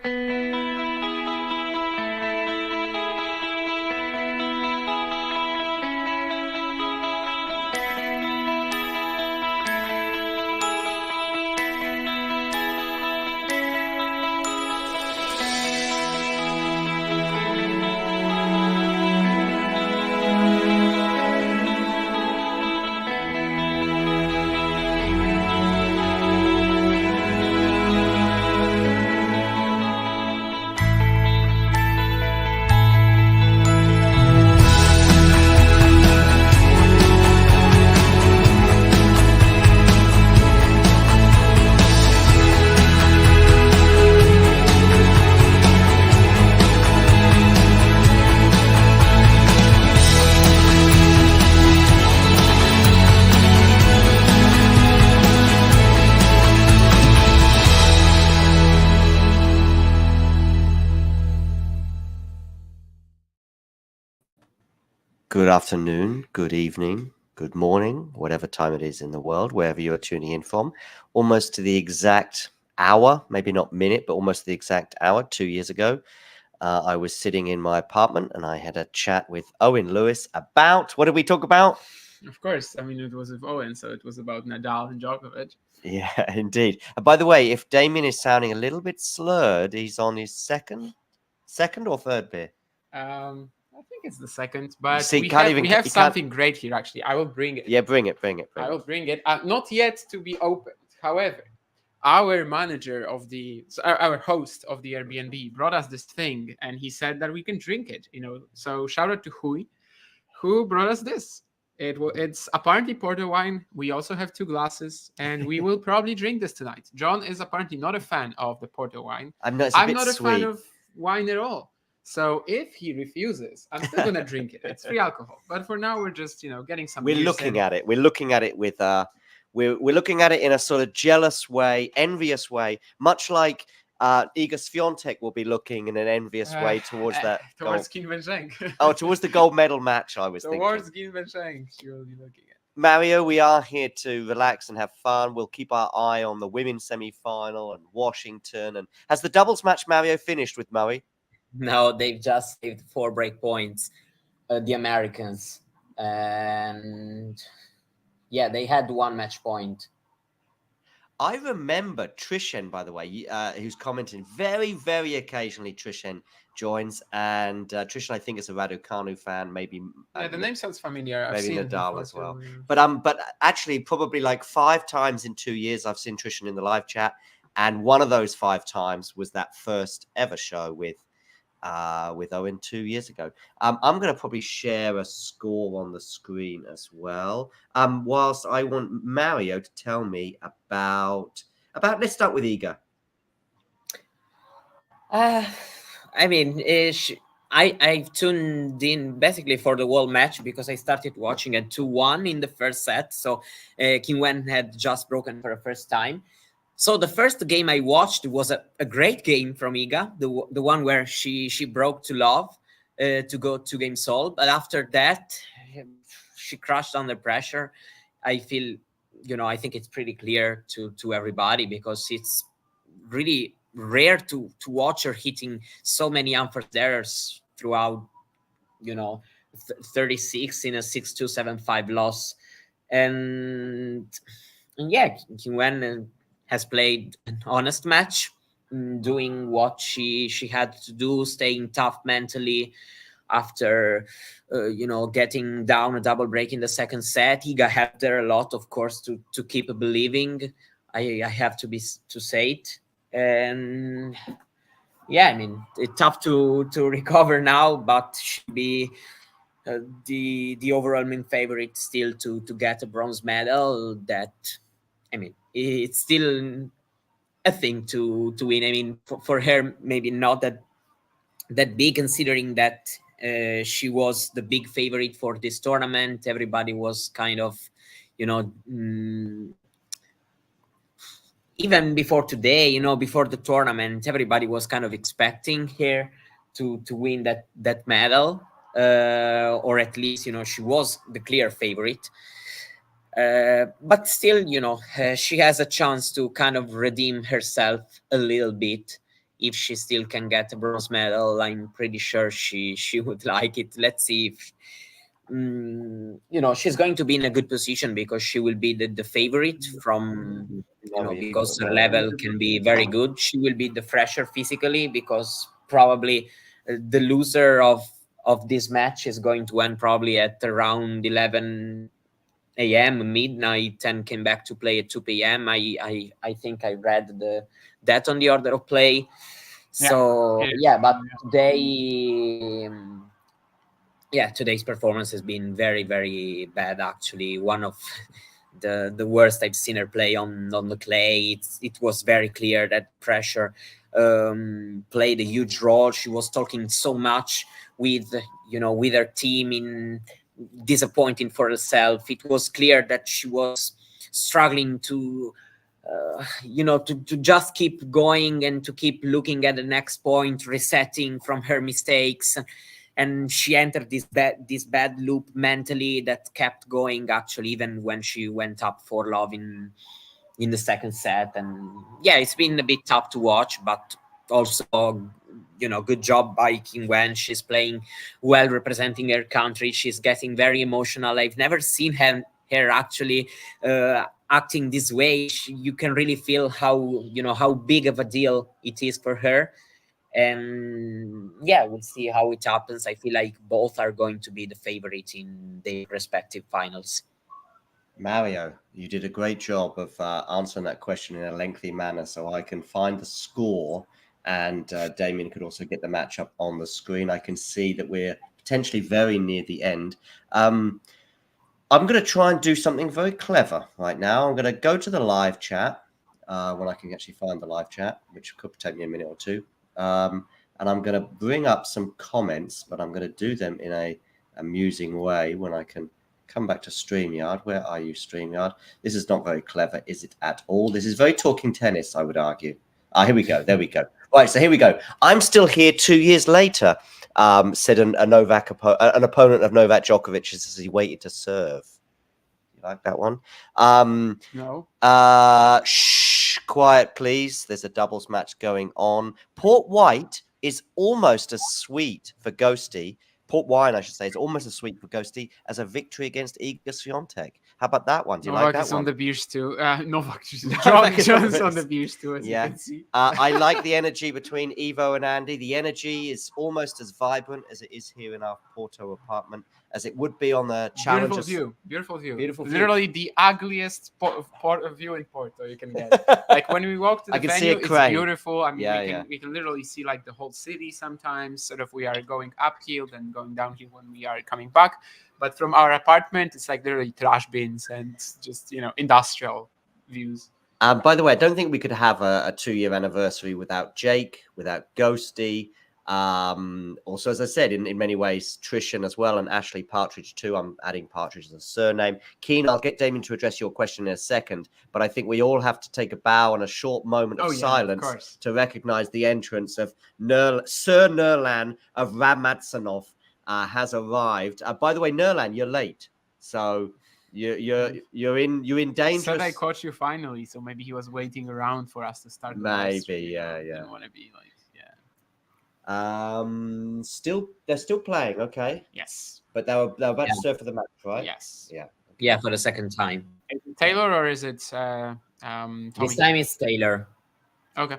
Good afternoon, good evening, good morning, whatever time it is in the world, wherever you're tuning in from. Almost to the exact hour, maybe not minute, but almost the exact hour, 2 years ago, I was sitting in my apartment and I had a chat with Owen Lewis about, what did we talk about? Of course, I mean, it was with Owen, so it was about Nadal and Djokovic. Yeah, indeed. And by the way, if Damien is sounding a little bit slurred, he's on his second or third beer. I think it's the second, but see, we can't have even- something great here, actually. I will bring it. Yeah, bring it. I will bring it. Not yet to be opened. However, our manager of our host of the Airbnb brought us this thing, and he said that we can drink it. So shout out to Hui, who brought us this. It's apparently porter wine. We also have 2 glasses, and we will probably drink this tonight. John is apparently not a fan of the porter wine. I'm not a fan of wine at all. So if he refuses, I'm still gonna drink it. It's free alcohol. But for now, we're just getting some. We're looking at it. We're looking at it with we're looking at it in a sort of jealous way, envious way, much like Iga Swiatek will be looking in an envious way towards Kim Wen-sheng. towards the gold medal match. I was towards thinking. Kim Wen-sheng, she will be looking at. Mario, we are here to relax and have fun. We'll keep our eye on the women's semi-final and Washington. And has the doubles match, Mario, finished with Murray? No, they've just saved 4 break points, the Americans. And yeah, they had 1 match point. I remember Trishen, by the way, who's commenting very, very occasionally. Trishen joins, and Trishen, I think, is a Raducanu fan. Maybe the name sounds familiar. Maybe Nadal as well. But actually, probably like 5 times in 2 years, I've seen Trishen in the live chat, and one of those 5 times was that first ever show with Owen 2 years ago. I'm going to probably share a score on the screen as well. Whilst I want Mario to tell me about let's start with Iga. I mean, I tuned in basically for the whole match because I started watching at 2-1 in the first set. So Kim Wen had just broken for the first time. So the first game I watched was a great game from Iga, the one where she broke to love to go 2 games all. But after that, she crushed under pressure. I feel, I think it's pretty clear to everybody because it's really rare to watch her hitting so many unforced errors throughout, 36 in a 6-2, 7-5 loss. And yeah, Kim Wen has played an honest match, doing what she had to do, staying tough mentally after, getting down a double break in the second set. Iga helped her a lot, of course, to keep believing. I have to say it. And yeah, I mean, it's tough to recover now, but should be the overall main favorite still to get a bronze medal. That, I mean, it's still a thing to win. I mean, for her, maybe not that big, considering that she was the big favorite for this tournament. Everybody was kind of, even before today, before the tournament, everybody was kind of expecting her to win that medal, or at least, she was the clear favorite. But still, she has a chance to kind of redeem herself a little bit if she still can get a bronze medal, I'm pretty sure she would like it. Let's see if she's going to be in a good position, because she will be the favorite from because her level can be very good. She will be the fresher physically, because probably the loser of this match is going to end probably at around 11 a.m. midnight and came back to play at 2 p.m. I think I read that on the order of play. So but today today's performance has been very, very bad, actually. One of the worst I've seen her play on the clay. It was very clear that pressure played a huge role. She was talking so much with her team, in disappointing for herself. It was clear that she was struggling to to just keep going and to keep looking at the next point, resetting from her mistakes. And she entered this bad loop mentally that kept going, actually, even when she went up 4-love in the second set. And it's been a bit tough to watch, but also good job by Qingwen. She's playing well, representing her country. She's getting very emotional. I've never seen her actually acting this way. You can really feel how big of a deal it is for her. And we'll see how it happens. I feel like both are going to be the favorite in their respective finals. Mario, you did a great job of answering that question in a lengthy manner, so I can find the score, and Damien could also get the matchup on the screen. I can see that we're potentially very near the end. I'm going to try and do something very clever right now. I'm going to go to the live chat when I can actually find the live chat, which could take me a minute or two. And I'm going to bring up some comments, but I'm going to do them in a amusing way when I can come back to StreamYard. Where are you, StreamYard? This is not very clever, is it at all? This is very talking tennis, I would argue. Here we go. There we go. Right, so here we go. I'm still here 2 years later, said an opponent of Novak Djokovic as he waited to serve. You like that one? No. Shh, quiet, please. There's a doubles match going on. Port White is almost as sweet for Ghosty. Port wine, I should say, is almost as sweet for Ghosty as a victory against Iga Swiatek. How about that one? Do you like that is one? on the beers too. Novak John's on the beers too, as you can see. I like the energy between Evo and Andy. The energy is almost as vibrant as it is here in our Porto apartment, as it would be on the Challengers. Beautiful view. Literally the ugliest view in Porto you can get. Like when we walk to the venue, it's beautiful. I mean, we can literally see like the whole city sometimes. Sort of we are going uphill, then going downhill when we are coming back. But from our apartment, it's like literally trash bins and just, industrial views. By the way, I don't think we could have a 2-year anniversary without Jake, without Ghosty. Also, as I said, in many ways, Trishan as well, and Ashley Partridge too. I'm adding Partridge as a surname. Keen, I'll get Damien to address your question in a second, but I think we all have to take a bow and a short moment of silence to recognize the entrance of Sir Nurlan of Ramatsanov has arrived. By the way, Nurlan, you're late, so you're in danger. Said I caught you finally, so maybe he was waiting around for us to start. Maybe, Didn't want to be like. They're still playing, okay? Yes. But they're about to serve for the match, right? Yes. Yeah. Yeah, for the second time. Is it Taylor or is it Tommy? This time it's Taylor. Okay.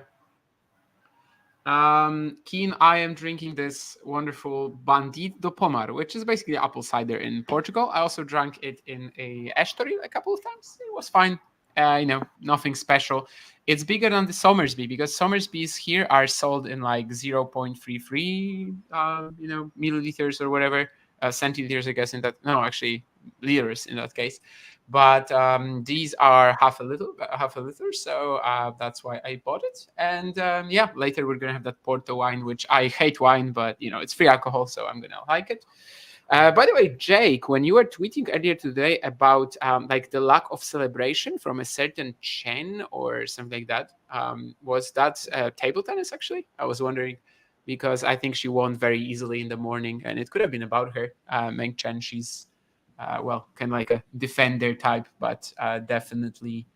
Keen, I am drinking this wonderful Bandit do Pomar, which is basically apple cider in Portugal. I also drank it in a Ashtori a couple of times. It was fine. Nothing special. It's bigger than the Somersby, because Somersbys here are sold in like 0.33 milliliters or whatever, centiliters, I guess, liters in that case. But these are half a liter, so that's why I bought it. And later we're gonna have that Porto wine, which I hate wine, but it's free alcohol, so I'm gonna like it. By the way, Jake, when you were tweeting earlier today about like the lack of celebration from a certain Chen or something like that, was that table tennis actually? I was wondering, because I think she won very easily in the morning, and it could have been about her. Meng Chen, she's kind of like a defender type, but definitely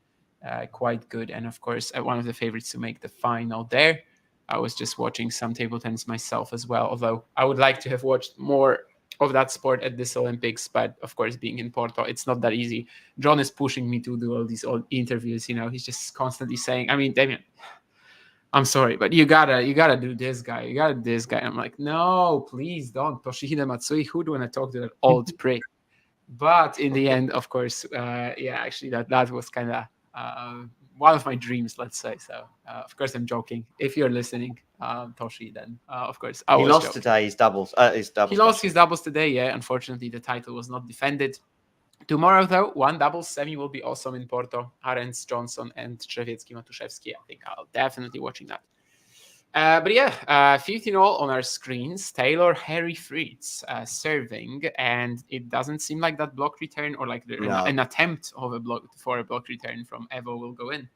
quite good, and of course one of the favorites to make the final there. I was just watching some table tennis myself as well, although I would like to have watched more of that sport at this Olympics, but of course, being in Porto, it's not that easy. John is pushing me to do all these old interviews. He's just constantly saying, I mean, Damien, I'm sorry, but you gotta do this guy. You gotta do this guy. And I'm like, no, please don't. Toshihide Matsui, who do I want to talk to, that old prick? But in the end, of course, actually, that was kind of one of my dreams, let's say. So, of course, I'm joking. If you're listening, Toshi, then of course, he lost today. His doubles. He lost his doubles today. Yeah, unfortunately, the title was not defended. Tomorrow, though, one doubles semi will be awesome in Porto. Arends, Johnson, and Trzewiecki, Matuszewski. I think I'll definitely watching that. But yeah, 15 all on our screens. Taylor Harry Fritz serving, and it doesn't seem like that block return or like an attempt of a block return from Evo will go in.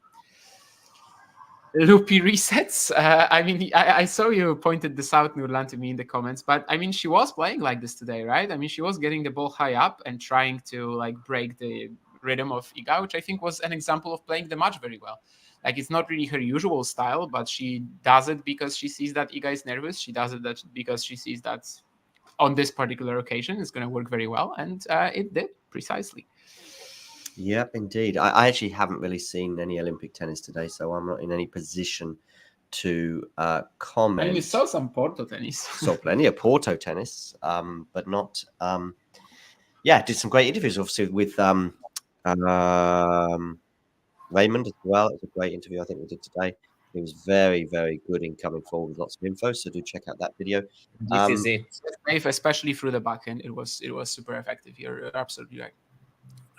Loopy resets. I mean, I saw you pointed this out, Nurlan, to me in the comments, but I mean, she was playing like this today, right? I mean, she was getting the ball high up and trying to like break the rhythm of Iga, which I think was an example of playing the match very well. Like, it's not really her usual style, but she does it because she sees that Iga is nervous. She does it because she sees that on this particular occasion it's going to work very well, and it did precisely. Yep, indeed. I actually haven't really seen any Olympic tennis today, so I'm not in any position to comment. I mean, you saw some Porto tennis. Saw plenty of Porto tennis, but not. Did some great interviews, obviously, with Raymond as well. It was a great interview I think we did today. He was very, very good in coming forward with lots of info, so do check out that video. This is it. Especially through the back end, it was super effective. You're absolutely right.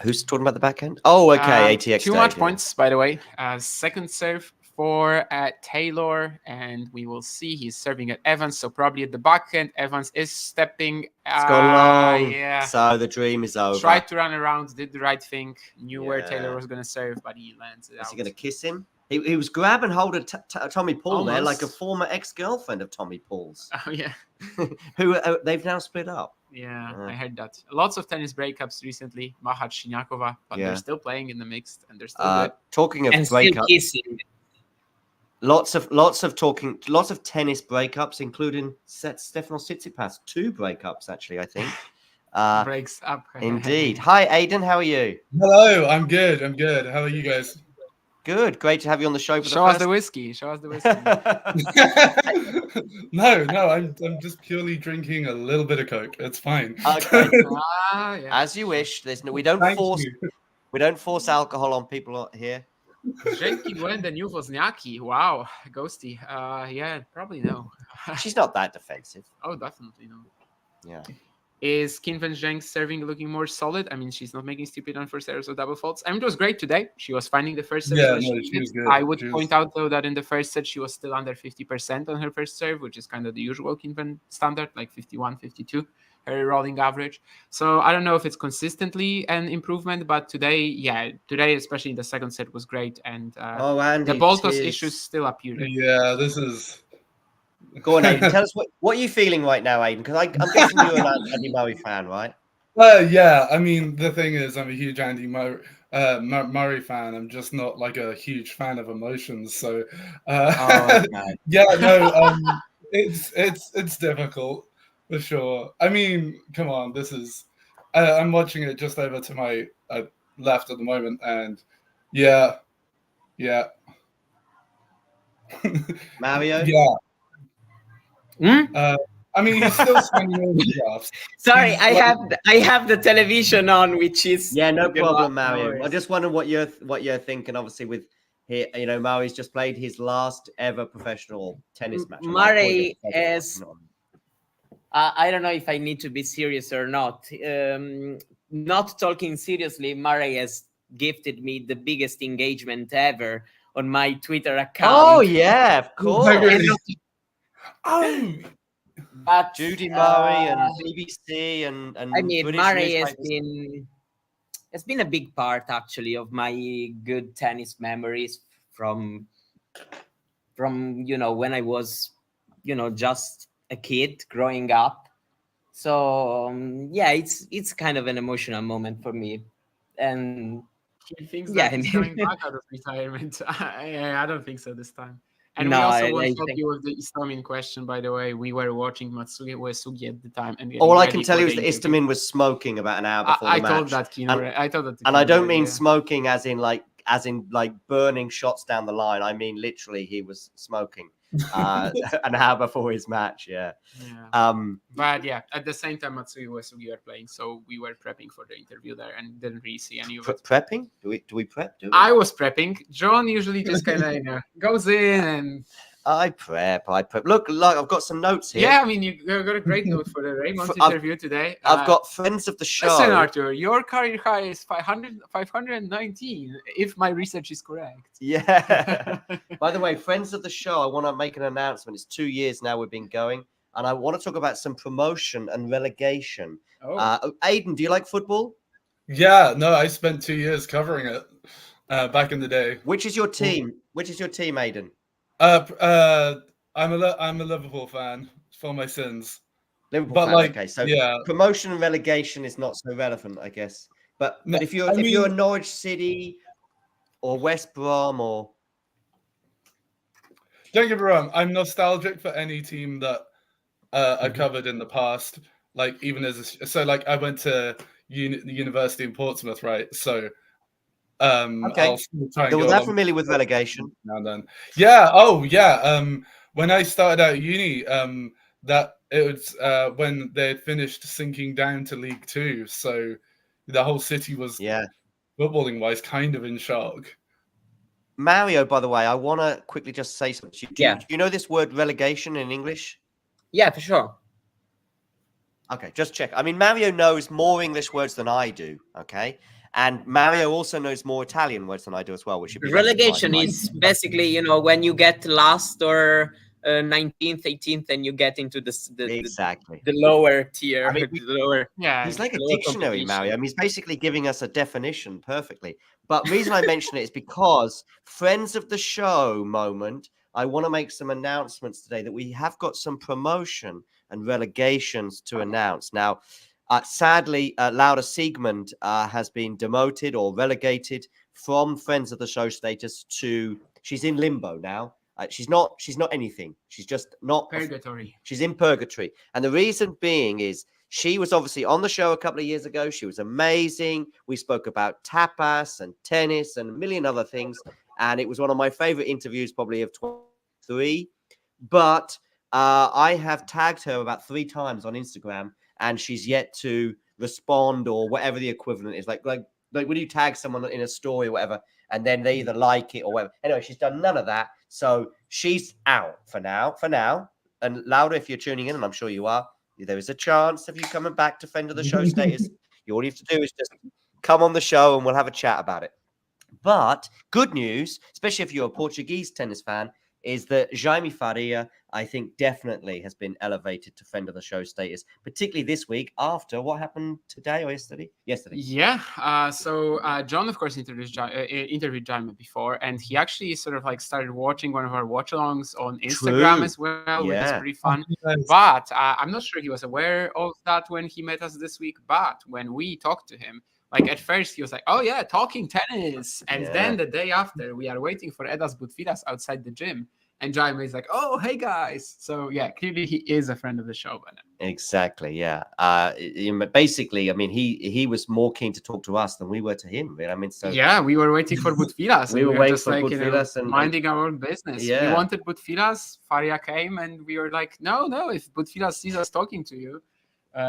Who's talking about the back end? Oh, okay, ATX. Too much points, by the way. Second serve for Taylor, and we will see he's serving at Evans, so probably at the back end. Evans is stepping. It's gone long. Yeah. So the dream is over. Tried to run around, did the right thing, knew where Taylor was going to serve, but he lands it out. Is he going to kiss him? He was grab and hold Tommy Paul Almost. there, like a former ex-girlfriend of Tommy Paul's. Oh, yeah. Who they've now split up. Yeah, I heard that. Lots of tennis breakups recently. Mahat Shinyakova, but they're still playing in the mixed, and they're still good. Talking of breakups, lots of tennis breakups, including Stefanos Tsitsipas. 2 breakups, actually, I think. Breaks up. Indeed. Hi, Aidan. How are you? Hello. I'm good. How are you guys? Good. Great to have you on the show. Show us the whiskey. No, I'm just purely drinking a little bit of Coke. It's fine. Okay. Yeah. As you wish. We don't force alcohol on people here. Dzięki błędem new Wozniacki. Wow, Ghosty. Yeah, probably no. She's not that defensive. Oh, definitely no. Yeah. Is Qin Wen Zheng serving looking more solid? I mean, she's not making stupid unforced errors or double faults. I mean, it was great today. She was finding the first serve. Yeah, she was good. I would point out, though, that in the first set, she was still under 50% on her first serve, which is kind of the usual Qin Wen standard, like 51, 52, her rolling average. So I don't know if it's consistently an improvement, but today, especially in the second set, was great. And Andy, the Boltos issues still appear. Yeah, this is... Go on, Aidan. Tell us what you're feeling right now, Aidan, because I'm guessing you're an Andy Murray fan, right? Yeah, I mean, the thing is, I'm a huge Andy Murray fan. I'm just not like a huge fan of emotions. So, it's difficult for sure. I mean, come on, this is. I'm watching it just over to my left at the moment, and yeah. Mario. Yeah. I mean, he's still swinging over the graphs. Sorry, I have the television on, which is no problem, Mario. I just wonder what you're thinking. Obviously, with here, Mario's just played his last ever professional tennis match. Murray is. I don't know if I need to be serious or not. Not talking seriously, Murray has gifted me the biggest engagement ever on my Twitter account. Oh yeah, of course. But Judy Murray and BBC and I mean, British Murray newspapers. has been a big part actually of my good tennis memories from when I was just a kid growing up. So it's kind of an emotional moment for me, and he thinks that he's coming back out of retirement. I don't think so this time. And No, we also I won't help think you with the Istomin question, by the way. We were watching Matsuya Uesugi at the time. And All I getting can ready tell for you is the that interview. Istomin was smoking about an hour before I the match. told that Kino. I told that to And I Kino don't already, mean yeah. smoking as in like burning shots down the line. I mean literally he was smoking an hour before his match. Yeah. But yeah, at the same time, Matsuya Uesugi were playing, so we were prepping for the interview there and didn't really see any of it. Prepping? Do we prep? I was prepping. John usually just kind of goes in and. I prep. Look, I've got some notes here. Yeah, I mean, you got a great note for the Raymond interview today. I've got friends of the show. Listen, Arthur, your career high is 519, if my research is correct. Yeah. By the way, friends of the show, I want to make an announcement. It's 2 years now we've been going, and I want to talk about some promotion and relegation. Aiden, do you like football? Yeah, no, I spent 2 years covering it back in the day. Which is your team? Which is your team, Aiden? I'm a Liverpool fan for my sins. Liverpool But fan, like, okay. So yeah, promotion and relegation is not so relevant, I guess. But if you're Norwich City or West Brom or don't get me wrong, I'm nostalgic for any team that I covered in the past. Like even like I went to the university in Portsmouth, right? So okay. I'll still try and They go were that along familiar with relegation. now and then. Yeah. Oh yeah. When I started out uni, that it was when they had finished sinking down to League Two, so the whole city was footballing wise kind of in shock. Mario, by the way, I want to quickly just say something. Do you know this word relegation in English? Yeah, for sure. Okay, just check. I mean, Mario knows more English words than I do. Okay, and Mario also knows more Italian words than I do as well, which should be relegation is basically, when you get last or 19th, 18th, and you get into the lower tier. I mean, he's like a dictionary, Mario. I mean, he's basically giving us a definition perfectly. But the reason I mention it is because friends of the show moment, I want to make some announcements today that we have got some promotion and relegations to announce. Now, sadly, Laura Siegmund has been demoted or relegated from friends of the show status to she's in limbo now. She's not anything. She's just not purgatory. She's in purgatory. And the reason being is she was obviously on the show a couple of years ago. She was amazing. We spoke about tapas and tennis and a million other things. And it was one of my favorite interviews probably of 23. But I have tagged her about 3 times on Instagram and she's yet to respond or whatever the equivalent is. Like when you tag someone in a story or whatever, and then they either like it or whatever. Anyway, she's done none of that. So she's out for now. And Laura, if you're tuning in, and I'm sure you are, there is a chance of you coming back to Friend of the Show status. All you have to do is just come on the show and we'll have a chat about it. But good news, especially if you're a Portuguese tennis fan, is that Jaime Faria, I think, definitely has been elevated to Friend of the Show status, particularly this week after what happened today or yesterday? Yesterday. Yeah. So John, of course, interviewed Jaime before, and he actually sort of like started watching one of our watch-alongs on Instagram as well, which is pretty fun. But I'm not sure he was aware of that when he met us this week. But when we talked to him, like at first he was like, "Oh yeah, talking tennis," and then the day after, we are waiting for Edas Butfilas outside the gym, and Jaime is like, "Oh hey guys," so yeah, clearly he is a friend of the show by now. Exactly, yeah. Basically, I mean, he was more keen to talk to us than we were to him. I mean, so yeah, we were waiting for Butfilas. we were waiting just for like Butfilas and minding our own business. Yeah. We wanted Butfilas. Faria came, and we were like, "No, if Butfilas sees us talking to you."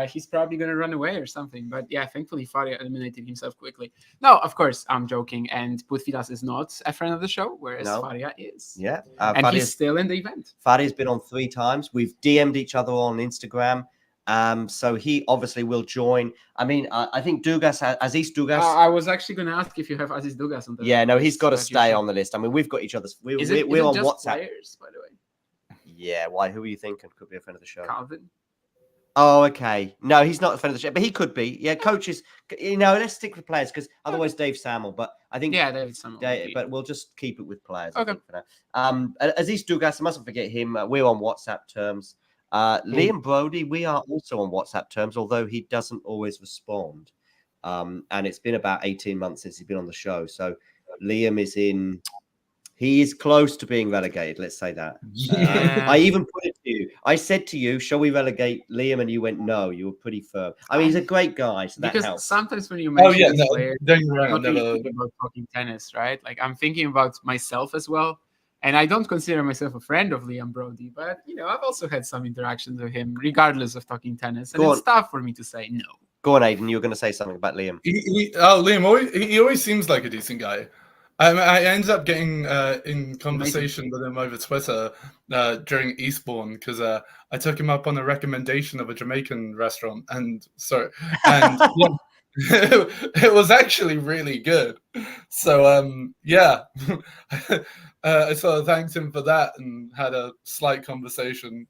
He's probably going to run away or something. But yeah, thankfully, Faria eliminated himself quickly. No, of course, I'm joking. And Butfilas is not a friend of the show, whereas Faria is. Yeah. And he's still in the event. Faria's been on 3 times. We've DM'd each other on Instagram. So he obviously will join. I mean, I think Aziz Dugas. I was actually going to ask if you have Aziz Dugas on the list. Yeah, no, he's got to stay on the list. I mean, we've got each other's. We're on just WhatsApp. Players, by the way? Yeah, why? Who are you thinking could be a friend of the show? Calvin. Oh, okay. No, he's not a friend of the show, but he could be. Yeah, coaches. Let's stick with players because otherwise Dave Samuel. But I think David Samuel. But we'll just keep it with players. Okay. I think, for now. Aziz Dugas, I mustn't forget him. We're on WhatsApp terms. Liam Brody, we are also on WhatsApp terms, although he doesn't always respond. And it's been about 18 months since he's been on the show. So Liam is in He is close to being relegated. Let's say that. Yeah. I even put it to you. I said to you, "Shall we relegate Liam?" And you went, "No." You were pretty firm. I mean, he's a great guy, so that Because helps. sometimes when you mention these players, don't get me wrong, I'm I've not really never. thinking about talking tennis, right? Like I'm thinking about myself as well. And I don't consider myself a friend of Liam Brody, but I've also had some interactions with him, regardless of talking tennis. And it's tough for me to say no. Go on, Aiden. You were going to say something about Liam. Liam, he always seems like a decent guy. I ended up getting in conversation with him over Twitter during Eastbourne because I took him up on a recommendation of a Jamaican restaurant, and it was actually really good. So I sort of thanked him for that and had a slight conversation.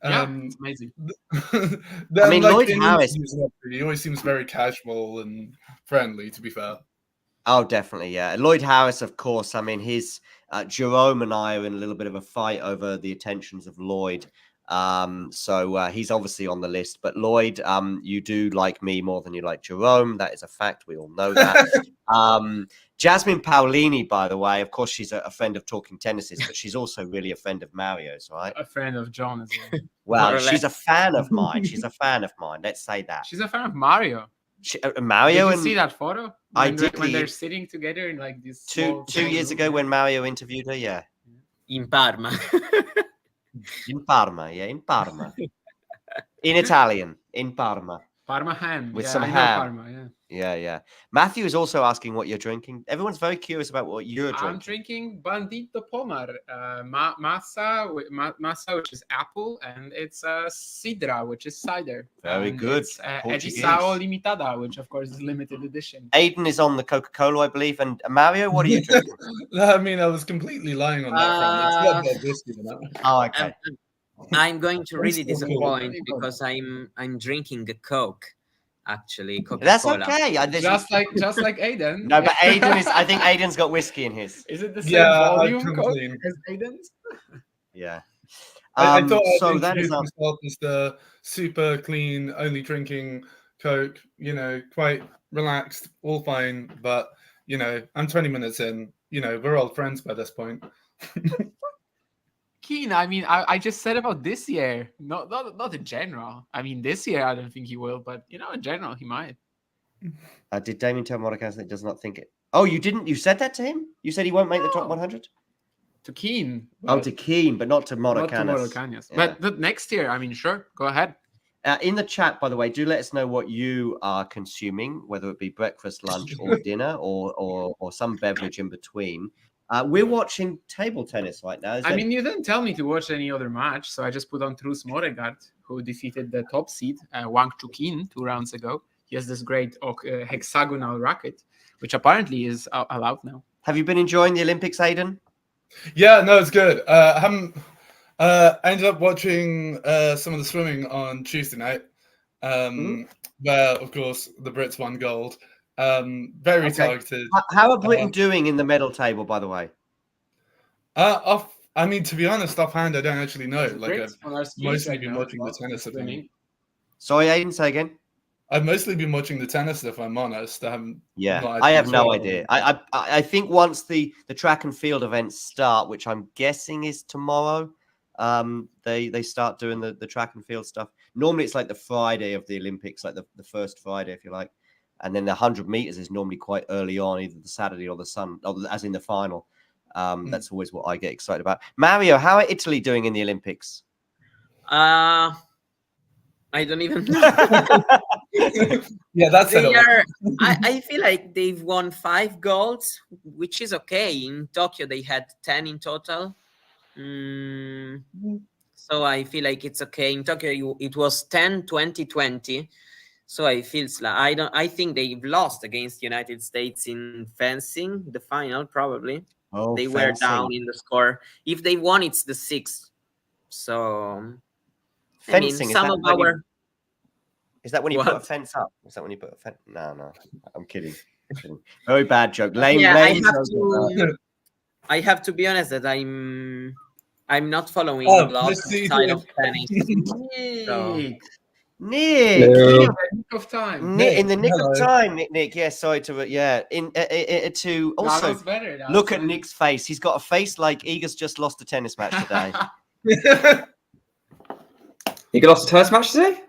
It's amazing. I mean, Lloyd Harris, he always seems very casual and friendly, to be fair. Oh, definitely, yeah. Lloyd Harris, of course. I mean, his Jerome and I are in a little bit of a fight over the attentions of Lloyd. So he's obviously on the list. But Lloyd, you do like me more than you like Jerome. That is a fact. We all know that. Jasmine Paolini, by the way, of course, she's a friend of Talking Tennises, but she's also really a friend of Mario's, right? A friend of John as well. Well, she's a fan of mine. She's a fan of mine. Let's say that. She's a fan of Mario. Mario, did you see that photo? I did. When they're sitting together in like this two years ago when Mario interviewed her, yeah. In Parma. In Parma, yeah, in Parma. In Italian, in Parma. Parma ham. With yeah, some I know ham. Parma, yeah. Yeah. Matthew is also asking what you're drinking. Everyone's very curious about what you're drinking. I'm drinking Bandito Pomar, masa, which is apple, and it's sidra, which is cider. Very good. It's Edição Limitada, which of course is limited edition. Aiden is on the Coca-Cola, I believe. And Mario, what are you drinking? I mean, I was completely lying on that front. It's not about whiskey, Oh, okay. I'm going to really disappoint because I'm drinking a Coke. Actually, Coca-Cola. That's okay. Just like Aiden. No, but Aiden is. I think Aiden's got whiskey in his. Is it the same volume Coke as Aiden's? Yeah. I thought so that is myself as the super clean, only drinking Coke. Quite relaxed, all fine. But I'm 20 minutes in. We're old friends by this point. Keen, I mean, I just said about this year, not in general. I mean, this year I don't think he will, but in general he might. Did Damien tell Monacan that he does not think it? Oh, you didn't? You said that to him? You said he won't make the top 100? To Keen. To Keen, but not to Monacanas. Not to Monacanas. Yeah. But next year, I mean, sure, go ahead. In the chat, by the way, do let us know what you are consuming, whether it be breakfast, lunch, or dinner, or some beverage in between. We're watching table tennis right now. I mean, you didn't tell me to watch any other match, so I just put on Truls Moregard, who defeated the top seed, Wang Chuqin, 2 rounds ago. He has this great hexagonal racket, which apparently is allowed now. Have you been enjoying the Olympics, Aiden? Yeah, no, it's good. I haven't ended up watching some of the swimming on Tuesday night, where, of course, the Brits won gold. Very targeted. How are Britain doing in the medal table, by the way? I mean, to be honest, offhand, I don't actually know. I've mostly been watching the tennis. Sorry, Aiden, say again. I've mostly been watching the tennis, if I'm honest. I haven't. I have no idea. I think once the track and field events start, which I'm guessing is tomorrow, they start doing the track and field stuff. Normally, it's like the Friday of the Olympics, like the first Friday, if you like. And then the 100 meters is normally quite early on, either the Saturday or the Sun, or as in the final. That's always what I get excited about. Mario, how are Italy doing in the Olympics? I don't even know. Yeah, that's it. I feel like they've won 5 golds, which is okay. In Tokyo, they had 10 in total. So I feel like it's okay. In Tokyo, it was 10, 20, 20. So I feel like I think they've lost against the United States in fencing, the final probably. Oh, they were down in the score. If they won, it's the 6th. So fencing, is that when you put a fence up? Is that when you put a fence? No, I'm kidding. Very bad joke. Lame. I have to be honest that I'm not following a lot of side of tennis. So. Nick. Hello. Nick of time. Nick, in the nick hello. of time, Nick. Yeah, sorry to to also That was better. That look was at better. Nick's face. He's got a face like Iga's just lost a tennis match today. You lost a tennis match today?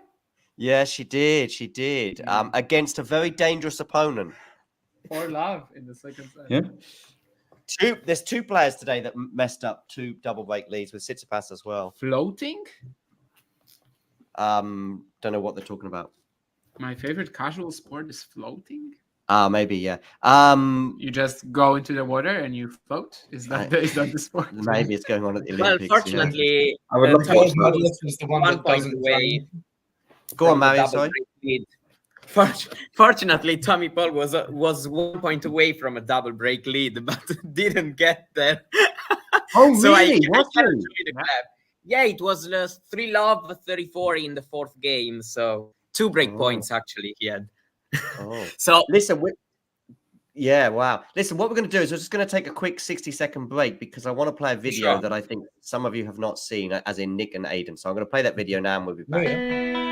Yeah, she did. She did. Against a very dangerous opponent. For love in the second set. Yeah. There's two players today that messed up 2 double break leads with Tsitsipas as well. Floating? Don't know what they're talking about. My favorite casual sport is floating. Maybe, yeah. You just go into the water and you float. Is that the sport? Maybe it's going on at the Well, Olympics. fortunately, I would love to Tommy watch Paul that. Is the one 1 that point doesn't away. Go on, from the Mario. double Sorry. break lead. Fortunately, Tommy Paul was 1 point away from a double break lead, but didn't get there. Oh, So I really? cannot show you the clap. Yeah, it was 3-love, 34 in the 4th game. So 2 break points actually he had. Oh. So Listen, yeah, wow. Listen, what we're going to do is we're just going to take a quick 60-second break because I want to play a video Sure. that I think some of you have not seen, as in Nick and Aiden. So I'm going to play that video now and we'll be back. Yeah.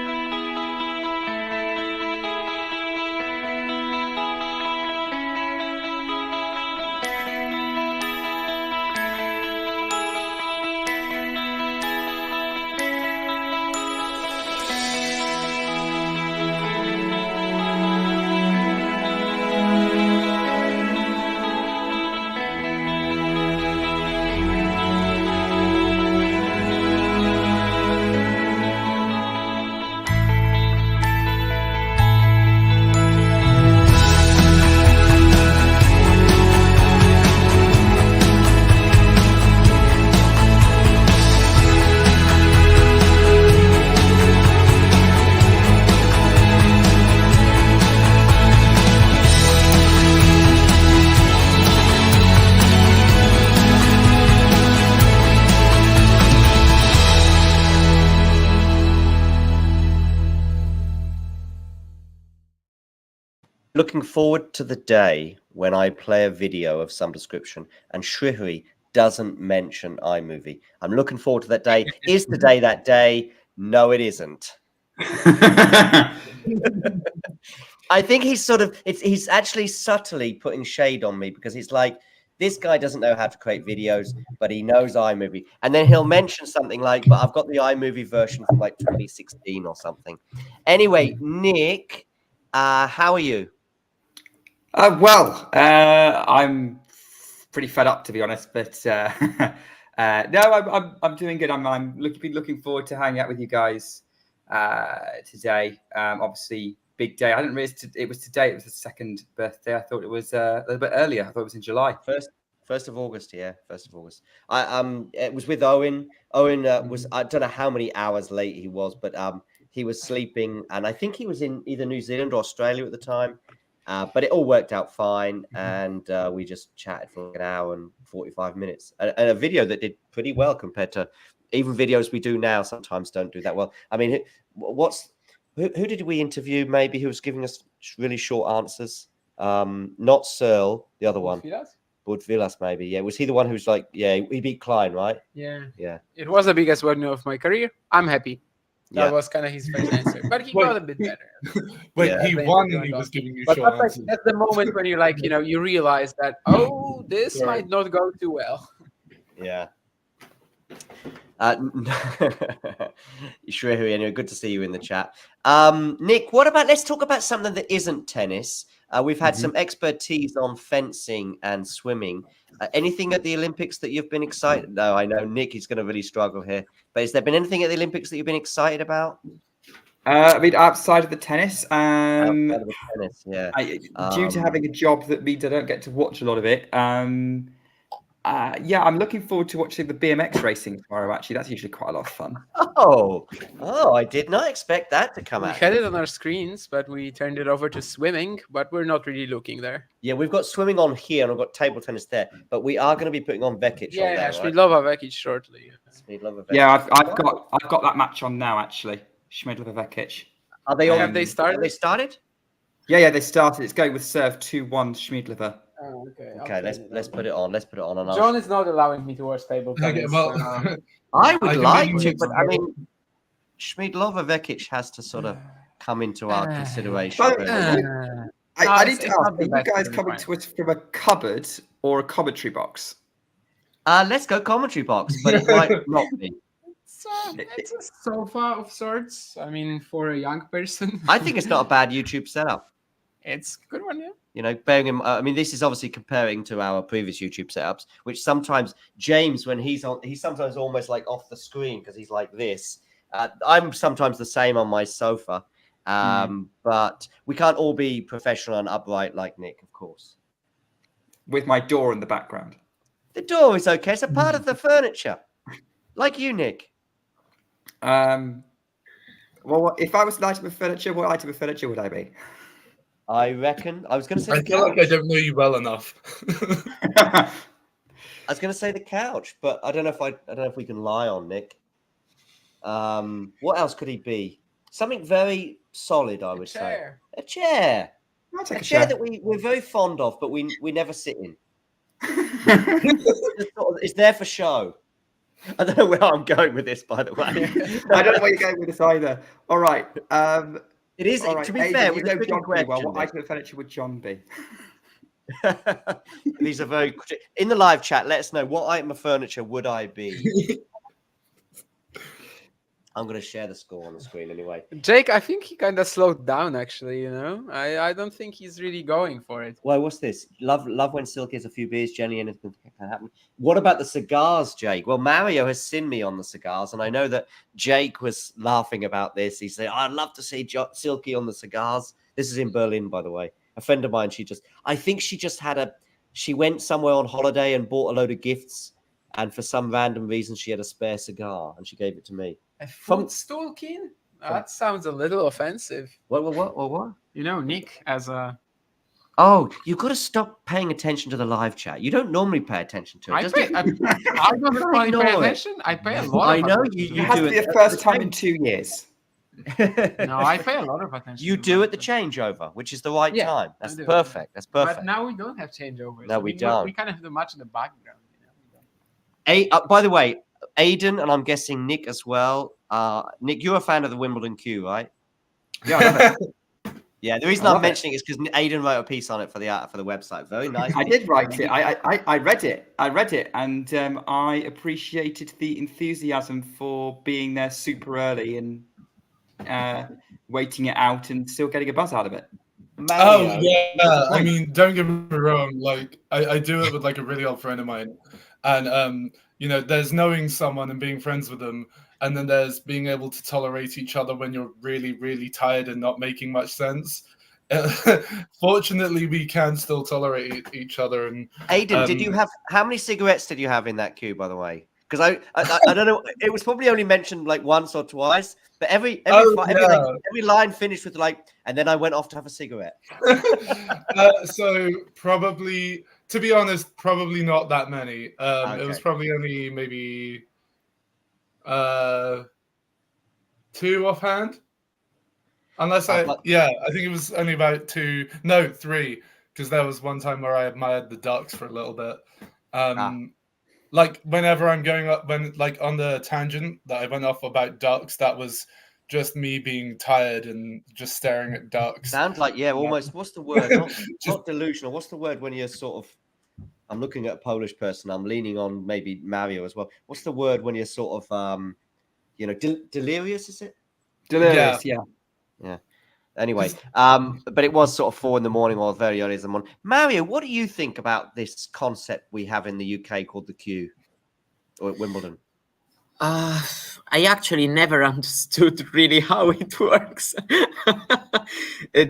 Looking forward to the day when I play a video of some description and Shrihari doesn't mention iMovie. I'm looking forward to that day. Is the day that day? No, it isn't. I think he's he's actually subtly putting shade on me because he's like, this guy doesn't know how to create videos, but he knows iMovie. And then he'll mention something like, but I've got the iMovie version from like 2016 or something. Anyway, Nick, how are you? I'm pretty fed up, to be honest. But no, I'm doing good. I'm looking forward to hanging out with you guys today. Obviously, big day. I didn't realize it was today. It was the 2nd birthday. I thought it was a little bit earlier. I thought it was in July. 1st of August, yeah, 1st of August. It was with Owen. Owen was, I don't know how many hours late he was, but he was sleeping, and I think he was in either New Zealand or Australia at the time. But it all worked out fine, and we just chatted for like an hour and 45 minutes, and a video that did pretty well compared to even videos we do now. Sometimes don't do that well. I mean, who did we interview? Maybe who was giving us really short answers? Not Searle, the other one. Bud Villas, maybe. Yeah, was he the one who's like, yeah, he beat Klein, right? Yeah. Yeah. It was the biggest one of my career. I'm happy. That was kind of his first answer, but he got a bit better. He won and he was giving you but short that's, answers. that's the moment when you're like, you realize that, oh, this might not go too well. Yeah. Shrihari, anyway, good to see you in the chat. Nick, let's talk about something that isn't tennis. We've had some expertise on fencing and swimming. Anything at the Olympics that you've been excited? No, I know Nick is going to really struggle here. But has there been anything at the Olympics that you've been excited about? I mean, outside of the tennis, Outside of the tennis, yeah. Due to having a job that means I don't get to watch a lot of it. Yeah, I'm looking forward to watching the BMX racing tomorrow. Actually, that's usually quite a lot of fun. Oh, I did not expect that to come We out. had it on our screens, but we turned it over to swimming, but we're not really looking there. Yeah, we've got swimming on here and we've got table tennis there, but we are going to be putting on Vekic on there. Yeah, Right? Smedlova Vekic shortly. Smedlova Vekic. Yeah, I've got that match on now. Actually, Smedlova Vekic. Are they all? Have they started? Have they started? Yeah, they started. It's going with serve 2-1 Schmiedleva. Oh, okay. Okay, let's put it on. Let's put it on. And John is not allowing me to watch table tennis. Okay, well, I would I can like make to, it but I mean, Schmiedlova Vekic has to sort of come into our consideration. But- very I No, need it's to not ask, the are you best guys to coming define. to us from a cupboard or a commentary box? Let's go commentary box, but it might not be. It's a sofa of sorts. I mean, for a young person, I think it's not a bad YouTube setup. it's a good one. Yeah. You know, bearing in, I mean, this is obviously comparing to our previous YouTube setups, which sometimes James, when he's on, he's sometimes almost like off the screen because he's like this. I'm sometimes the same on my sofa, but we can't all be professional and upright like Nick, of course. With my door in the background. The door is okay; it's a part of the furniture, like you, Nick. Well, if I was an item of furniture, what item of furniture would I be? I reckon I was going to say. I feel like I don't know you well enough. I was going to say the couch, but I don't know if we can lie on Nick. What else could he be? Something very solid, I would say. A chair. I'll take A chair that we're very fond of, but we never sit in. It's there for show. I don't know where I'm going with this, by the way. I don't know where you're going with this either. All right. It is, all right. to be Aidan, fair, you with know a tricky John pretty well. question. What item of furniture would John be? These are very... In the live chat, let us know what item of furniture would I be? I'm going to share the score on the screen anyway. Jake, I think he kind of slowed down. Actually, you know, I don't think he's really going for it. Well, what's this? Love when Silky has a few beers. Jenny, anything can happen. What about the cigars, Jake? Well, Mario has seen me on the cigars, and I know that Jake was laughing about this. He said, "I'd love to see Silky on the cigars." This is in Berlin, by the way. A friend of mine, I think she just she went somewhere on holiday and bought a load of gifts, and for some random reason, she had a spare cigar, and she gave it to me. A footstool king? That sounds a little offensive. What? You know, Nick as a... Oh, you've got to stop paying attention to the live chat. You don't normally pay attention to it. I don't really pay attention. I pay a lot I of know attention. you It has do to be it the first time in 2 years. No, I pay a lot of attention. You do at the changeover, which is the right Yeah, time. That's I do. perfect. That's perfect. But now we don't have changeovers. No, we don't. We kind of do much in the background. You know? By the way, Aidan, and I'm guessing Nick as well. Nick, you're a fan of the Wimbledon Q, right? Yeah, I love it. Yeah, the reason I'm mentioning it is because Aidan wrote a piece on it for the website. Very nice. I did write it. I read it. And I appreciated the enthusiasm for being there super early and waiting it out and still getting a buzz out of it. Mario. Oh yeah, I mean, don't get me wrong. Like, I do it with like a really old friend of mine, and you know, there's knowing someone and being friends with them, and then there's being able to tolerate each other when you're really, really tired and not making much sense. Fortunately, we can still tolerate each other. And Aidan, did you have how many cigarettes did you have in that queue, by the way? Because I don't know, it was probably only mentioned like once or twice, but every line finished with like, and then I went off to have a cigarette. So probably, to be honest, probably not that many. Okay. It was probably only maybe 2 offhand. Unless I think it was only about 2. No, 3, because there was one time where I admired the ducks for a little bit. Like whenever I'm going up, like on the tangent that I went off about ducks, that was just me being tired and just staring at ducks. Sounds like, almost. What's the word? Not delusional. What's the word when you're sort of? I'm looking at a Polish person. I'm leaning on maybe Mario as well. What's the word when you're sort of, delirious? Is it? Delirious, yeah. Anyway, but it was sort of 4 a.m. or very early in the morning. Mario, what do you think about this concept we have in the UK called the Q, or at Wimbledon? I actually never understood really how it works.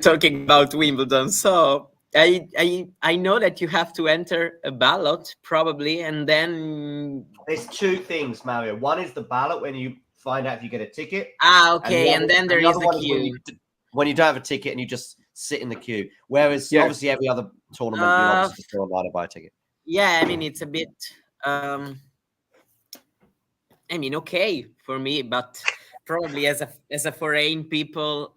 Talking about Wimbledon, so I know that you have to enter a ballot probably, and then there's 2 things, Mario. One is the ballot when you find out if you get a ticket. Okay, and then there is the queue. When you don't have a ticket and you just sit in the queue. Whereas obviously every other tournament, you obviously go online and buy a ticket. Yeah, I mean, it's a bit, okay for me, but probably as a foreign people,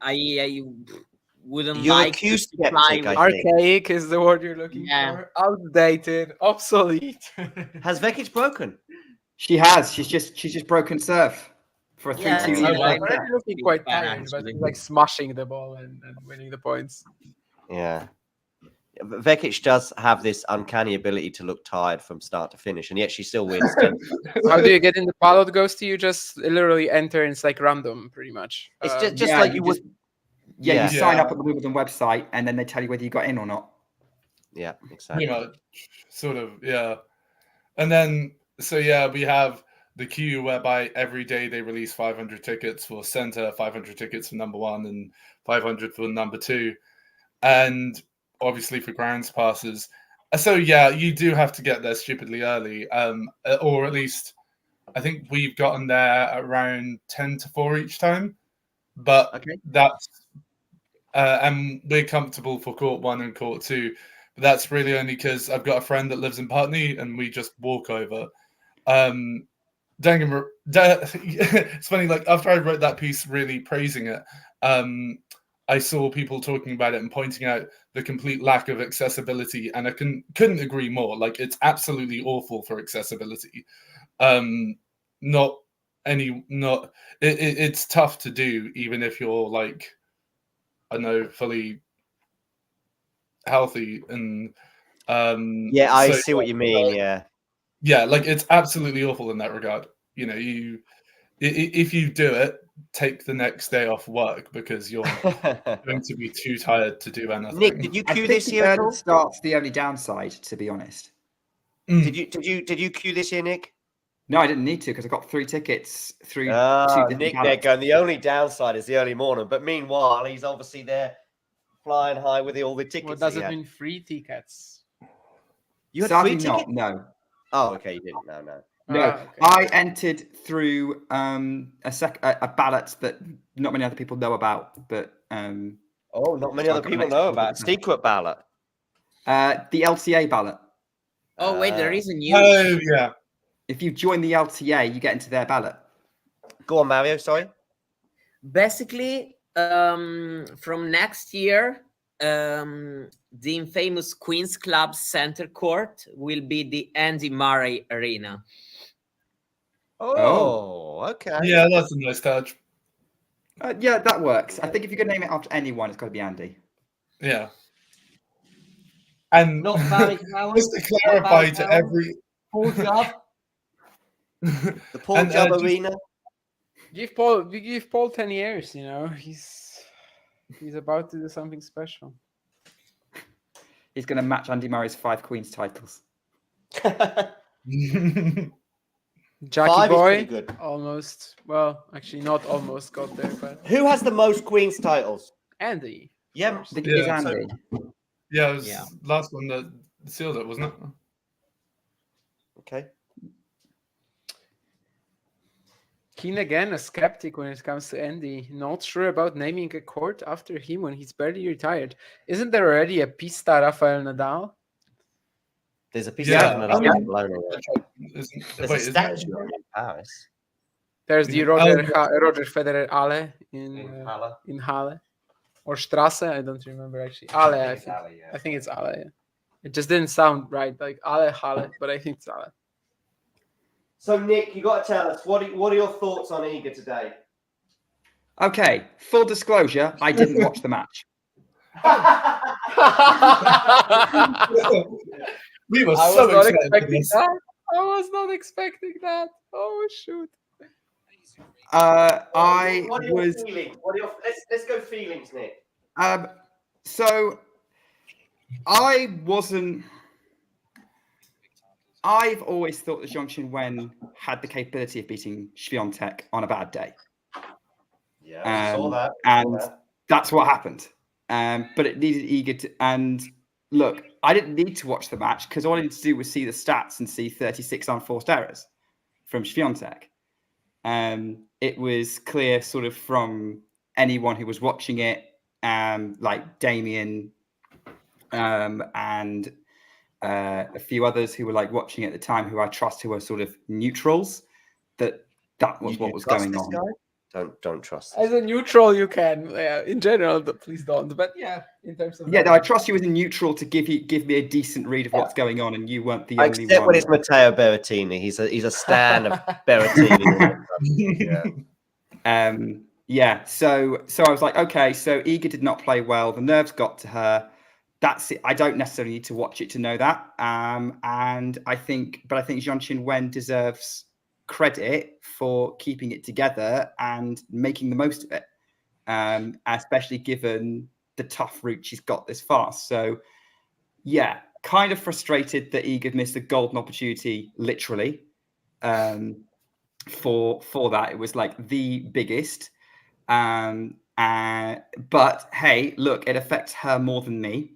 I wouldn't like queue to skeptic, I think. Archaic is the word you're looking for. Outdated, obsolete. Has Vekic broken? She has. She's just broken serve for a 3-2 Yeah, lead. it's like Already looking quite fan, tired, but actually. like smashing the ball and winning the points. Yeah. Vekic does have this uncanny ability to look tired from start to finish, and yet she still wins. How do you get in the pilot Ghosty? You just literally enter, and it's like random, pretty much. It's just like you would. You Yeah. sign up at the Wimbledon website, and then they tell you whether you got in or not. Yeah, exactly. Pretty much, sort of, yeah. And then, so yeah, we have the queue whereby every day they release 500 tickets for center, 500 tickets for number 1, and 500 for number 2, and obviously for grounds passes. So yeah, you do have to get there stupidly early, or at least I think we've gotten there around 10 to 4 each time. But Okay. that's and we're comfortable for court 1 and court 2. But that's really only because I've got a friend that lives in Putney and we just walk over. It's funny, like after I wrote that piece really praising it, I saw people talking about it and pointing out the complete lack of accessibility, and I couldn't agree more. Like, it's absolutely awful for accessibility. It's tough to do, even if you're like, I know, fully healthy. And yeah, I see what you mean. Yeah, like it's absolutely awful in that regard. You know, if you do it, take the next day off work because you're going to be too tired to do anything. Nick, did you queue this year? Early start's the only downside, to be honest. Did you queue this year, Nick? No, I didn't need to because I got 3 tickets through 2 different Nick there ballots. going, the only downside is the early morning. But meanwhile, he's obviously there flying high with all the tickets. What does it mean, free tickets? You had Sadly free not, tickets? no. Oh, okay, you didn't. No. No, okay. I entered through a ballot that not many other people know about, but not many other people know about. Secret ballot. The LTA ballot. Oh wait, there is a news. Oh yeah. If you join the LTA, you get into their ballot. Go on, Mario. Sorry. Basically, from next year, the infamous Queen's Club Center Court will be the Andy Murray Arena. Oh, okay. Yeah, that's a nice touch. Yeah, that works. I think if you're going to name it after anyone, it's got to be Andy. Yeah. And Not Barry Howard. just to clarify to every Paul Jubb. The Paul And, Jubb just- Arena. Give Paul 10 years. You know, he's about to do something special. He's going to match Andy Murray's 5 Queen's titles. Jackie 5 is Boy pretty good. almost. Well, actually, not almost got there, but Who has the most Queen's titles? Andy. Yeah, I think it is Yeah, Andy. Yeah, it was Yeah. last one that sealed it, wasn't it? Okay. Keen again, a skeptic when it comes to Andy. Not sure about naming a court after him when he's barely retired. Isn't there already a Pista Rafael Nadal? There's a piece Yeah, of I mean- Barcelona. There's There's a statue in Paris. There's the Yeah. Roger Oh, Roger Federer Halle in Halle. Or Strasse, I don't remember actually. Halle, I think it's Halle. Yeah. It just didn't sound right, like Halle, but I think it's Halle. So, Nick, you got to tell us what are your thoughts on Iga today? Okay, full disclosure, I didn't watch the match. We were I was so not excited for expecting this. that. I was not expecting that. Oh shoot! I What are your was feelings? Let's go feelings, Nick. so I wasn't. I've always thought that Zhang Qinwen had the capability of beating Swiatek on a bad day. Yeah, saw that. And that's what happened. But it needed Iga to. And look, I didn't need to watch the match because all I needed to do was see the stats and see 36 unforced errors from Swiatek. It was clear, sort of, from anyone who was watching it, like Damien and a few others who were like watching at the time, who I trust, who are sort of neutrals, that was what was going on. Don't trust. As a neutral, you can. In general, please don't. But yeah, in terms of no, I trust you as a neutral to give me a decent read of what's going on, and you weren't the only Except one. when it's Matteo Berrettini. He's a stan of Berrettini. Yeah. So I was like, okay, so Iga did not play well. The nerves got to her. That's it. I don't necessarily need to watch it to know that. And I think Jianqin Wen deserves credit for keeping it together and making the most of it, especially given the tough route she's got this far. So, yeah, kind of frustrated that Iga missed a golden opportunity, literally, for that. It was like the biggest. But hey, look, it affects her more than me.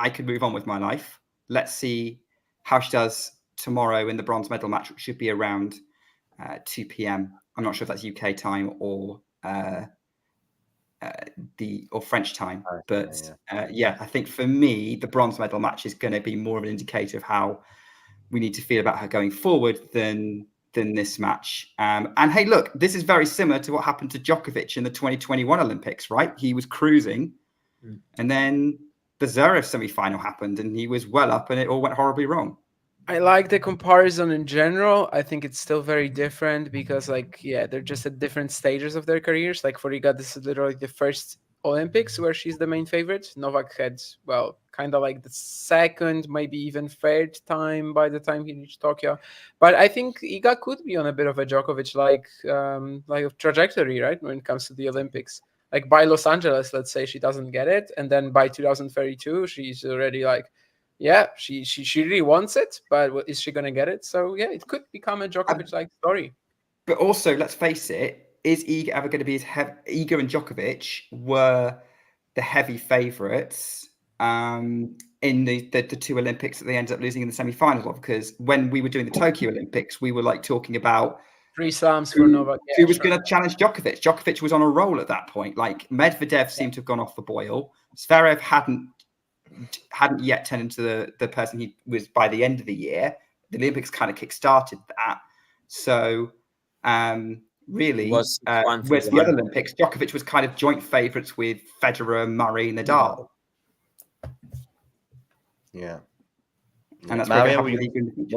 I could move on with my life. Let's see how she does tomorrow in the bronze medal match, which should be around 2 p.m. I'm not sure if that's UK time or French time, but yeah, I think for me, the bronze medal match is going to be more of an indicator of how we need to feel about her going forward than this match. And hey, look, this is very similar to what happened to Djokovic in the 2021 Olympics, right? He was cruising, and then the Zverev semi-final happened, and he was well up, and it all went horribly wrong. I like the comparison in general. I think it's still very different because, like, yeah, they're just at different stages of their careers. Like for Iga, this is literally the first Olympics where she's the main favorite. Novak had, well, kind of like the second, maybe even third time by the time he reached Tokyo. But I think Iga could be on a bit of a Djokovic like a trajectory, right, when it comes to the Olympics. Like by Los Angeles, let's say she doesn't get it, and then by 2032, she's already like, yeah, she really wants it, but is she going to get it? So yeah, it could become a Djokovic-like story. But also, let's face it, is Iga ever going to be as heavy? Iga and Djokovic were the heavy favourites in the two Olympics that they ended up losing in the semi-finals of. Because when we were doing the Tokyo Olympics, we were like talking about 3 slams for Novak. Who was going to challenge Djokovic? Djokovic was on a roll at that point. Like Medvedev seemed to have gone off the boil. Zverev hadn't yet turned into the person he was by the end of the year. The Olympics kind of kick-started that. So really, whereas the other Olympics, Djokovic was kind of joint favourites with Federer, Murray, Nadal. Yeah. And that's Mario, what are you thinking?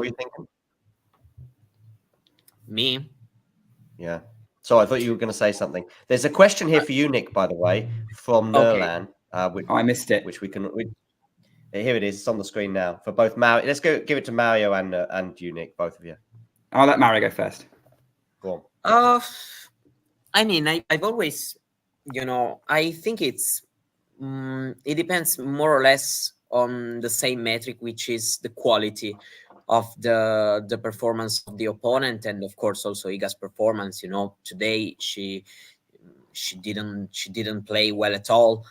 Me? Yeah. So I thought you were going to say something. There's a question here for you, Nick, by the way, from Nerlan. I missed it. Which we can... here it is. It's on the screen now for both Mario. Let's give it to Mario and you, Nick, both of you. I'll let Mario go first. Go on. I mean, I've always, I think it depends more or less on the same metric, which is the quality of the performance of the opponent, and of course also Iga's performance. Today she didn't play well at all.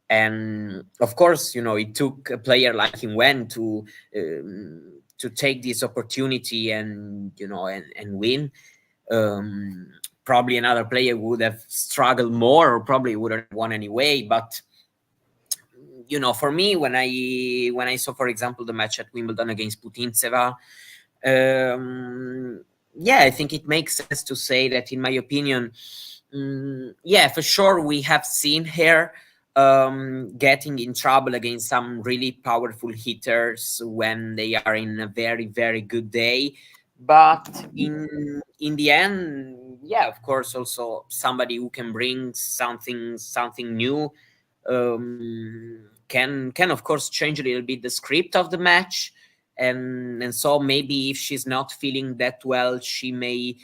And of course, it took a player like him Wen to take this opportunity and win. Probably another player would have struggled more, or probably would have won anyway. But for me, when I saw, for example, the match at Wimbledon against Putintseva, I think it makes sense to say that, in my opinion, for sure we have seen her getting in trouble against some really powerful hitters when they are in a very, very good day. But in the end, of course, also somebody who can bring something new can of course change a little bit the script of the match. And so maybe if she's not feeling that well, she may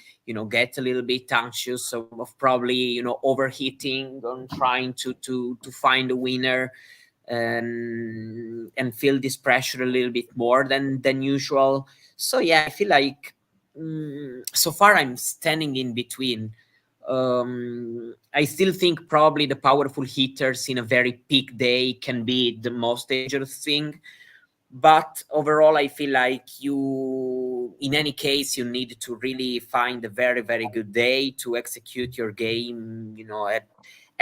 get a little bit anxious of probably overheating on trying to find a winner, and feel this pressure a little bit more than usual. So I feel like so far I'm standing in between. I still think probably the powerful hitters in a very peak day can be the most dangerous thing. But overall, I feel like in any case, you need to really find a very, very good day to execute your game,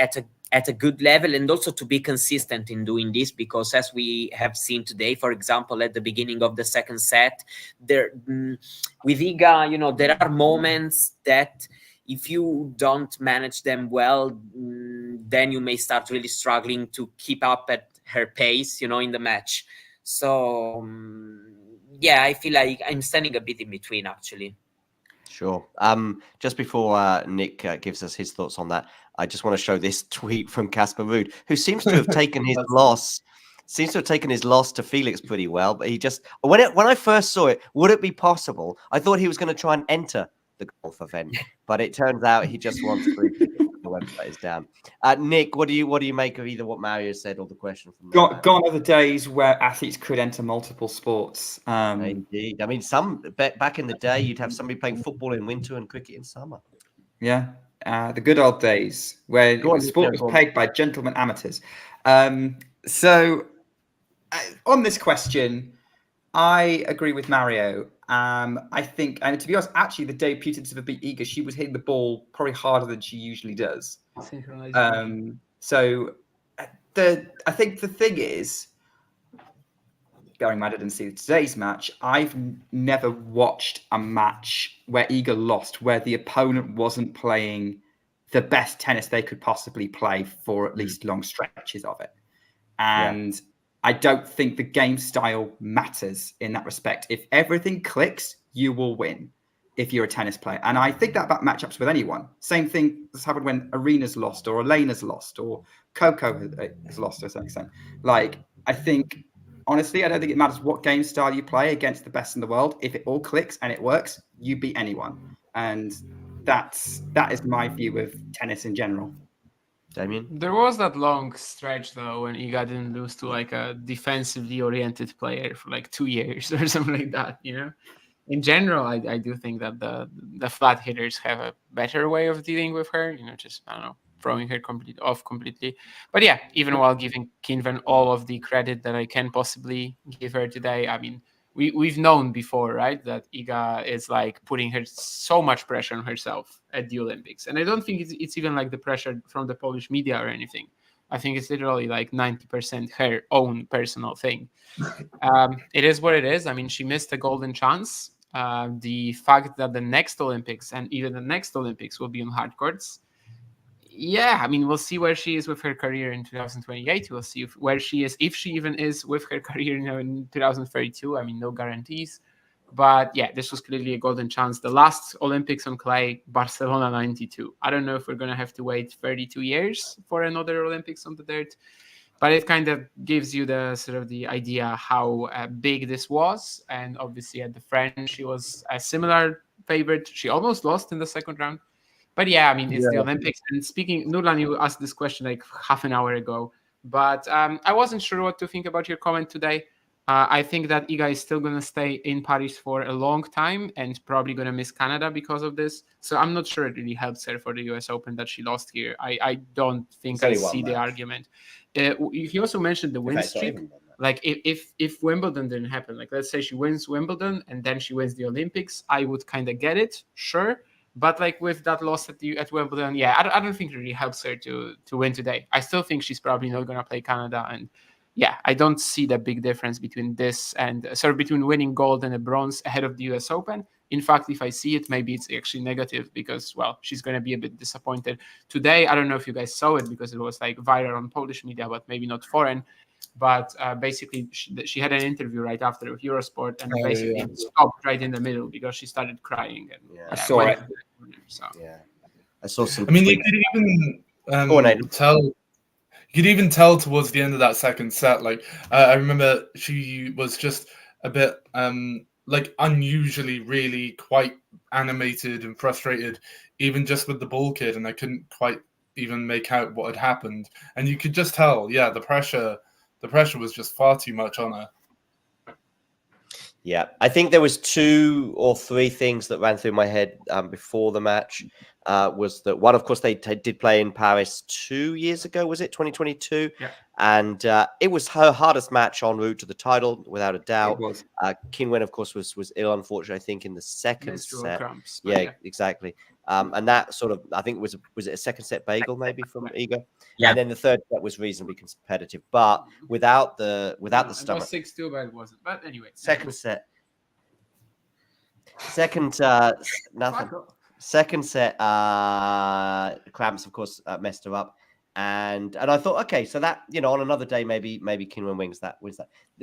at a good level, and also to be consistent in doing this, because as we have seen today, for example, at the beginning of the second set, with Iga, there are moments that if you don't manage them well, then you may start really struggling to keep up at her pace, in the match. So yeah, I feel like I'm standing a bit in between, actually. Sure. Just before Nick gives us his thoughts on that, I just want to show this tweet from Casper Ruud, who seems to have taken his loss. Seems to have taken his loss to Felix pretty well, but he just when I first saw it, would it be possible? I thought he was going to try and enter the golf event, but it turns out he just wants free tickets. The website is down. Nick, what do you make of either what Mario said or the question from Gone are the days where athletes could enter multiple sports. Indeed, I mean, back in the day, you'd have somebody playing football in winter and cricket in summer. Yeah, the good old days where sport was paid by gentlemen amateurs. So, on this question, I agree with Mario. I think, and to be honest, actually, the day Putativa beat Iga, she was hitting the ball probably harder than she usually does. So, I think the thing is, bearing in mind I didn't see today's match, I've never watched a match where Iga lost, where the opponent wasn't playing the best tennis they could possibly play for at least long stretches of it. And I don't think the game style matters in that respect. If everything clicks, you will win if you're a tennis player. And I think that about matchups with anyone. Same thing has happened when Arena's lost or Elena's lost or Coco has lost to a certain extent. Like, I think, honestly, I don't think it matters what game style you play against the best in the world. If it all clicks and it works, you beat anyone. And that is my view of tennis in general. Damien? There was that long stretch, though, when Iga didn't lose to like a defensively oriented player for like 2 years or something like that, In general, I do think that the flat hitters have a better way of dealing with her, just, I don't know, throwing her completely. But yeah, even while giving Kinven all of the credit that I can possibly give her today, I mean, we've known before, right, that Iga is like putting so much pressure on herself at the Olympics. And I don't think it's even like the pressure from the Polish media or anything. I think it's literally like 90% her own personal thing. It is what it is. I mean, she missed a golden chance. The fact that the next Olympics and even the next Olympics will be on hard courts. Yeah, I mean, we'll see where she is with her career in 2028. We'll see where she is, if she even is with her career in 2032. I mean, no guarantees. But yeah, this was clearly a golden chance. The last Olympics on clay, Barcelona 92. I don't know if we're going to have to wait 32 years for another Olympics on the dirt. But it kind of gives you the sort of the idea how big this was. And obviously at the French, she was a similar favorite. She almost lost in the second round. But yeah, I mean, it's the Olympics. And speaking, Nurlan, you asked this question like half an hour ago. But I wasn't sure what to think about your comment today. I think that Iga is still going to stay in Paris for a long time and probably going to miss Canada because of this. So I'm not sure it really helps her for the US Open that she lost here. I don't think I see the argument. He also mentioned the win streak. Like if Wimbledon didn't happen, like let's say she wins Wimbledon and then she wins the Olympics, I would kind of get it, sure. But like with that loss at Wimbledon, yeah, I don't think it really helps her to win today. I still think she's probably not going to play Canada. And yeah, I don't see the big difference between this and between winning gold and a bronze ahead of the US Open. In fact, if I see it, maybe it's actually negative because, well, she's going to be a bit disappointed. Today, I don't know if you guys saw it because it was like viral on Polish media, but maybe not foreign. But basically, she had an interview right after with Eurosport and basically stopped right in the middle because she started crying. And I saw it. I saw some. I mean, you could even tell. You could even tell towards the end of that second set. Like I remember, she was just a bit like unusually, really quite animated and frustrated, even just with the ball kid, and I couldn't quite even make out what had happened. And you could just tell, the pressure was just far too much on her. Yeah, I think there was 2 or 3 things that ran through my head before the match. Was that one? Of course, they did play in Paris 2 years ago. Was it 2022? Yeah. And it was her hardest match en route to the title, without a doubt. It was. Kinwen, of course, was ill, unfortunately. I think in the second set. Cramps, yeah, exactly. And that sort of, I think was it a second set bagel maybe from Iga? Yeah. And then the third set was reasonably competitive, but without the stomach. It was 6-2, but it wasn't. But anyway, second set. Nothing. Second set, cramps, of course, messed her up. And I thought, okay, so that, on another day, maybe Kinwen wins that.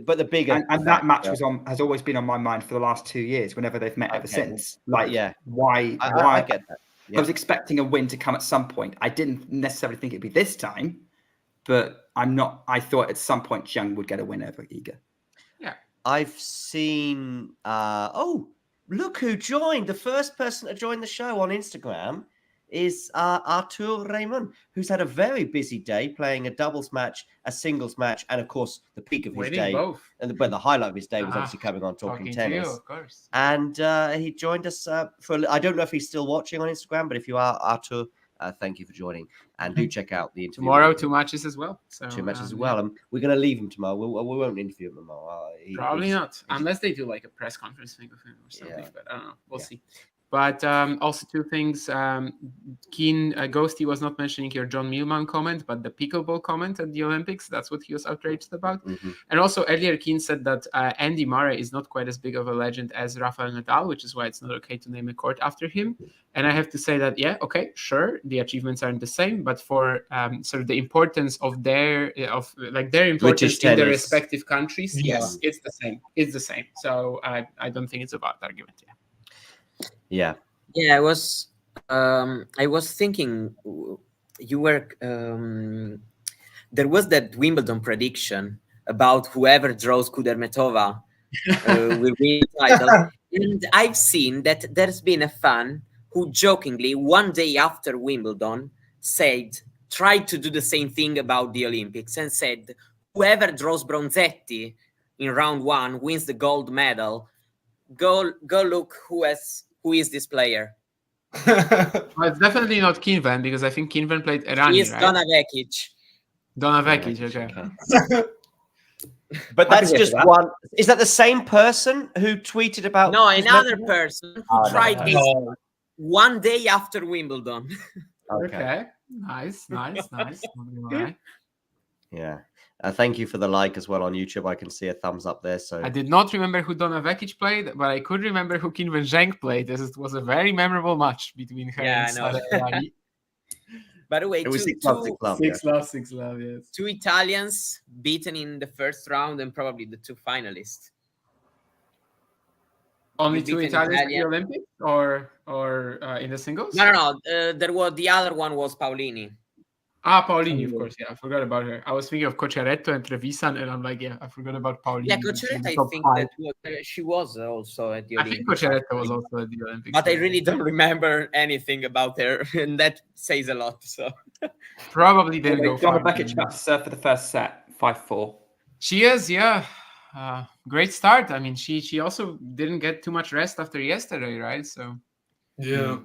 But the bigger and that match has always been on my mind for the last 2 years. Whenever they've met ever since, like, why? I get that. Yeah. I was expecting a win to come at some point. I didn't necessarily think it'd be this time, but I thought at some point Zhang would get a win over Iga. Yeah, I've seen. Oh, look who joined! The first person to join the show on Instagram is Artur Raymond, who's had a very busy day playing a doubles match, a singles match, and of course the peak of his day. Both. But the highlight of his day was obviously coming on talking tennis. To you, of course. And he joined us for. I don't know if he's still watching on Instagram, but if you are, Artur, thank you for joining, and do check out the interview. Tomorrow, 2 matches as well. So 2 matches as well, and we're going to leave him tomorrow. We won't interview him tomorrow. Probably not, unless they do like a press conference thing with him or something. But I don't know. We'll see. But also 2 things. Keen Ghosty was not mentioning your John Millman comment, but the pickleball comment at the Olympics. That's what he was outraged about. Mm-hmm. And also earlier, Keen said that Andy Murray is not quite as big of a legend as Rafael Nadal, which is why it's not okay to name a court after him. And I have to say that, okay, sure, the achievements aren't the same, but for sort of the importance of their importance in their respective countries, yes, it's the same. It's the same. So I don't think it's a bad argument. Yeah. I was thinking you were there was that Wimbledon prediction about whoever draws Kudermetova will win the title, and I've seen that there's been a fan who jokingly one day after Wimbledon tried to do the same thing about the Olympics and said whoever draws Bronzetti in round 1 wins the gold medal. Go look who is this player. Well, it's definitely not Kinven, because I think Kinven played Errani, It's right? Donavekic. Okay. But that's just one. Is that the same person who tweeted about? No, another person who tried this one day after Wimbledon. Okay. Nice. Yeah. Thank you for the like as well on YouTube. I can see a thumbs up there. So I did not remember who Donavekic played, but I could remember who Kinven Zheng played. This was a very memorable match between her and Sara Errani. By the way, it was 6 love, yes. 2 Italians beaten in the first round and probably the 2 finalists. Only 2 Italians in the Olympics or in the singles? No. There was the other one was Paolini. Paolini, of course. Yeah, I forgot about her. I was thinking of Cocciaretto and Trevisan, and I'm like, I forgot about Paolini. Yeah, Cocciaretto, I think that she was also at the Olympics. I think Cocciaretto was also at the Olympics. But I really don't remember anything about her, and that says a lot. So probably didn't go far. Donavekic about to serve for the first set, 5-4. She is, yeah. Great start. I mean, she also didn't get too much rest after yesterday, right? So yeah.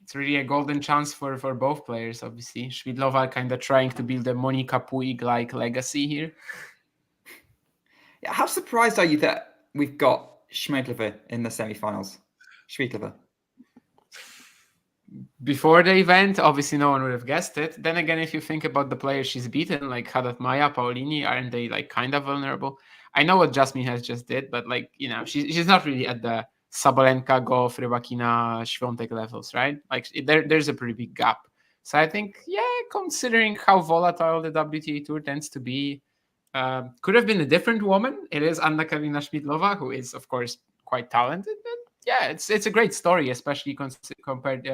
It's really a golden chance for both players, obviously. Svitolova kind of trying to build a Monica Puig-like legacy here. Yeah, how surprised are you that we've got Schmedlova in the semi-finals? Svitolova. Before the event, obviously no one would have guessed it. Then again, if you think about the players she's beaten, like Haddad Maia, Paolini, aren't they like kind of vulnerable? I know what Jasmine has just did, but like, she's not really at the Sabalenka, Goff, Rybakina, Świątek levels, right? Like there's a pretty big gap. So I think, considering how volatile the WTA Tour tends to be, could have been a different woman. It is Anna Karolina Svitolova, who is, of course, quite talented. And it's a great story, especially combined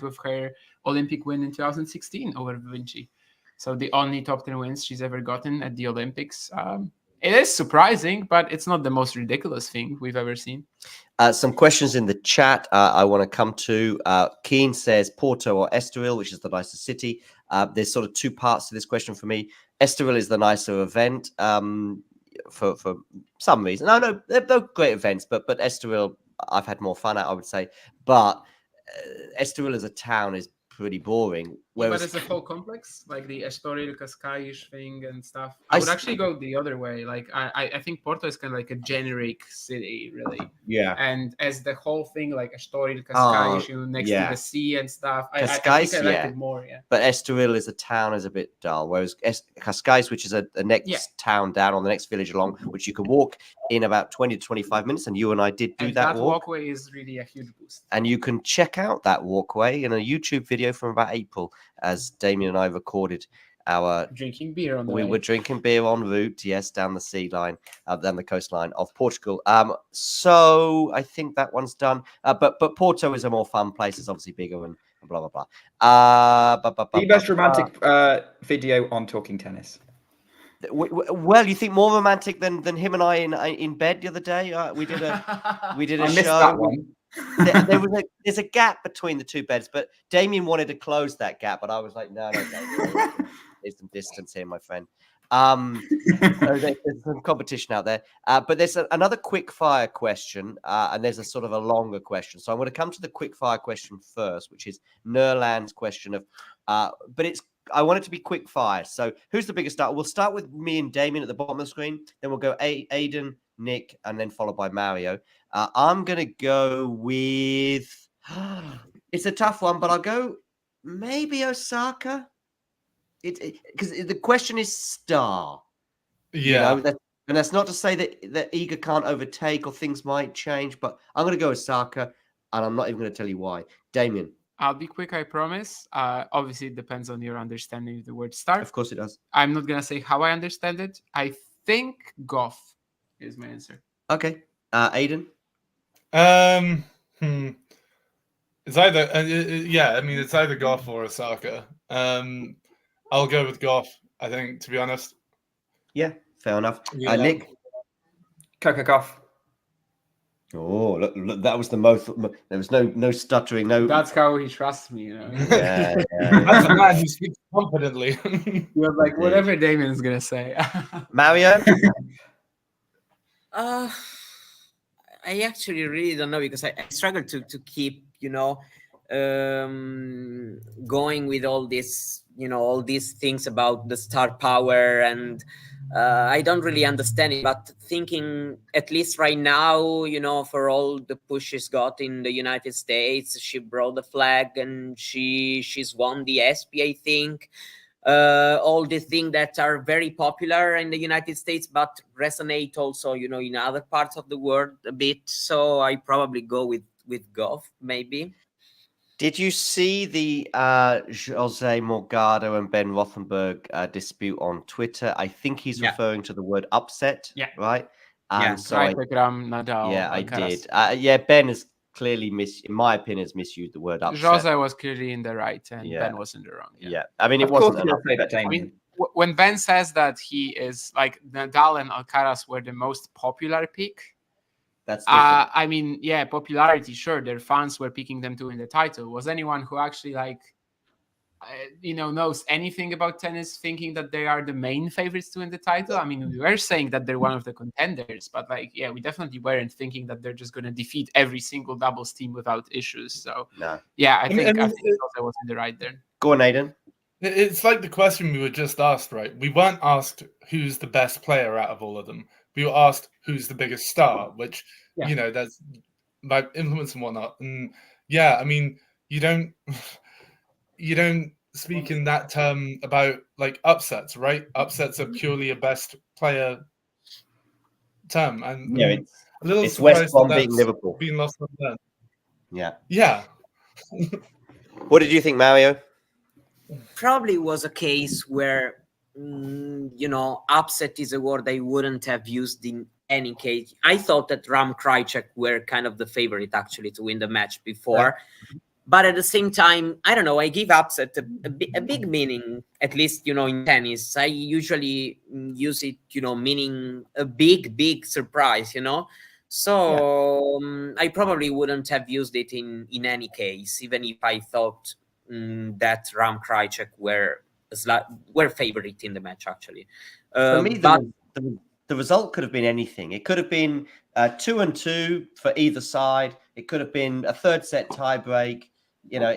with her Olympic win in 2016 over Vinci. So the only top 10 wins she's ever gotten at the Olympics. It is surprising, but it's not the most ridiculous thing we've ever seen. Some questions in the chat I want to come to. Keen says Porto or Estoril, which is the nicer city. There's sort of 2 parts to this question for me. Estoril is the nicer event for some reason. No, they're both great events, but Estoril I've had more fun at, I would say. But Estoril as a town is pretty boring. But it's a whole complex, like the Estoril Cascais thing and stuff. I would actually go the other way. Like I think Porto is kind of like a generic city, really. Yeah. And as the whole thing, like Estoril Cascais, next to the sea and stuff, I think I like it more. Yeah. But Estoril as a town is a bit dull, whereas Cascais, which is a next town down on the next village along, which you can walk in about 20 to 25 minutes, and you and I did do that walk. Walkway is really a huge boost. And you can check out that walkway in a YouTube video from about April, as Damien and I recorded our drinking beer on the way. We were drinking beer en route, yes, down the sea line, down the coastline of Portugal. So I think that one's done. But Porto is a more fun place. It's obviously bigger and blah blah blah. The best romantic video on talking tennis. Well, you think more romantic than him and I in bed the other day? We did a I missed show. That one. There's a gap between the two beds, but Damien wanted to close that gap, but I was like, no, there's some distance here, my friend. So there's some competition out there, but there's another quick fire question, and there's a sort of a longer question. So I'm going to come to the quick fire question first, which is Nerland's question of, but I want it to be quick fire. So who's the biggest starter? We'll start with me and Damien at the bottom of the screen. Then we'll go Aiden, Nick, and then followed by Mario. I'm going to go with... It's a tough one, but I'll go maybe Osaka. Because the question is star. Yeah. You know, and that's not to say that Iga can't overtake or things might change, but I'm going to go Osaka, and I'm not even going to tell you why. Damien. I'll be quick, I promise. Obviously, it depends on your understanding of the word star. Of course it does. I'm not going to say how I understand it. I think Goff is my answer. Okay. Aiden? It's either, it's either Goff or Osaka. I'll go with Goff, I think, to be honest. Yeah, fair enough. Yeah. Nick? Coco Goff. Oh, look, that was the most. There was no stuttering. No. That's how he trusts me. You know? Yeah. That's a man who speaks confidently. You're like whatever Damien's gonna say. Mario. I actually really don't know, because I struggle to keep going with all this, all these things about the star power, and I don't really understand it, but thinking, at least right now, for all the push she's got in the United States, she brought the flag and she's won the ESPY, I think. All the things that are very popular in the United States, but resonate also, in other parts of the world a bit. So I probably go with Goff, maybe. Did you see the Jose Morgado and Ben Rothenberg dispute on Twitter? I think he's referring to the word upset. Yeah. Right. So Nadal. Yeah, I did. Ben has clearly in my opinion, has misused the word upset. Jose was clearly in the right, and Ben was in the wrong. Yeah. I mean, it wasn't an upset. I mean, when Ben says that he is like Nadal and Alcaraz were the most popular pick. That's different. I mean, yeah, popularity, sure. Their fans were picking them to win the title. Was anyone who actually knows anything about tennis thinking that they are the main favorites to win the title? I mean, we were saying that they're one of the contenders, but we definitely weren't thinking that they're just going to defeat every single doubles team without issues. So, no. Yeah, I think I was in the right there. Go on, Aiden. It's like the question we were just asked, right? We weren't asked who's the best player out of all of them. We were asked who's the biggest star, which, that's by influence and whatnot. And I mean, you don't speak in that term about like upsets, right? Upsets are purely a best player term. And it's West Brom beating Liverpool. Being lost on them. Yeah. Yeah. What did you think, Mario? Probably was a case where upset is a word I wouldn't have used in any case. I thought that Ram Krajicek were kind of the favorite actually to win the match before. Yeah. But at the same time, I don't know, I give upset a big meaning, at least, in tennis. I usually use it, meaning a big surprise, So I probably wouldn't have used it in any case, even if I thought that Ram Krajicek were favorite in the match, actually. For me, the result could have been anything. It could have been 2-2 for either side. It could have been a third set tie break. you know,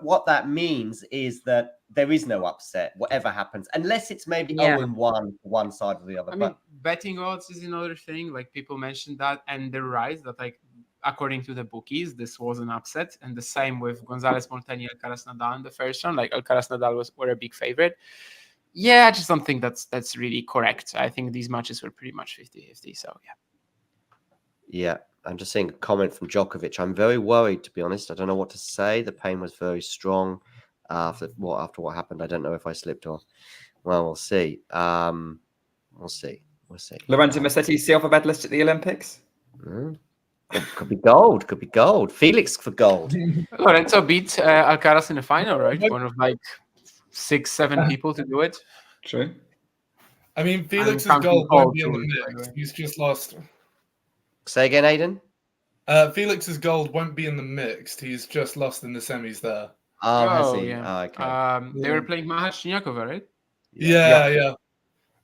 what that means is that there is no upset, whatever happens, unless it's maybe 0-1 for one side or the other. I mean, betting odds is another thing. Like people mentioned that, and they're right that like according to the bookies, this was an upset, and the same with Gonzalez, Molteni, Alcaraz, Nadal in the first round. Like Alcaraz, Nadal were a big favorite. Yeah, I just don't think that's really correct. I think these matches were pretty much 50-50. So yeah. Yeah, I'm just seeing a comment from Djokovic. I'm very worried, to be honest. I don't know what to say. The pain was very strong after what happened. I don't know if I slipped or. Well, we'll see. We'll see. Lorenzo Musetti, silver medalist at the Olympics. Could be gold. Could be gold. Felix for gold. Lorenzo beat Alcaraz in the final, right? One of like 6-7 people to do it. True. I mean, Felix's gold won't be in the mix. He's just lost. Say again, Aidan. Felix's gold won't be in the mixed. He's just lost in the semis there. Oh, has he? Yeah. Oh, okay. They were playing Mahat-Siniakova, right? Yeah.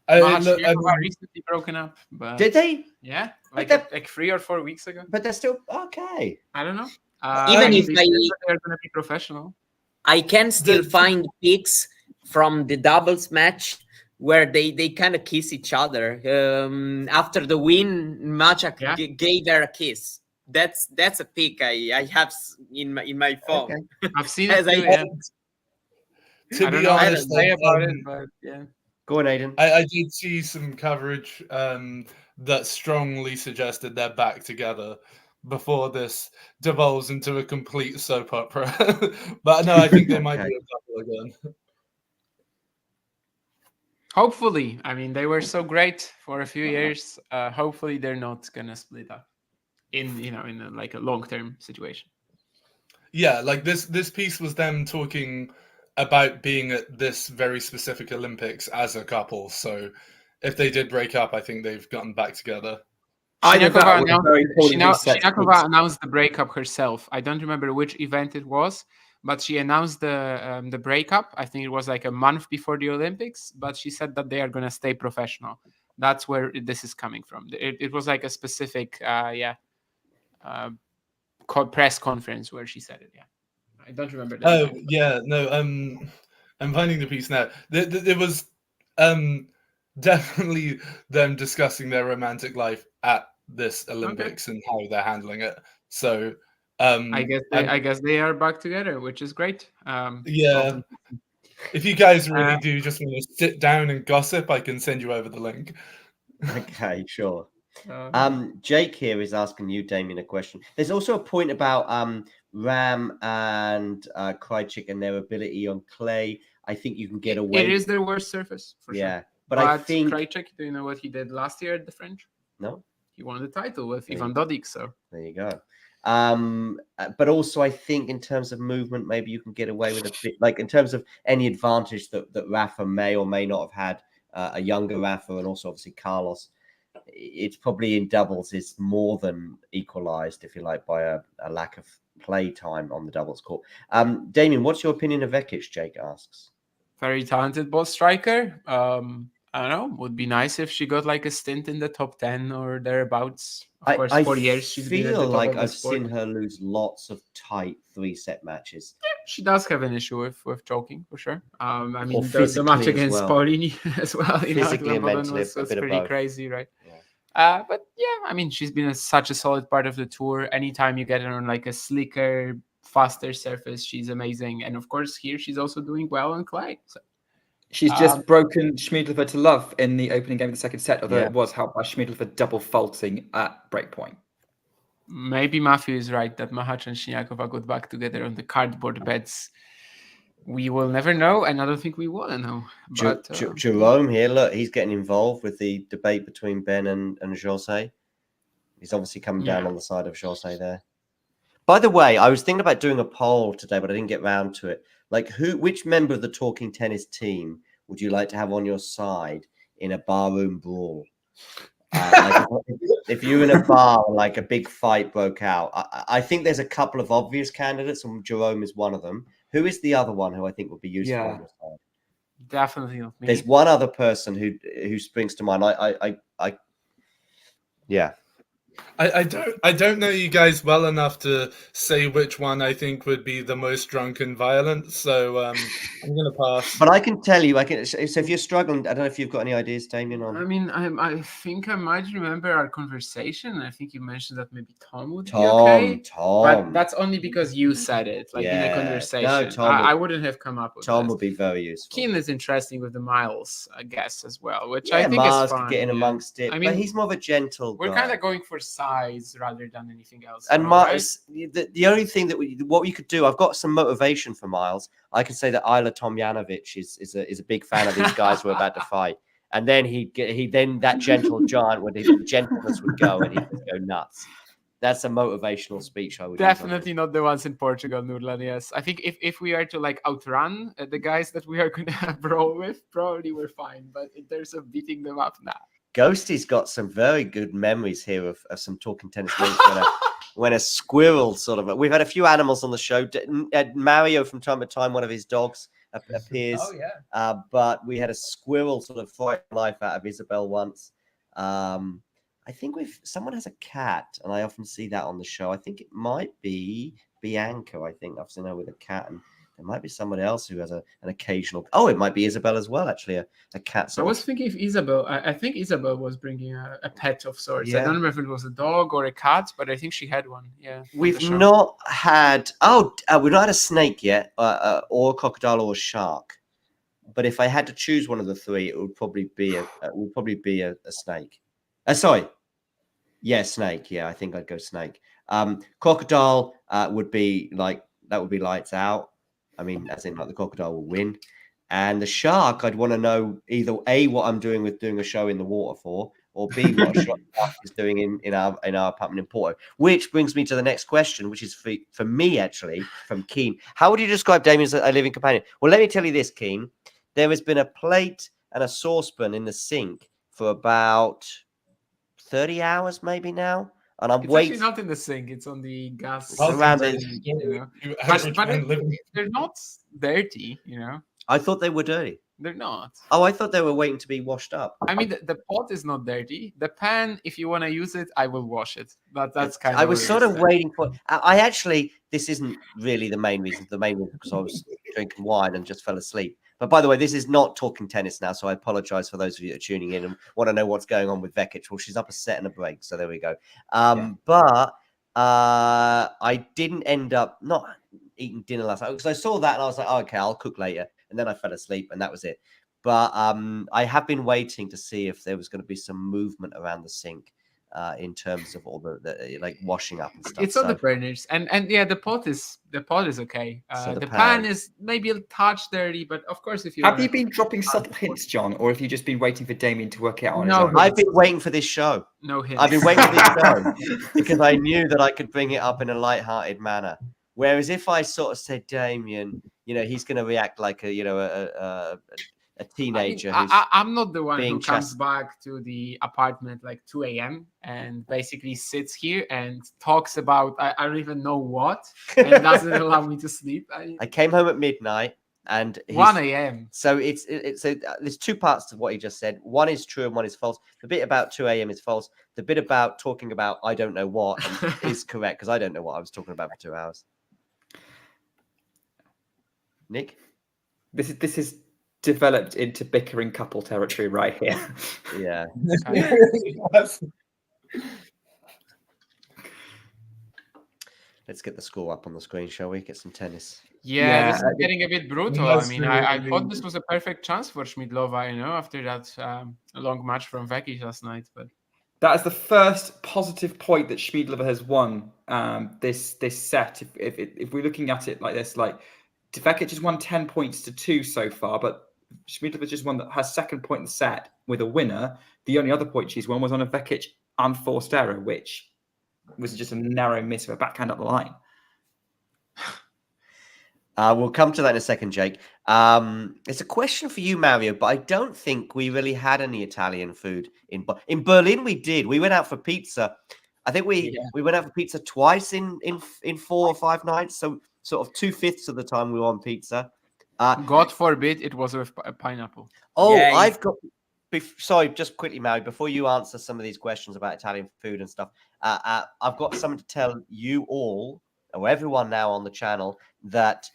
Mahat-Siniakova recently broken up. But did they? Yeah, like 3 or 4 weeks ago. But they're still okay. I don't know. Even if they're going to be professional. I can still find pics from the doubles match where they kind of kiss each other. After the win, Macha gave her a kiss. That's a pic I have in my phone. Okay. I've seen it too. To be honest, about it, but yeah. Go on, Aidan. I did see some coverage that strongly suggested they're back together before this devolves into a complete soap opera. But no, I think they might be a couple again. Hopefully. I mean, they were so great for a few years. Hopefully they're not gonna split up in a long-term situation. Yeah, like this piece was them talking about being at this very specific Olympics as a couple. So if they did break up, I think they've gotten back together. Siniakova announced the breakup herself. I don't remember which event it was, but she announced the breakup. I think it was like a month before the Olympics, but she said that they are going to stay professional. That's where this is coming from. It was like a specific press conference where she said it. Yeah, I don't remember. I'm finding the piece now. There was definitely them discussing their romantic life at this Olympics and how they're handling it. So I guess they are back together, which is great. If you guys really do just want to sit down and gossip, I can send you over the link. Okay, sure. Jake here is asking you, Damien, a question. There's also a point about Ram and Krajcik and their ability on clay. I think you can get away. It is their worst surface, for sure. But I think Krajcik, do you know what he did last year at the French? No. He won the title with Ivan Dodig, so there you go. But also I think in terms of movement, maybe you can get away with a bit, like in terms of any advantage that Rafa may or may not have had, a younger Rafa, and also obviously Carlos. It's probably in doubles is more than equalized, if you like, by a lack of play time on the doubles court. Damien, what's your opinion of Vekic? Jake asks. Very talented ball striker. I don't know. Would be nice if she got like a stint in the top 10 or thereabouts. Of course, 4 years. I feel like I've seen her lose lots of tight 3-set matches. Yeah, she does have an issue with choking for sure. I mean, the match against Paulini as well. Physically and mentally, was pretty crazy, right? But yeah, I mean, she's been such a solid part of the tour. Anytime you get her on like a slicker, faster surface, she's amazing. And of course, here she's also doing well on clay. So. She's just broken Schmiedlova to love in the opening game of the second set, although it was helped by Schmiedlova double faulting at breakpoint. Maybe Matthew is right that Mahat and Siniakova got back together on the cardboard beds. We will never know, and I don't think we want to know. But, Jerome here, look, he's getting involved with the debate between Ben and Jose. He's obviously coming down on the side of Jose there. By the way, I was thinking about doing a poll today, but I didn't get round to it. Like, which member of the Talking Tennis team would you like to have on your side in a barroom brawl? If you're in a bar, like a big fight broke out, I think there's a couple of obvious candidates, and Jerome is one of them. Who is the other one who I think would be useful on your side? Definitely not me. There's one other person who springs to mind. I don't know you guys well enough to say which one I think would be the most drunk and violent, so I'm gonna pass. But I can tell you, so if you're struggling, I don't know if you've got any ideas, Damien, I on mean, I think I might remember our conversation. I think you mentioned that maybe Tom would be okay. But Tom. that's only because you said it, like in a Yeah. conversation. No, Tom I wouldn't have come up with Tom this. would be very useful. Keen is interesting with the Miles, I guess, as well, which Yeah, I think Mars is fun. could get in amongst it. I But mean, he's more of a gentle we're guy. kind of going for size rather than anything else. And though, Miles, the only thing that what we could do, I've got some motivation for Miles. I can say that Isla Tomjanovic is a big fan of these guys we're about to fight, and then then that gentle giant the gentleness would go and he'd just go nuts. That's a motivational speech. I would definitely not the ones in Portugal, Nurlan. Yes, I think if we are to like outrun the guys that we are going to brawl with, probably we're fine. But in terms of beating them up, nah. Ghosty's got some very good memories here of some talking tennis moments when a squirrel sort of. We've had a few animals on the show. Mario from time to time, one of his dogs appears. Oh yeah. But we had a squirrel sort of fight life out of Isabel once. I think someone has a cat, and I often see that on the show. I think it might be Bianca. I think I've seen her with a cat, and there might be someone else who has an occasional. Oh, it might be Isabel as well. Actually, a cat. I was thinking if Isabel. I think Isabel was bringing a pet of sorts. Yeah. I don't remember if it was a dog or a cat, but I think she had one. Yeah. We've not had. We've not had a snake yet, or a crocodile or a shark. But if I had to choose one of the three, it would probably be a snake. Sorry. Yeah, snake. Yeah, I think I'd go snake. Crocodile would be lights out. I mean, as in like the crocodile will win. And the shark, I'd want to know either A, what I'm doing with doing a show in the water for, or B, what a shark is doing in our apartment in Porto. Which brings me to the next question, which is for me actually from Keen. How would you describe Damien as a living companion? Well, let me tell you this, Keen. There has been a plate and a saucepan in the sink for about 30 hours maybe now, and I'm waiting. It's actually not in the sink; it's on the gas. Around but they're not dirty, you know. I thought they were dirty. They're not. Oh, I thought they were waiting to be washed up. I mean, the pot is not dirty. The pan, if you want to use it, I will wash it. That's kind of. I was sort of waiting for. I actually, this isn't really the main reason. The main reason because I was drinking wine and just fell asleep. But by the way, this is not talking tennis now, so I apologize for those of you that are tuning in and want to know what's going on with Vekic. Well, she's up a set and a break, so there we go. But I didn't end up not eating dinner last night because I saw that and I was like, oh, okay, I'll cook later. And then I fell asleep and that was it. But I have been waiting to see if there was going to be some movement around the sink in terms of all the like washing up and stuff. It's on the burners, and yeah, the pot is okay. So the pan is maybe a touch dirty, but of course, if you have you been dropping subtle hints, John, or have you just been waiting for Damien to work it out on his No, own? I've been waiting for this show. No hints. I've been waiting for this show because I knew that I could bring it up in a light-hearted manner. Whereas if I sort of said Damien, he's going to react like a teenager. I'm not the one who comes back to the apartment like 2 a.m. and basically sits here and talks about I don't even know what and doesn't allow me to sleep. I came home at midnight and 1 a.m. So there's two parts to what he just said. One is true and one is false. The bit about 2 a.m. is false. The bit about talking about I don't know what is correct because I don't know what I was talking about for 2 hours. Nick, this is developed into bickering couple territory right here. Yeah. Let's get the score up on the screen, shall we? Get some tennis. Yeah, this is getting a bit brutal. I mean, I thought this was a perfect chance for Schmidlova, after that long match from Vekic last night. But that is the first positive point that Schmidlova has won this set. If we're looking at it like this, like Vekic has won 10 points to 2 so far, but Schmidlova just won her second point in the set with a winner. The only other point she's won was on a Vekic unforced error, which was just a narrow miss of a backhand up the line. We'll come to that in a second, Jake. It's a question for you, Mario, but I don't think we really had any Italian food in Berlin. We did. We went out for pizza. I think we went out for pizza twice in 4 or 5 nights. So sort of 2/5 of the time we were on pizza. God forbid it was with a pineapple. Oh, yeah, I've got. sorry, just quickly, Mary, before you answer some of these questions about Italian food and stuff, I've got something to tell you all, or everyone now on the channel, that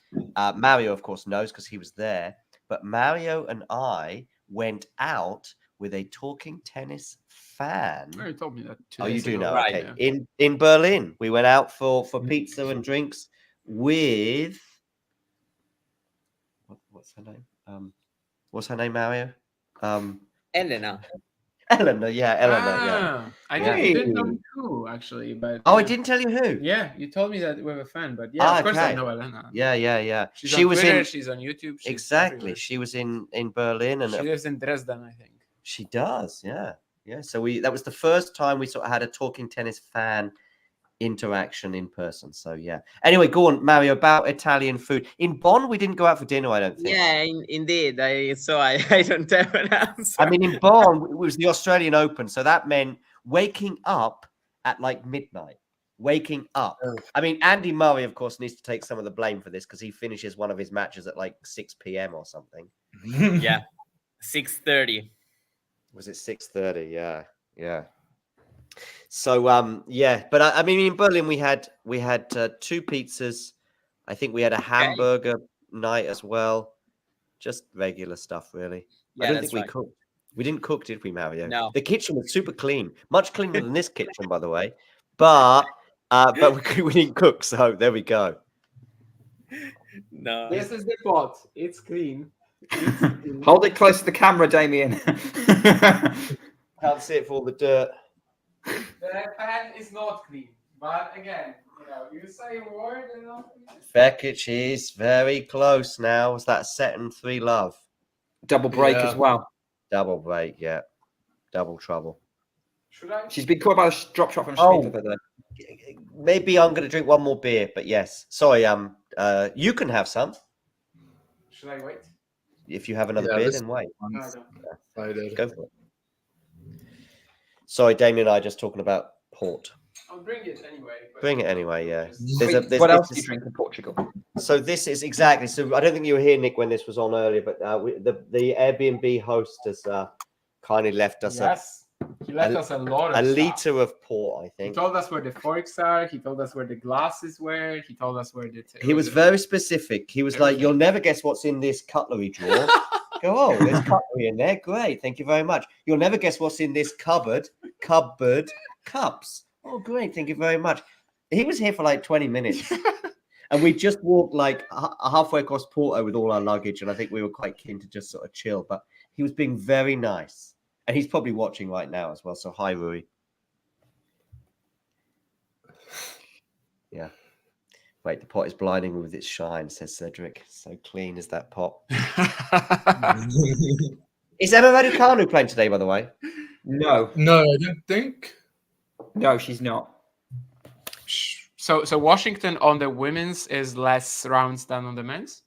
Mario, of course, knows because he was there. But Mario and I went out with a talking tennis fan. Oh, you told me that. Oh, you do know, Right. okay? In Berlin, we went out for pizza and drinks with what's her name? What's her name, Mario? Elena. Eleanor, yeah. I Yeah. didn't know who actually, but Oh, I didn't tell you who. Yeah, you told me that we have a fan, but yeah, of course I okay. know Elena. Yeah. She's She on was Twitter, in she's on YouTube. She's exactly. everywhere. She was in Berlin, and She lives in Dresden, I think. she does, yeah. So that was the first time we sort of had a talking tennis fan interaction in person. So yeah. Anyway, go on, Mario, about Italian food. In Bonn, we didn't go out for dinner, I don't think. Yeah, indeed. I don't have an answer. I mean, in Bonn, it was the Australian Open, so that meant waking up at like midnight. Waking up. I mean, Andy Murray, of course, needs to take some of the blame for this because he finishes one of his matches at like 6 p.m. or something. Yeah, 6:30. Was it 6:30? Yeah. So yeah, but I mean, in Berlin we had 2 pizzas. I think we had a hamburger night as well. Just regular stuff, really. Yeah, I don't think we cooked. We didn't cook, did we, Mario? No. The kitchen was super clean, much cleaner than this kitchen, by the way. But we didn't cook, so there we go. No. This is the pot. It's clean. Hold it close to the camera, Damien. Can't see it for all the dirt. The pan is not clean, but again, you say a word and Vekic is very close now. Was that set and 3 love? Double break as well. Double break, yeah. Double trouble. Should I? She's been caught by a drop shot from Oh. Schmidt. Maybe I'm going to drink one more beer, but yes. Sorry, you can have some. Should I wait? If you have another beer, then wait. No, I don't. I did. Go for it. Sorry, Damien and I are just talking about port. I'll bring it anyway. Bring it anyway, yeah. What else do you drink in Portugal? So this is exactly. So I don't think you were here, Nick, when this was on earlier, but the Airbnb host has kindly left us he left us a lot of a stuff. liter of port, I He think. told us where the forks are. He told us where the glasses were. He told us where the. He was very specific. He was like, "You'll never guess what's in this cutlery drawer." Go, oh, there's cutlery in there. Great, thank you very much. You'll never guess what's in this cupboard. Cups. Oh, great, thank you very much. He was here for like 20 minutes. And we just walked like halfway across Porto with all our luggage. And I think we were quite keen to just sort of chill. But he was being very nice. And he's probably watching right now as well. So hi, Rui. Yeah. Wait, the pot is blinding me with its shine, says Cedric. So clean is that pot. Is Emma Raducanu playing today, by the way? No, I don't think. no, she's not. So Washington on the women's is less rounds than on the men's.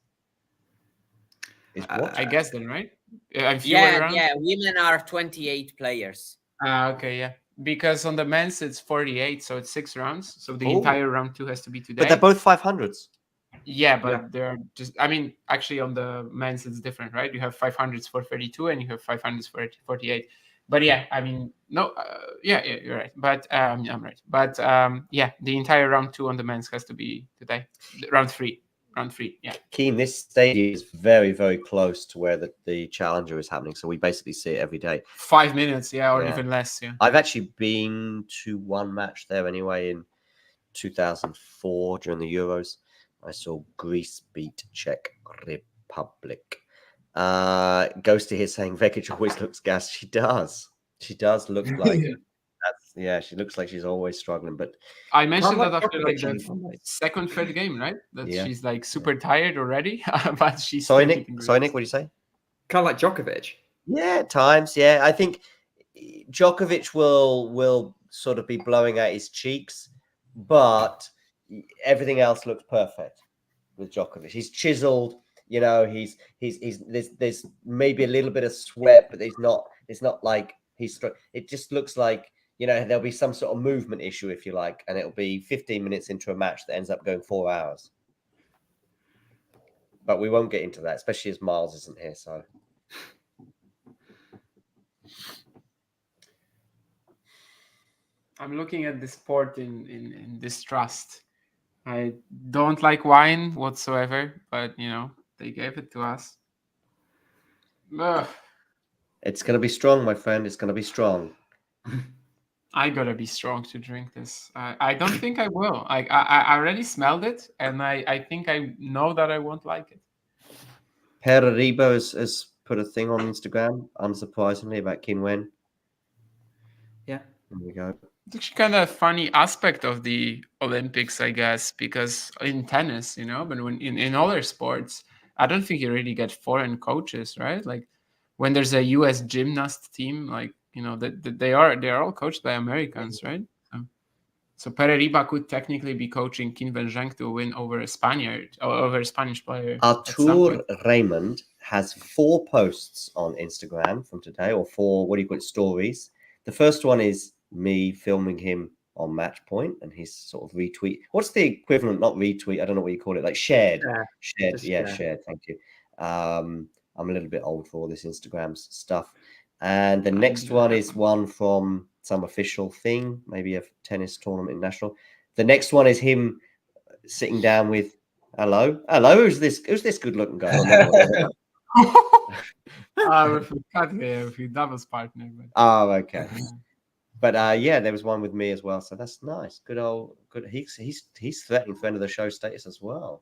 Is what? I guess then, right? And fewer Yeah, rounds? women are 28 players. Okay, yeah. Because on the men's it's 48, so it's 6 rounds. So the entire round 2 has to be today. But they're both 500s. Yeah, but they're just. I mean, actually, on the men's it's different, right? You have 500s for 32, and you have 500s for 48. But yeah, I mean, no, yeah, you're right. But I'm right. But yeah, the entire round 2 on the men's has to be today. Round 3, yeah. Keen, this stadium is very, very close to where the Challenger is happening. So we basically see it every day. 5 minutes, or Yeah. even less, yeah. I've actually been to one match there anyway in 2004 during the Euros. I saw Greece beat Czech Republic. Ghosty here saying Vekic always looks gassed. She does. She does look like she looks like she's always struggling. But I mentioned that like after like Djokovic in the some ways. second, third game, right? That Yeah. she's like super tired already, but she's sorry, still Nick. keeping Sorry, great. Nick. What do you say? Kind of like Djokovic. Yeah, at times. Yeah, I think Djokovic will sort of be blowing out his cheeks, but everything else looks perfect with Djokovic. He's chiseled. You know, he's there's maybe a little bit of sweat, but it's not like he's. It just looks like, you know, there'll be some sort of movement issue, if you like, and it'll be 15 minutes into a match that ends up going 4 hours. But we won't get into that, especially as Miles isn't here. So I'm looking at the sport in distrust. I don't like wine whatsoever, but they gave it to us. Ugh, It's going to be strong, my friend. It's going to be strong. I gotta be strong to drink this. I don't think I will. I already smelled it, and I think I know that I won't like it. Pere Ribo has put a thing on Instagram, unsurprisingly, about Qin Wen. Yeah. There we go. It's actually kind of a funny aspect of the Olympics, I guess, because in tennis, but when in other sports, I don't think you really get foreign coaches, right? Like when there's a U.S. gymnast team, like that they are all coached by Americans, right? So Pere Riba could technically be coaching Qin Wen Zheng to win over a Spaniard, or over a Spanish player. Artur Raymond has 4 posts on Instagram from today, or 4, what do you call it, stories. The first one is me filming him on match point, and he's sort of retweet. What's the equivalent? Not retweet. I don't know what you call it. Like shared. Shared. Yeah, shared. Thank you. I'm a little bit old for all this Instagram stuff. And the next one is one from some official thing, maybe a tennis tournament international. The next one is him sitting down with hello. Who's this good looking guy? With your doubles partner. But... Oh, okay. But yeah, there was one with me as well, so that's nice. Good. He's threatening friend of the show status as well.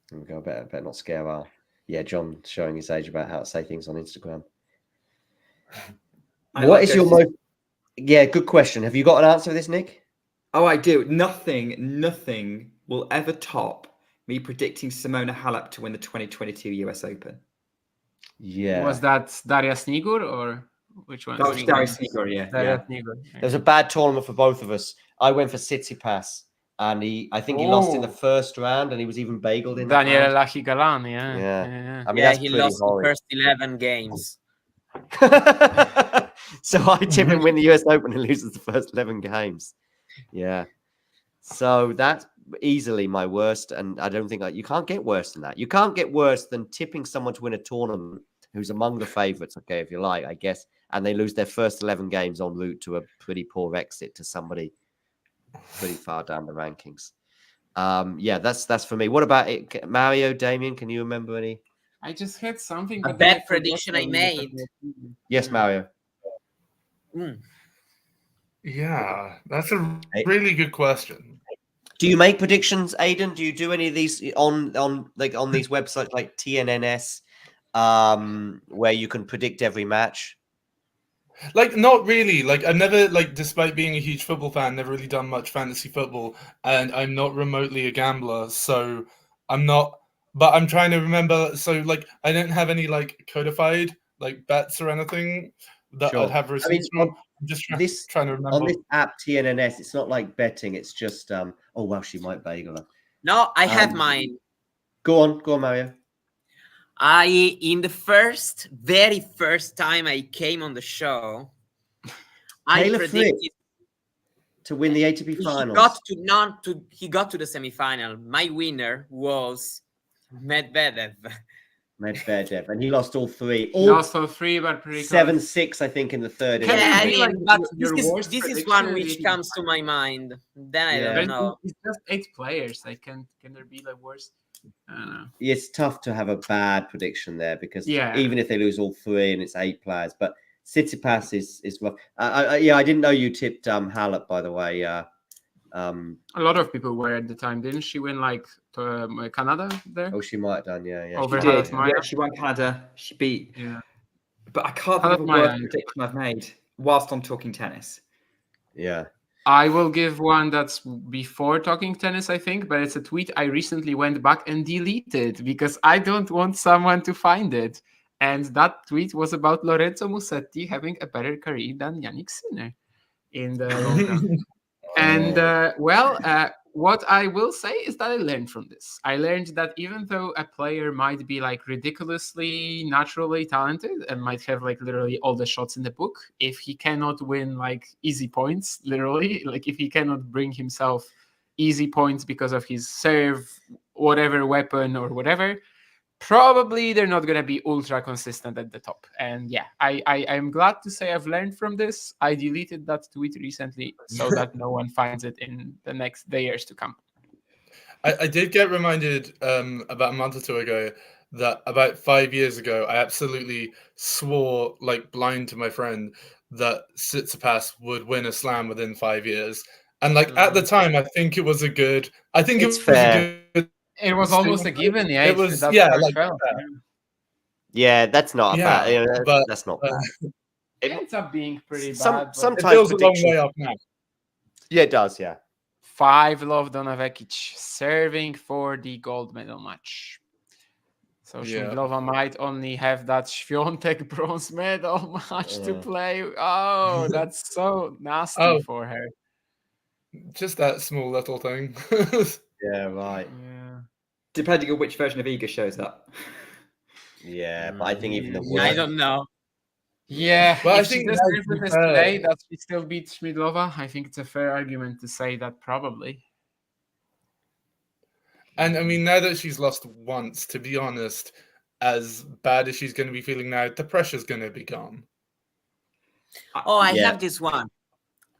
There we go. Better not scare our. Yeah, John showing his age about how to say things on Instagram. What is your most? Yeah, good question. Have you got an answer for this, Nick? Oh, I do. Nothing will ever top me predicting Simona Halep to win the 2022 US Open. Yeah. Was that Daria Snigur or which one? That was Daria Snigur, yeah. Snigur. There was a bad tournament for both of us. I went for Tsitsipas, and I think he lost in the first round, and he was even bageled in Daniele the Lachigalan, yeah. I mean, that's he pretty lost horrid. the first 11 games. So I tip him win the US Open and loses the first 11 games. Yeah. So that's easily my worst, and I don't think you can't get worse than that. You can't get worse than tipping someone to win a tournament who's among the favourites, okay, if you like, I guess, and they lose their first 11 games en route to a pretty poor exit to somebody pretty far down the rankings. Yeah, that's for me. What about it, Mario, Damien? Can you remember any? I just had something. A bad prediction I made. Yes, Mario. Yeah, that's a really good question. Do you make predictions, Aidan? Do you do any of these on these websites like TNNS, where you can predict every match? Like, not really. Like, I've never, despite being a huge football fan, never really done much fantasy football, and I'm not remotely a gambler, so I'm not. But I'm trying to remember. So, I don't have any codified bets or anything that I'd have receipts from. I'm just trying to remember. On this app TNNS, it's not like betting. It's just oh well, she might bagel her. No, I have mine. Go on, Mario. In the very first time I came on the show, I predicted to win the ATP finals. He got to the semifinal. My winner was Medvedev, and he lost all 3. He lost all 3, but pretty 7-6, I think, in the third. Yeah, but this is one which comes to my mind. Then I don't know. It's just 8 players. Can there be worse? I don't know. It's tough to have a bad prediction there because even if they lose all 3 and it's 8 players, but Tsitsipas is rough. I didn't know you tipped Halep, by the way. A lot of people were at the time. Didn't she win Canada there? Oh, she might have done. Yeah. She did. Yeah, she won Canada. She beat. Yeah. But I can't think of a worst prediction I've made whilst I'm talking tennis. Yeah. I will give one that's before talking tennis, I think, but it's a tweet I recently went back and deleted because I don't want someone to find it. And that tweet was about Lorenzo Musetti having a better career than Yannick Sinner in the long run. And what I will say is that I learned from this. I learned that even though a player might be ridiculously naturally talented and might have literally all the shots in the book, if he cannot win easy points, literally, if he cannot bring himself easy points because of his serve, whatever weapon or whatever, probably they're not going to be ultra consistent at the top. And yeah, I'm glad to say I've learned from this. I deleted that tweet recently so that no one finds it in the years to come. I did get reminded about a month or two ago that about 5 years ago, I absolutely swore like blind to my friend that Tsitsipas would win a slam within 5 years. And like at the time, I think it was a good. I think It's it was fair. a good. It was almost a given. Yeah, It was that's yeah, how it like felt. Yeah, that's not a bad. yeah, but That's not bad. It ends up being pretty Some- bad. some- it Sometimes feels a long prediction- way off now. Yeah, it does. Yeah. 5-love Donavekic serving for the gold medal match. So Yeah. Schmidlova might only have that Świątek bronze medal match to Yeah. play. Oh, that's so nasty Oh. for her. Just that small little thing. Yeah. Right. Yeah. Depending on which version of Iga shows up. Yeah, but I think even the I worst. don't know. Yeah, Well, I if she think does now, to everything be this fair- today, that she still beats Schmidlova, I think it's a fair argument to say that probably. And I mean, now that she's lost once, to be honest, as bad as she's going to be feeling now, the pressure's going to be gone. Oh, I Yeah. have this one.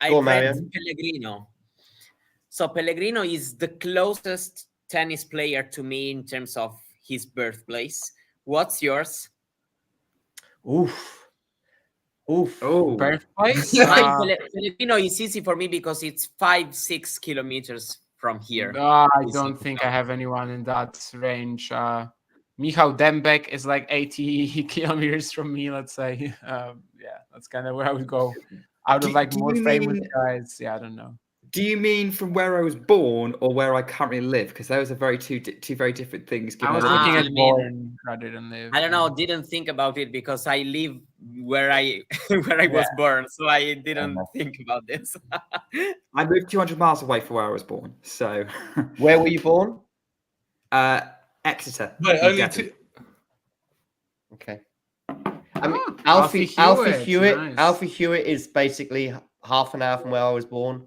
I Go on, read Marian. Pellegrino. So Pellegrino is the closest tennis player to me in terms of his birthplace. What's yours? Oof. Oof. Oh, Birthplace? Pellegrino is easy for me because it's 5-6 kilometers from here. I Easy. don't think I have anyone in that range. Michał Dembek is like 80 kilometers from me, let's say. Yeah, that's kind of where I would go. Out of like Do more you famous mean- guys. Yeah, I don't know. do you mean from where I was born or where I currently live? Because those are two very different things. I given was I live in- looking I at mean, born rather than live. I don't know. Didn't think about it because I live where I where I was born, so I didn't think about this. I moved 200 miles away from where I was born. So, Where were you born? Exeter. Wait, in only Devon. two. Okay. I mean, Ah, Alfie Alfie Hewitt. nice. Alfie Hewitt is basically half an hour from where I was born.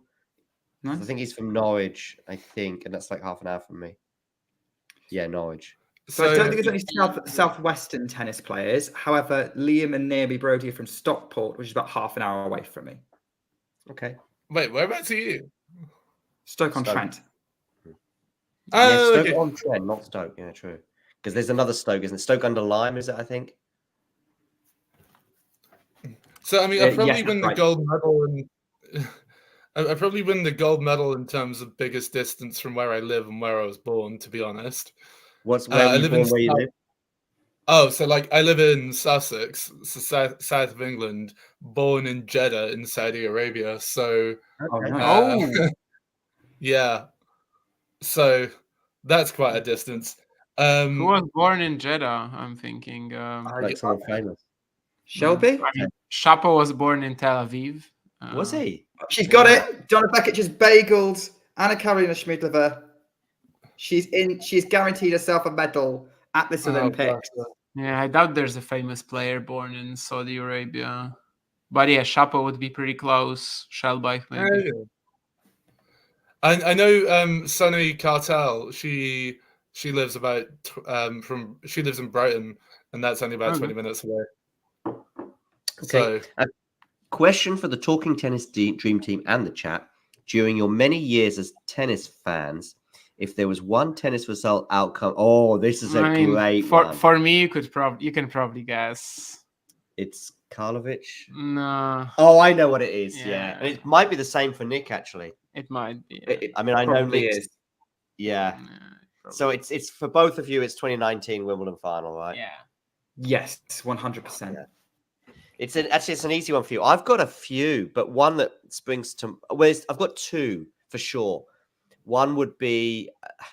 I Nice. think he's from Norwich, I think, and that's like half an hour from me. Yeah, Norwich. So I don't think there's any southwestern tennis players. However, Liam and Naomi Brody are from Stockport, which is about half an hour away from me. Okay. Wait, whereabouts are you? Stoke-on-Trent. Oh, Stoke okay. on Trent, not Stoke. Yeah, true. Because there's another Stoke, isn't it? Stoke under Lyme, is it? I think. So I mean, I Yes, probably that's win the right. gold medal, and I probably win the gold medal in terms of biggest distance from where I live and where I was born. To be honest. Where I were you live born? in Where you South- live? Oh, so like I live in Sussex, so south of England, born in Jeddah in Saudi Arabia. So Oh, Okay. nice. yeah, so that's quite a distance. Who was born in Jeddah? I'm thinking. Like someone famous. Shelby? I mean, Shapo was born in Tel Aviv. Was he? She's got it. Donna Bekic's bagels. Anna Karolina Schmidlova. She's guaranteed herself a medal at this Olympics. Yeah, I doubt there's a famous player born in Saudi Arabia. But yeah, Shapo would be pretty close. Shelby, maybe. I know Sunny Cartel. She lives about she lives in Brighton, and that's only about Okay. 20 minutes away. Okay. So Question for the Talking Tennis Dream Team and the chat. During your many years as tennis fans, if there was one tennis result outcome, this is a great one. For me, you can probably guess. It's Karlovic. No, Oh, I know what it is. Yeah, Yeah. and it might be the same for Nick actually. it might be. It I mean, I know probably Nick's. is. Yeah. Yeah, probably. So it's for both of you. It's 2019 Wimbledon final, right? yeah. Yes, 100%. Yeah. Actually it's an easy one for you. I've got a few, but one that springs to I've got two for sure. One would be,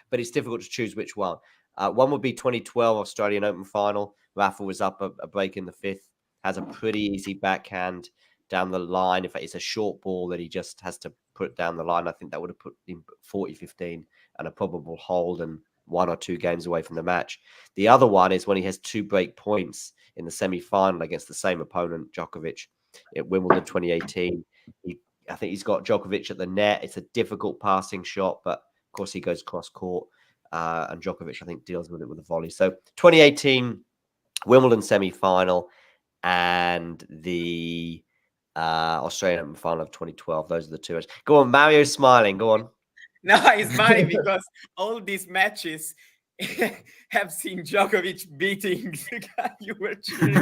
but it's difficult to choose which one. One would be 2012 Australian Open final. Rafa was up a break in the fifth, has a pretty easy backhand down the line. In fact, it's a short ball that he just has to put down the line. I think that would have put him 40-15 and a probable hold and 1 or 2 games away from the match. The other one is when he has 2 break points in the semi-final against the same opponent, Djokovic, at Wimbledon 2018. I think he's got Djokovic at the net. It's a difficult passing shot, but of course he goes cross court. and Djokovic, I think, deals with it with a volley. So 2018 Wimbledon semi-final and the Australian Open final of 2012. Those are the two. Go on, Mario's smiling. Go on. No, he's smiling because all these matches have seen Djokovic beating the guy you were cheering.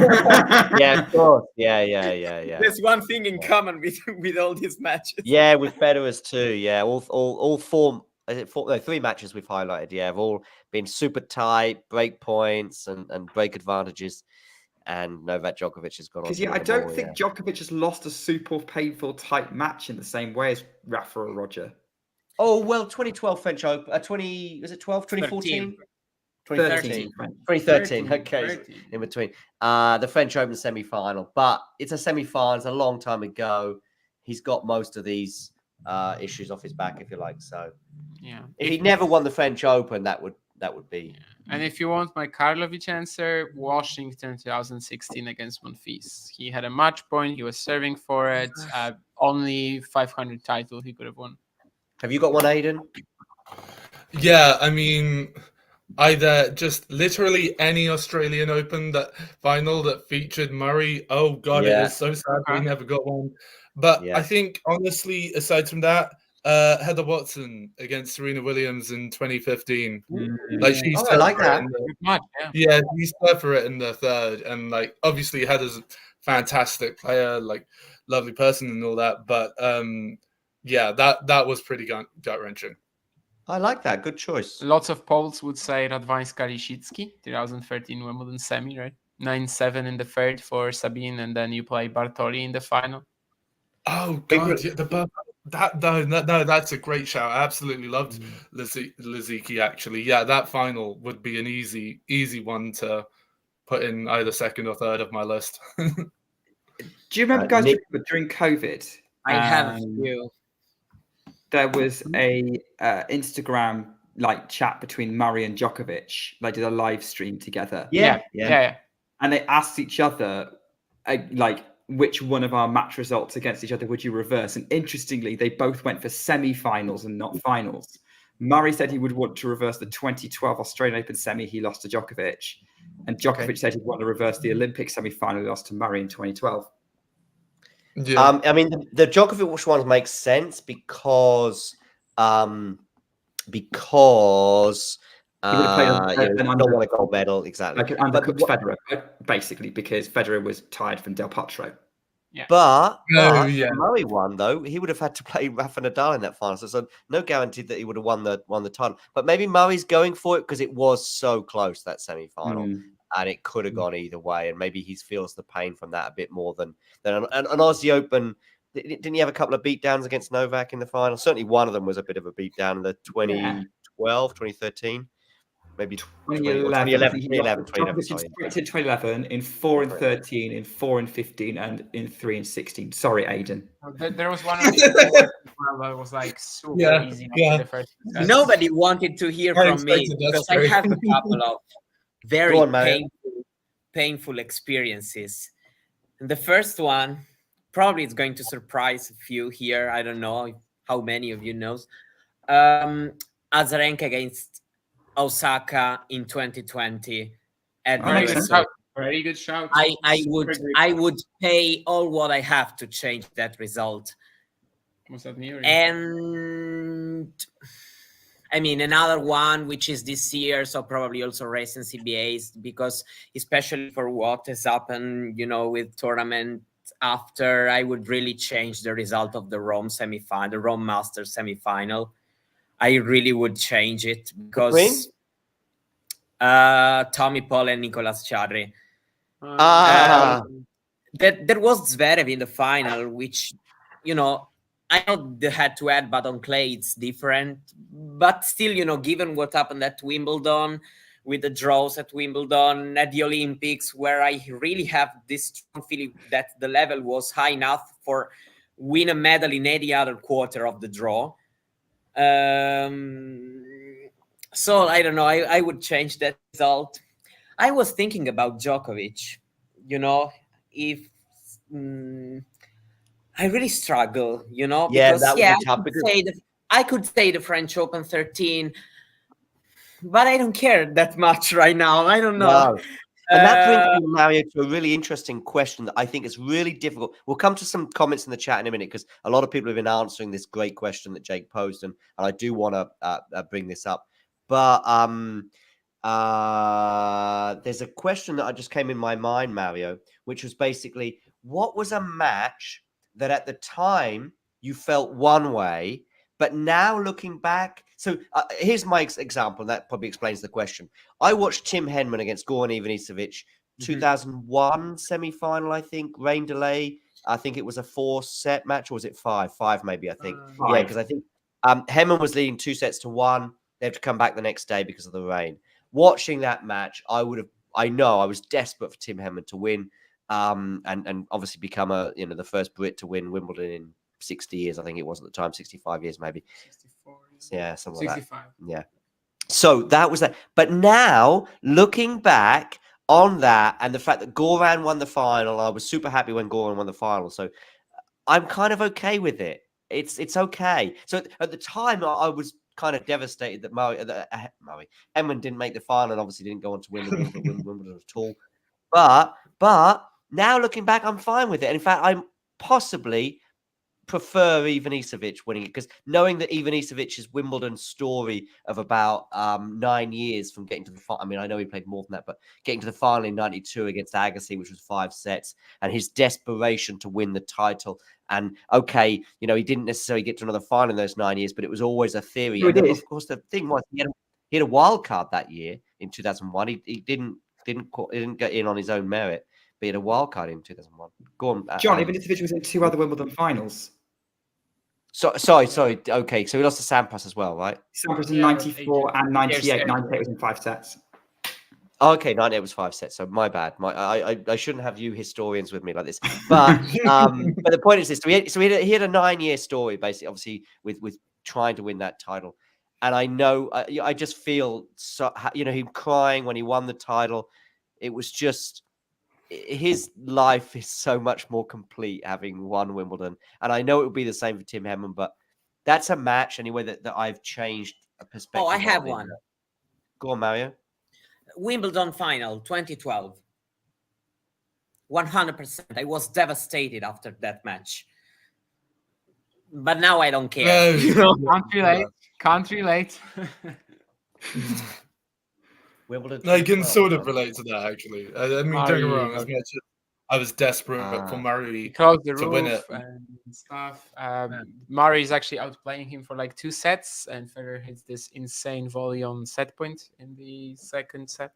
Yeah, of course. Yeah. There's one thing in common with all these matches. Yeah, with Federer's too. Yeah, all four. Is it four? No, 3 matches we've highlighted. Yeah, have all been super tight, break points and break advantages. And Novak Djokovic has gone on. Because I don't think Djokovic has lost a super painful tight match in the same way as Rafa or Roger. Oh, well, 2012 French Open. 2014? 2013. 2013. Okay, in between. The French Open semi-final. But it's a semi-final. It's a long time ago. He's got most of these issues off his back, if you like. So, yeah. If he never won the French Open, that would be. Yeah. And if you want my Karlovic answer, Washington 2016 against Monfils. He had a match point. He was serving for it. Only 500 title he could have won. Have you got one, Aidan? Yeah, I mean, either just literally any Australian Open final that featured Murray. Oh God, it is so sad we never got one. But I think honestly, aside from that, Heather Watson against Serena Williams in 2015. Like she's I like that. Yeah, he stood for it in the third, and like obviously Heather's a fantastic player, like lovely person and all that. But yeah, that was pretty gut wrenching. I like that. Good choice. Lots of polls would say Radwanska Lishitsky, 2013 Wimbledon semi, right? 9-7 in the third for Sabine, and then you play Bartoli in the final. Oh God, no, that's a great shout. I absolutely loved Liziki. Actually, yeah, that final would be an easy one to put in either second or third of my list. Do you remember, guys, during COVID? I have a few. There was a Instagram chat between Murray and Djokovic. They did a live stream together. Yeah. And they asked each other, which one of our match results against each other would you reverse? And interestingly, they both went for semi-finals and not finals. Murray said he would want to reverse the 2012 Australian Open semi he lost to Djokovic. And Djokovic said he'd want to reverse the Olympic semi-final he lost to Murray in 2012. Yeah. I mean, the Djokovic ones make sense because he would have played don't want a gold medal, exactly. Like undercooked Federer, basically, because Federer was tired from Del Potro. Yeah. But Murray won, though. He would have had to play Rafa Nadal in that final. So no guarantee that he would have won the title. But maybe Murray's going for it because it was so close, that semi-final. And it could have gone either way. And maybe he feels the pain from that a bit more than an Aussie Open. Didn't he have a couple of beatdowns against Novak in the final? Certainly one of them was a bit of a beatdown in the 2012, 2013. Maybe 2011. 2011, in 4 and 13, in 4 and 15, and in 3 and 16. Sorry, Aidan. There was one of these that was like super easy. Yeah. The first Nobody wanted to hear from me because I have a couple of very painful experiences. And the first one, probably it's going to surprise a few here. I don't know how many of you knows. Azarenka against Osaka in 2020 at very good shout. I would pay all what I have to change that result. Was that near? And I mean, another one, which is this year, so probably also race and CBAs, because especially for what has happened, with tournament after, I would really change the result of the Rome semifinal, the Rome Masters semifinal. I really would change it because Tommy Paul and Nicolas Ciarri. There was Zverev in the final, which, I know the head-to-head, but on clay it's different. But still, given what happened at Wimbledon, with the draws at Wimbledon, at the Olympics, where I really have this strong feeling that the level was high enough for win a medal in any other quarter of the draw. So I don't know. I would change that result. I was thinking about Djokovic. If I really struggle, because, that would be tough. I could say the French Open 13. but I don't care that much right now. I don't know. No. And that brings me, Mario, to a really interesting question that I think is really difficult. We'll come to some comments in the chat in a minute because a lot of people have been answering this great question that Jake posed, and I do want to bring this up. But there's a question that I just came in my mind, Mario, which was basically, what was a match that at the time you felt one way, but now looking back? So here's my example, and that probably explains the question. I watched Tim Henman against Goran Ivanisevic, 2001 semi-final, I think, rain delay. I think it was a 4-set match, or was it 5? 5 maybe, I think. Yeah, because I think Henman was leading 2-1. They had to come back the next day because of the rain. Watching that match, I was desperate for Tim Henman to win, and obviously become the first Brit to win Wimbledon in 60 years, I think it was at the time, 65 years maybe. 64. Yeah, something 65. like that. Yeah. So that was that. But now, looking back on that and the fact that Goran won the final, I was super happy when Goran won the final. So I'm kind of okay with it. It's okay. So at the time, I was kind of devastated that Henman didn't make the final and obviously didn't go on to win Wimbledon at all. But now looking back, I'm fine with it. And in fact, I'm possibly prefer Ivanisevic winning it, because knowing that Ivanisevic's Wimbledon story of about 9 years from getting to the final, I mean, I know he played more than that, but getting to the final in 92 against Agassi, which was 5 sets, and his desperation to win the title. And okay, he didn't necessarily get to another final in those 9 years, but it was always a theory. And of course, the thing was, he had a wild card that year in 2001. He didn't get in on his own merit, but he had a wild card in 2001. Go on, John. Ivanisevic was in 2 other Wimbledon finals. Sorry. Okay, so he lost to Sampras as well, right? Sampras in 94 and 98. 98 was in 5 sets. Okay, 98 was 5 sets. So my bad. I shouldn't have you historians with me like this. But but the point is this: he had a 9-year story, basically, obviously with trying to win that title. And I know I just feel so, him crying when he won the title. It was just, his life is so much more complete having won Wimbledon. And I know it would be the same for Tim Henman, but that's a match anyway that I've changed a perspective. Oh, I have one. Go on, Mario. Wimbledon final 2012. 100%. I was devastated after that match. But now I don't care. Can't relate. Wimbledon. I can sort of relate to that, actually. I mean, don't get me wrong. As much as I was desperate for Murray to win it and stuff. Murray is actually outplaying him for like 2 sets, and Federer hits this insane volley on set point in the second set,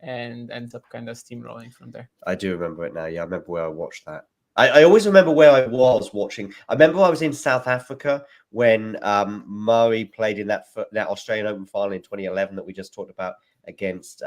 and ends up kind of steamrolling from there. I do remember it now. Yeah, I remember where I watched that. I always remember where I was watching. I remember I was in South Africa when Murray played in that Australian Open final in 2011 that we just talked about, against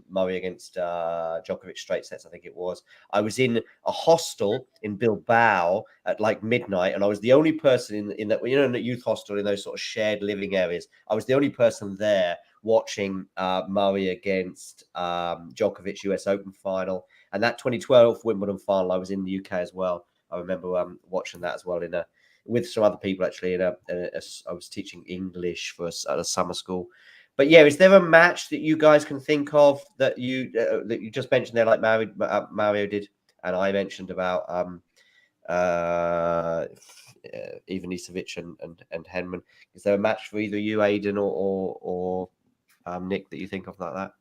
Murray against Djokovic straight sets, I think it was. I was in a hostel in Bilbao at like midnight, and I was the only person in that, in the youth hostel, in those sort of shared living areas. I was the only person there watching Murray against Djokovic US Open final. And that 2012 Wimbledon final, I was in the UK as well. I remember watching that as well with some other people, actually. I was teaching English at a summer school. But yeah, is there a match that you guys can think of that you just mentioned there, like Mario did, and I mentioned about Ivanisevic and Henman? Is there a match for either you, Aidan, or Nick, that you think of like that?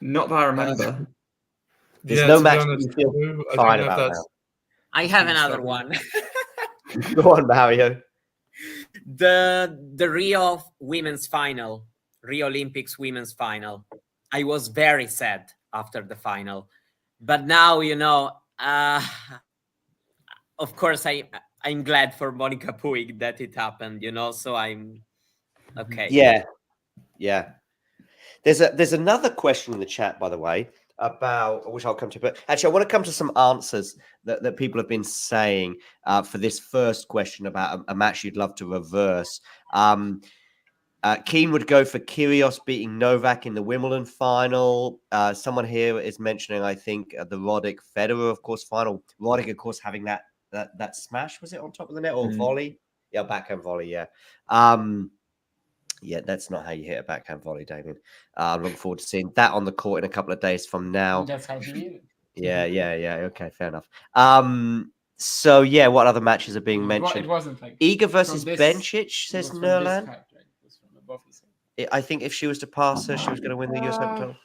Not that I remember. There's no match that you feel fine about now. I have another one. Go on, Mario. The Rio women's final, Rio Olympics women's final. I was very sad after the final, but now of course I'm glad for Monica Puig that it happened. So I'm okay. Yeah. There's another question in the chat, by the way, about which I'll come to, but actually I want to come to some answers that people have been saying for this first question about a match you'd love to reverse. Keane would go for Kyrgios beating Novak in the Wimbledon final. Someone here is mentioning, I think, the Roddick Federer, of course, final. Roddick, of course, having that smash, was it on top of the net or volley? Yeah, backhand volley. Yeah. Yeah, that's not how you hit a backhand volley, Damien. I'm looking forward to seeing that on the court in a couple of days from now. That's how he hit it. Yeah. Okay, fair enough. So yeah, what other matches are being mentioned? It wasn't like Iga versus from this- Bencic, says it was from this Nerland. height, right? It was from above his head. I think if she was to pass her, she was going to win the US Open title.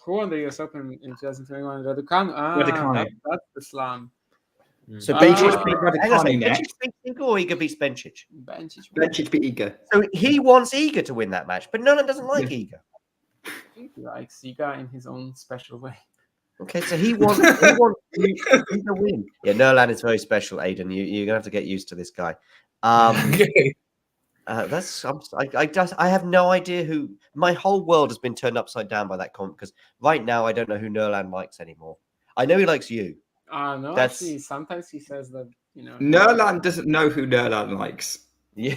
Who won the US Open in 2021? Raducanu. Raducanu. That's the slam. So Bencic Bencic beat hang on a second, Raducanu next. Bencic beats Iga or Iga beats Bencic? Bencic beat Iga. So he wants Iga to win that match, but Nerland doesn't like Iga. I think he likes Iga in his own special way. Okay, so he wants Iga to win. Yeah, Nerland is very special, Aidan. You're gonna have to get used to this guy. Okay. I have no idea who. My whole world has been turned upside down by that comment because right now I don't know who Nerland likes anymore. I know he likes you. No, That's- actually, sometimes he says that, Nerland doesn't know who Nerland likes. Yeah.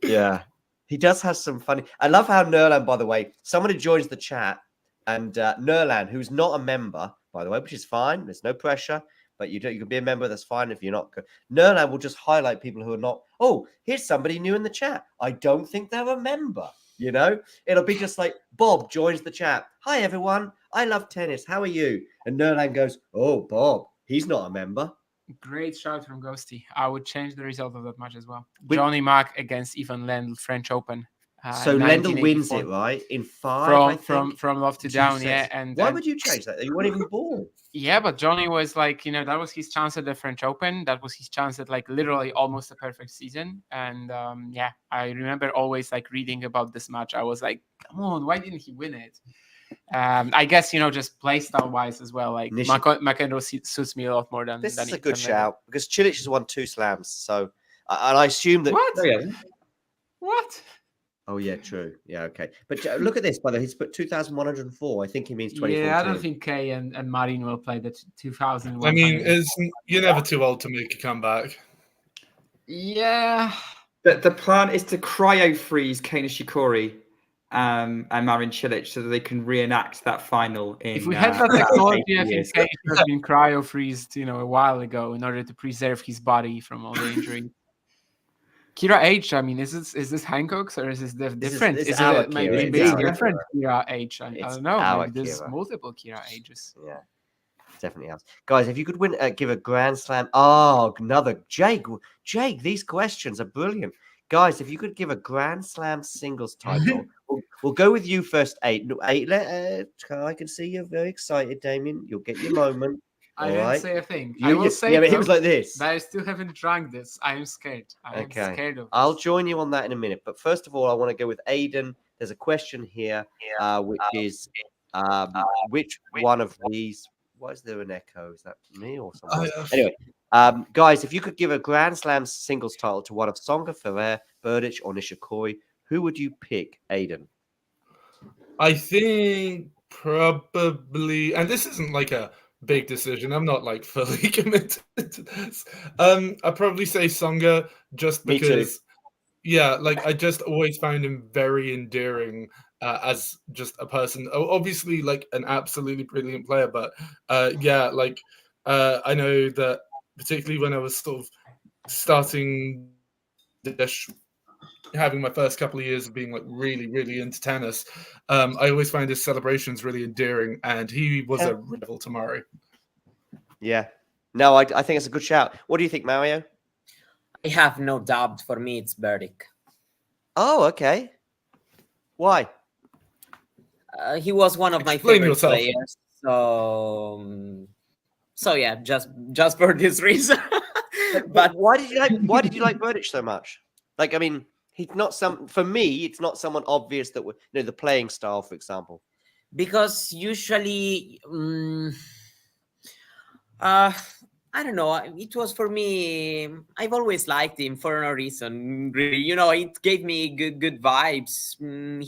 Yeah. He does have some funny. I love how Nerland, by the way, someone who joins the chat, and Nerland, who's not a member, by the way, which is fine. There's no pressure, but you can be a member. That's fine if you're not. Nerland will just highlight people who are not. Oh, here's somebody new in the chat. I don't think they're a member. You know, it'll be just like Bob joins the chat. Hi everyone, I love tennis. How are you? And Nerland goes, oh, Bob, he's not a member. Great shout from Ghosty. I would change the result of that match as well. Wait- Johnny Mack against Ivan Lendl, French Open. So Lendl wins it, right? In 5, I think. From love to Two down, sets. yeah. And Why would you change that? You weren't even born. Yeah, but Johnny was like, that was his chance at the French Open. That was his chance at like literally almost a perfect season. And I remember always like reading about this match. I was like, come on, why didn't he win it? I guess just play style wise as well. Like McEnroe suits me a lot more than. This than is a good Lendl. shout because Cilic has won 2 slams. So, and I assume that. What? Oh, yeah. What? Oh yeah, true. Yeah, okay. But look at this, by the way. He's put 2,104. I think he means 2014. Yeah, I don't think Kay and Marin will play the 2001. I mean, you're never too old to make a comeback. Yeah. The plan is to cryo freeze Kei Nishikori and Marin Cilic so that they can reenact that final. If we had that technology, I think years. Kay should have been cryo freezed, a while ago in order to preserve his body from all the injury. Kira H, I mean, is this Hancock's or is this different? This is is our it Kira. maybe It's it's our different Kira H? I It's don't know. our Maybe there's Kira. multiple Kira H's. Yeah, definitely else. Guys, if you could win, give a Grand Slam. Oh, another Jake. These questions are brilliant. Guys, if you could give a Grand Slam singles title, we'll go with you first, 8. I can see you're very excited, Damien. You'll get your moment. I All didn't right. say a thing. I will say but he was like this. but I still haven't drank this. I am scared. I am Okay. scared of I'll this. join you on that in a minute. But first of all, I want to go with Aidan. There's a question here, which is which one of these? Why is there an echo? Is that me or someone else? Anyway, guys, if you could give a Grand Slam singles title to one of Tsonga, Ferrer, Berdych, or Nishikori, who would you pick, Aidan? I think probably, and this isn't like a big decision. I'm not like fully committed to this. I'd probably say Tsonga just Me too. because, yeah, like I just always found him very endearing as just a person. Obviously, like an absolutely brilliant player, but yeah, like I know that particularly when I was sort of starting having my first couple of years of being like really, really into tennis, I always find his celebrations really endearing, and he was a rival to Murray. Yeah. No, I think it's a good shout. What do you think, Mario? I have no doubt. For me, it's Berdych. Oh, okay. Why? He was one of my Explain favorite yourself. players. So yeah, just for this reason. But why did you like Berdych so much? Like, I mean, he's not for me, it's not someone obvious that would, the playing style, for example. Because usually, I don't know. It was for me. I've always liked him for no reason. Really, it gave me good vibes.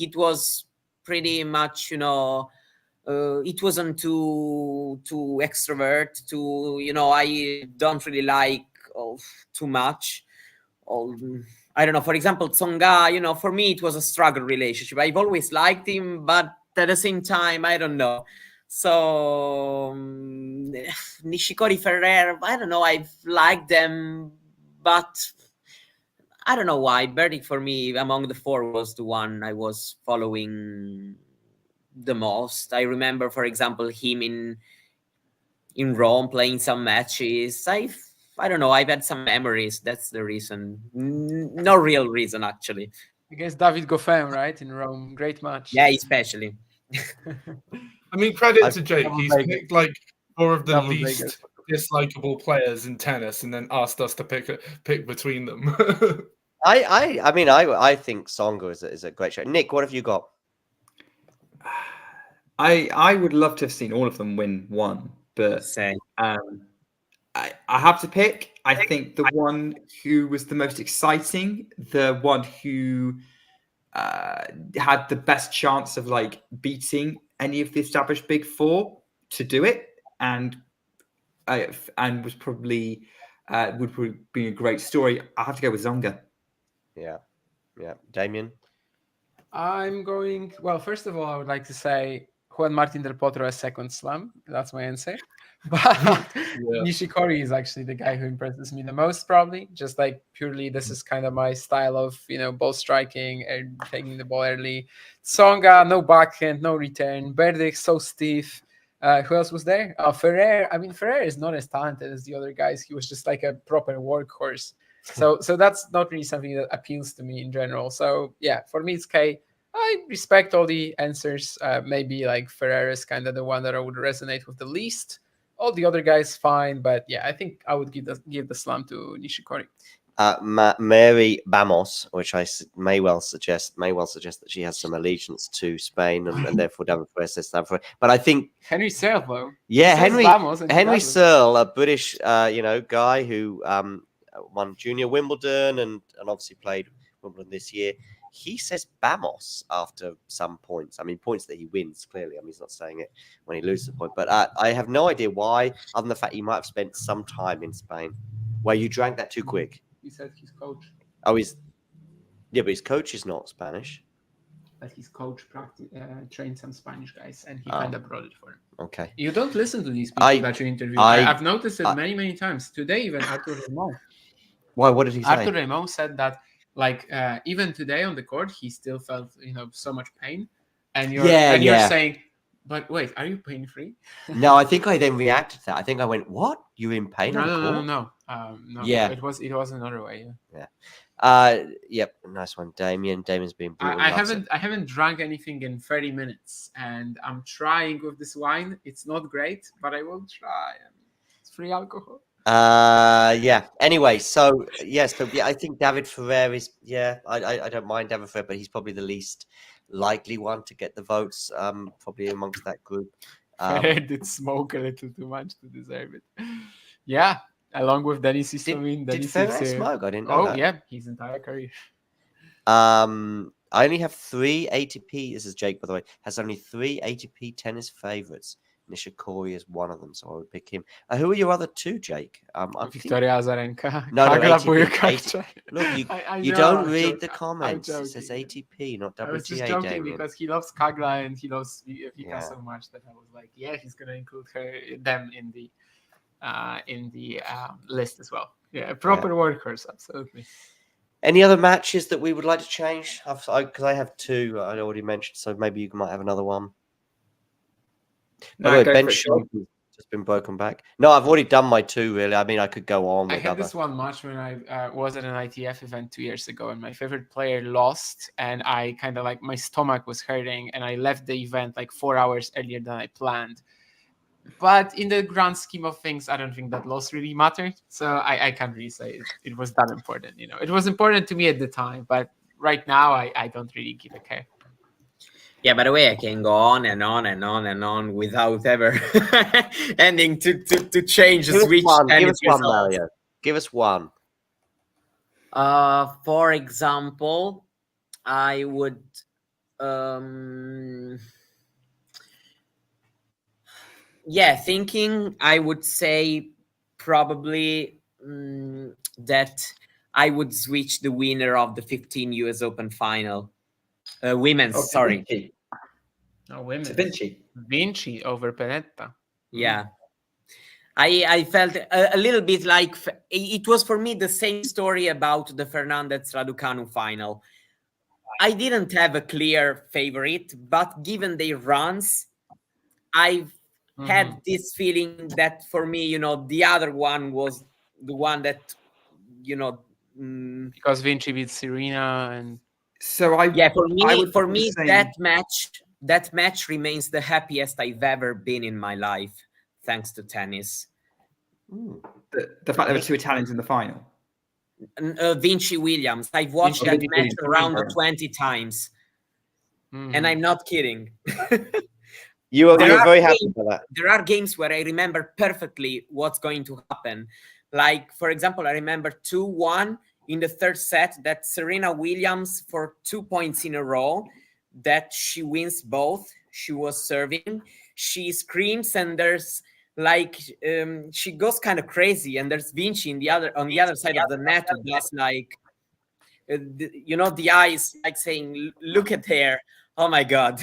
It was pretty much, it wasn't too extrovert. I don't really like too much. I don't know. For example, Tsonga. For me, it was a struggle relationship. I've always liked him, but at the same time, I don't know. So Nishikori, Ferrer, I don't know. I've liked them, but I don't know why. Berdic for me, among the four, was the one I was following the most. I remember, for example, him in Rome playing some matches. I don't know. I've had some memories. That's the reason. No real reason, actually. Against David Goffin, right, in Rome. Great match. Yeah, especially. I mean, credit to Jake. Double He's Vegas. picked like four of the Double least Vegas. dislikable players in tennis, and then asked us to pick between them. I mean, I think Songa is a great show. Nick, what have you got? I would love to have seen all of them win one, but Same. I have to pick. I think the one who was the most exciting, the one who had the best chance of like beating any of the established big four to do it, and was probably would probably be a great story. I have to go with Zonga. Yeah, Damien. I'm going. Well, first of all, I would like to say Juan Martin del Potro as second slam. That's my answer. But Nishikori is actually the guy who impresses me the most, probably. Just like purely, this is kind of my style of ball striking and taking the ball early. Tsonga, no backhand, no return. Berdic, so stiff. Who else was there? Ferrer. I mean, Ferrer is not as talented as the other guys. He was just like a proper workhorse. So that's not really something that appeals to me in general. So yeah, for me it's K. I respect all the answers. Maybe like Ferrer is kind of the one that I would resonate with the least. All the other guys fine, but yeah, I think I would give the slam to Nishikori. Mary Bamos, which I may well suggest that she has some allegiance to Spain and therefore David Ferrer says that for. But I think Henry Searle, though. Yeah, Henry Searle, a British guy who won Junior Wimbledon and obviously played Wimbledon this year. He says Bamos after some points. I mean, points that he wins, clearly. I mean, he's not saying it when he loses a point. But I have no idea why, other than the fact he might have spent some time in Spain. Where you drank that too quick. He said his coach. Oh, but his coach is not Spanish. But his coach trained some Spanish guys, and he kind of brought it for him. Okay. You don't listen to these people that you interview. I've noticed it many times. Today, even Arthur Raymond. Why? What did he say? Arthur Raymond said that, like, even today on the court, he still felt, so much pain. And you're saying, but wait, are you pain free? No, I think I then reacted to that. I think I went, "What? You're in pain on the court?" No. Yeah, it was another way. Yep, nice one, Damien. Damien's been brutal. I haven't drank anything in 30 minutes, and I'm trying with this wine. It's not great, but I will try. It's free alcohol. Yeah. Anyway, I think David Ferrer is. Yeah, I don't mind David Ferrer, but he's probably the least likely one to get the votes. Probably amongst that group. Ferrer did smoke a little too much to deserve it. Yeah, along with Denis Istomin. Did Ferrer smoke? I didn't know that. Yeah, his entire career. I only have 3 ATP. This is Jake, by the way. Has only 3 ATP tennis favorites. Nishikori is one of them, so I would pick him. Who are your other 2, Jake? Victoria Azarenka. No, ATP. Look, you don't read the comments. It says ATP, not WTA. I was just joking because he loves Kagla and he loves Vika so much that I was like, yeah, he's gonna include them in the list as well. Yeah, proper workhorse, absolutely. Any other matches that we would like to change? Because I have 2 I already mentioned, so maybe you might have another one. No, Ben Shelton's just been broken back. No, I've already done my 2, really. I mean, I could go on. I had this one match when I was at an ITF event 2 years ago, and my favorite player lost, and I kind of my stomach was hurting, and I left the event 4 hours earlier than I planned. But in the grand scheme of things, I don't think that loss really mattered. So I can't really say it was that important. It was important to me at the time, but right now I don't really give a care. Yeah, by the way, I can go on and on and on and on without ever ending to change the switch. Give us one, Mario. Give us one. For example, I would thinking I would say probably that I would switch the winner of the 15 US Open final. Women's, sorry. No, women's. Vinci over Pennetta. Yeah. I felt a little bit like it was for me the same story about the Fernandez Raducanu final. I didn't have a clear favorite, but given their runs, I've had this feeling that for me, the other one was the one that, because Vinci beat Serena, and so I for me that match remains the happiest I've ever been in my life, thanks to tennis. The fact there were two Italians in the final. Vinci Williams. I've watched that match around 20 times, and I'm not kidding. You're very happy for that. There are games where I remember perfectly what's going to happen. Like, for example, I remember 2-1 in the third set that Serena Williams, for 2 points in a row, that she wins both. She was serving. She screams, and there's like she goes kind of crazy, and there's Vinci on the other side of the net who does like the eyes like saying, "Look at her! Oh my god!"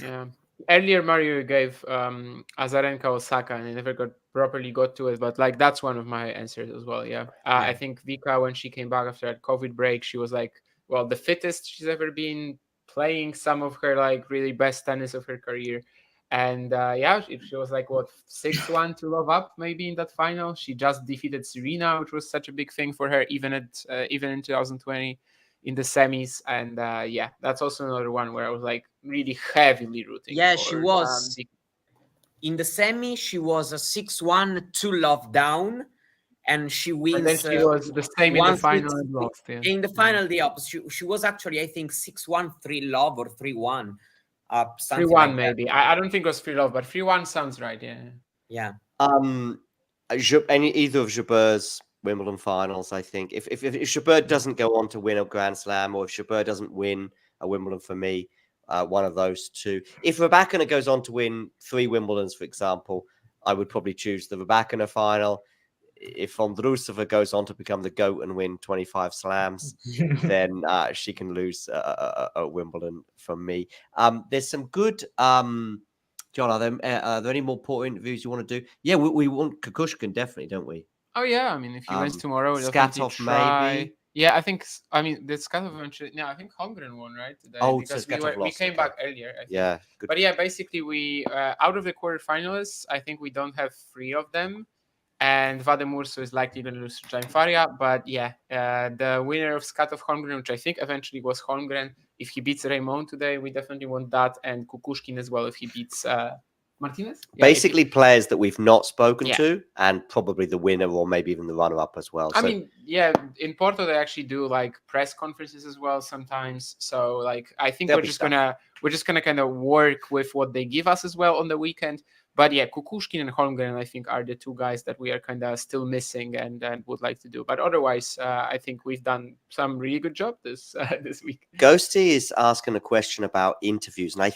Yeah. Earlier, Mario gave Azarenka Osaka, and I never properly got to it, but like that's one of my answers as well. Yeah. I think Vika, when she came back after that COVID break, she was like, well, the fittest she's ever been, playing some of her like really best tennis of her career. And she was like 6-1 to love up maybe in that final. She just defeated Serena, which was such a big thing for her, even in 2020 in the semis. And that's also another one where I was like really heavily rooting. Yeah, she was in the semi. She was a 6-1 to love down, and she wins. And then she was the same in the final and lost. Yeah. In the final, the opposite. She was actually, I think, 6-1 3 love or 3-1. 3-1 like maybe. I don't think it was 3 love, but 3-1 sounds right. Yeah. Either of Jabeur's Wimbledon finals, I think. If Jabeur doesn't go on to win a Grand Slam, or if Jabeur doesn't win a Wimbledon for me, one of those two. If Rybakina goes on to win 3 Wimbledons, for example, I would probably choose the Rybakina final. If Vondrousova goes on to become the GOAT and win 25 slams, then she can lose a Wimbledon from me. There's some good... John, are there any more Porto interviews you want to do? Yeah, we want Kukushkin, definitely, don't we? Oh, yeah. I mean, if he wins tomorrow, Skatov maybe. Yeah, I think. I mean, did Skatov eventually? No, I think Holmgren won, right? Today, because we came back earlier. I think. Yeah, good. But yeah, basically, we out of the quarterfinalists, I think we don't have 3 of them, and Vadim Ursu is likely going to lose to Jaime Faria. But yeah, the winner of Skatov Holmgren, which I think eventually was Holmgren, if he beats Raymond today, we definitely want that, and Kukushkin as well if he beats Martinez. Yeah, basically, players that we've not spoken to, and probably the winner or maybe even the runner-up as well. I mean, in Porto they actually do like press conferences as well sometimes. So like, I think we're just gonna kind of work with what they give us as well on the weekend. But yeah, Kukushkin and Holmgren, I think, are the 2 guys that we are kind of still missing and would like to do. But otherwise, I think we've done some really good job this week. Ghosty is asking a question about interviews. And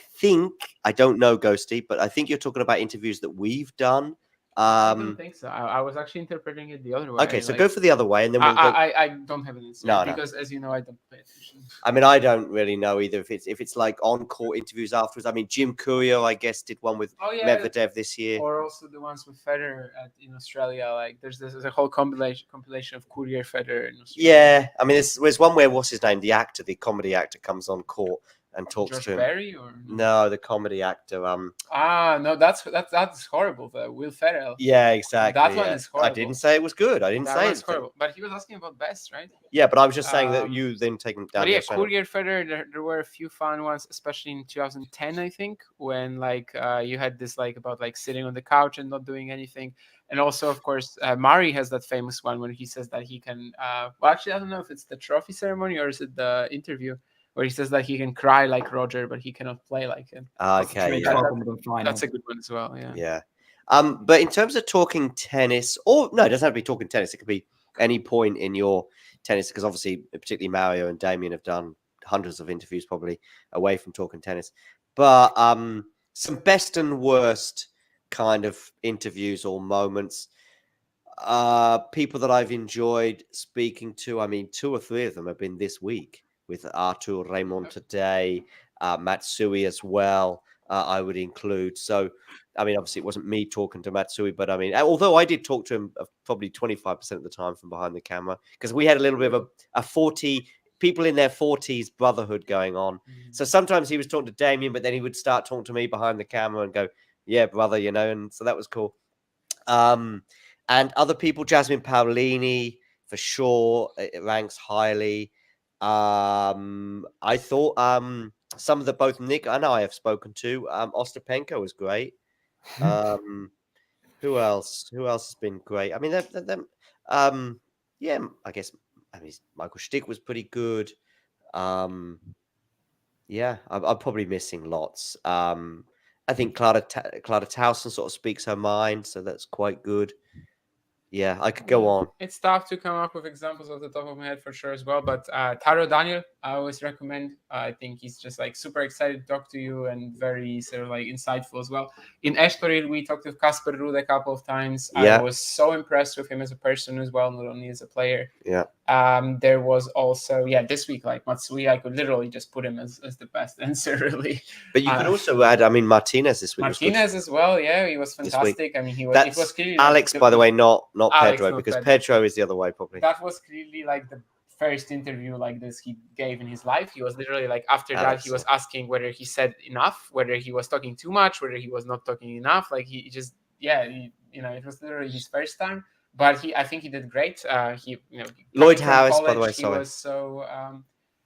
I don't know, Ghosty, but I think you're talking about interviews that we've done. I don't think so. I was actually interpreting it the other way. Okay, so go for the other way, and then we'll I don't have an answer because, as you know, I don't pay attention. I mean, I don't really know either if it's like on-court interviews afterwards. I mean, Jim Courier, I guess, did one with Medvedev this year, or also the ones with Federer in Australia. Like, there's a whole compilation of Courier, Federer in Australia. Yeah, I mean, there's one where what's his name, the comedy actor, comes on court and talks Josh to him. Berry or no, the comedy actor. No, that's horrible. Will Ferrell. Yeah, exactly. That one is horrible. I didn't say it was good. I didn't say it's horrible. But he was asking about best, right? Yeah, but I was just saying that you then take him down. But yeah, Courier, Federer. There were a few fun ones, especially in 2010, I think, when like you had this like about like sitting on the couch and not doing anything. And also, of course, Mari has that famous one when he says that he can. Well, actually, I don't know if it's the trophy ceremony or is it the interview, where he says that he can cry like Roger, but he cannot play like him. Okay, that's a good one as well. Yeah. But in terms of talking tennis, or no, it doesn't have to be talking tennis. It could be any point in your tennis, because obviously, particularly Mario and Damien have done hundreds of interviews probably away from talking tennis. But some best and worst kind of interviews or moments. People that I've enjoyed speaking to. I mean, 2 or 3 of them have been this week, with Artur Raymond today, Matsui as well. I would include. So, I mean, obviously, it wasn't me talking to Matsui, but I mean, although I did talk to him probably 25% of the time from behind the camera, because we had a little bit of a 40 people in their 40s brotherhood going on. So sometimes he was talking to Damien, but then he would start talking to me behind the camera and go, "Yeah, brother," and so that was cool. And other people, Jasmine Paolini, for sure, it ranks highly. I thought some of both Nick and I have spoken to. Ostapenko was great. Who else? Who else has been great? I mean, yeah, I guess. I mean, Michael Stick was pretty good. Yeah, I'm probably missing lots. I think Clara Towson sort of speaks her mind, so that's quite good. Yeah, I could go on. It's tough to come up with examples off the top of my head for sure as well. But Taro Daniel, I always recommend. I think he's just like super excited to talk to you and very sort of like insightful as well. In Estoril, we talked with Kasper Ruud a couple of times. Yeah. I was so impressed with him as a person as well, not only as a player. Yeah. There was also, this week, like Matsui, I could literally just put him as the best answer, really. But you could also add, I mean, Martinez this week. Martinez as well, yeah, he was fantastic. I mean, it was clearly Alex, by the way, not Alex, Pedro, not because Pedro. Pedro is the other way, probably. That was clearly like the first interview like this he gave in his life. He was literally like, after that, he was asking whether he said enough, whether he was talking too much, whether he was not talking enough. Like he just, it was literally his first time. But I think he did great. Lloyd Harris, college, by the way, he was so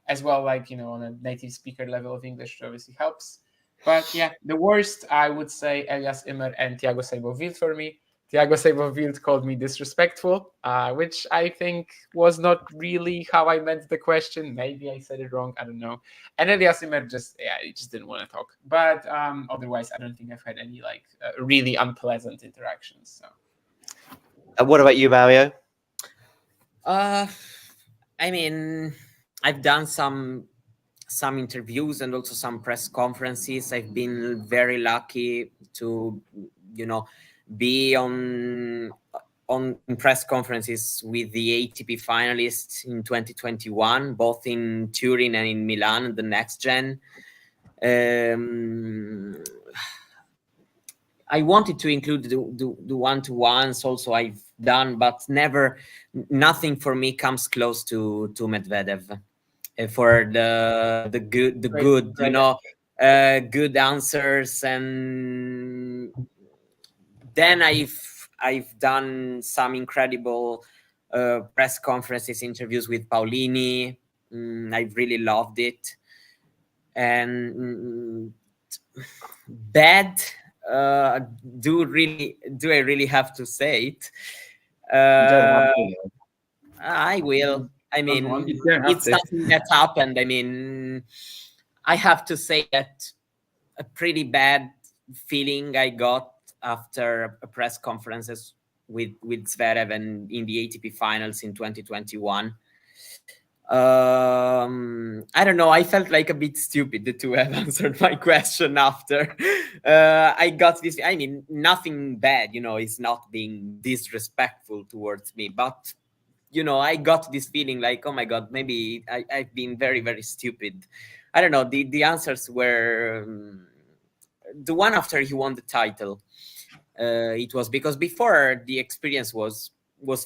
as well, like on a native speaker level of English, obviously helps. But yeah, the worst I would say Elias Immer and Thiago Seibovild for me. Thiago Seibovild called me disrespectful, which I think was not really how I meant the question. Maybe I said it wrong. I don't know. And Elias Immer he just didn't want to talk. But otherwise, I don't think I've had any like really unpleasant interactions. So. What about you, Mario? I mean, I've done some interviews and also some press conferences. I've been very lucky to, be on press conferences with the ATP finalists in 2021, both in Turin and in Milan, the next gen. I wanted to include the one-to-ones also I've done, but nothing for me comes close to Medvedev for the good, good answers. And then I've done some incredible press conferences, interviews with Paolini. I've really loved it. And bad. Do I really have to say it? I will. I mean, it's something that happened. I mean, I have to say that a pretty bad feeling I got after a press conferences with Zverev and in the ATP finals in 2021. I don't know. I felt like a bit stupid to have answered my question after. I got this. I mean, nothing bad, is not being disrespectful towards me. But, I got this feeling like, oh my God, maybe I've been very, very stupid. I don't know. The answers were the one after he won the title. It was because before the experience was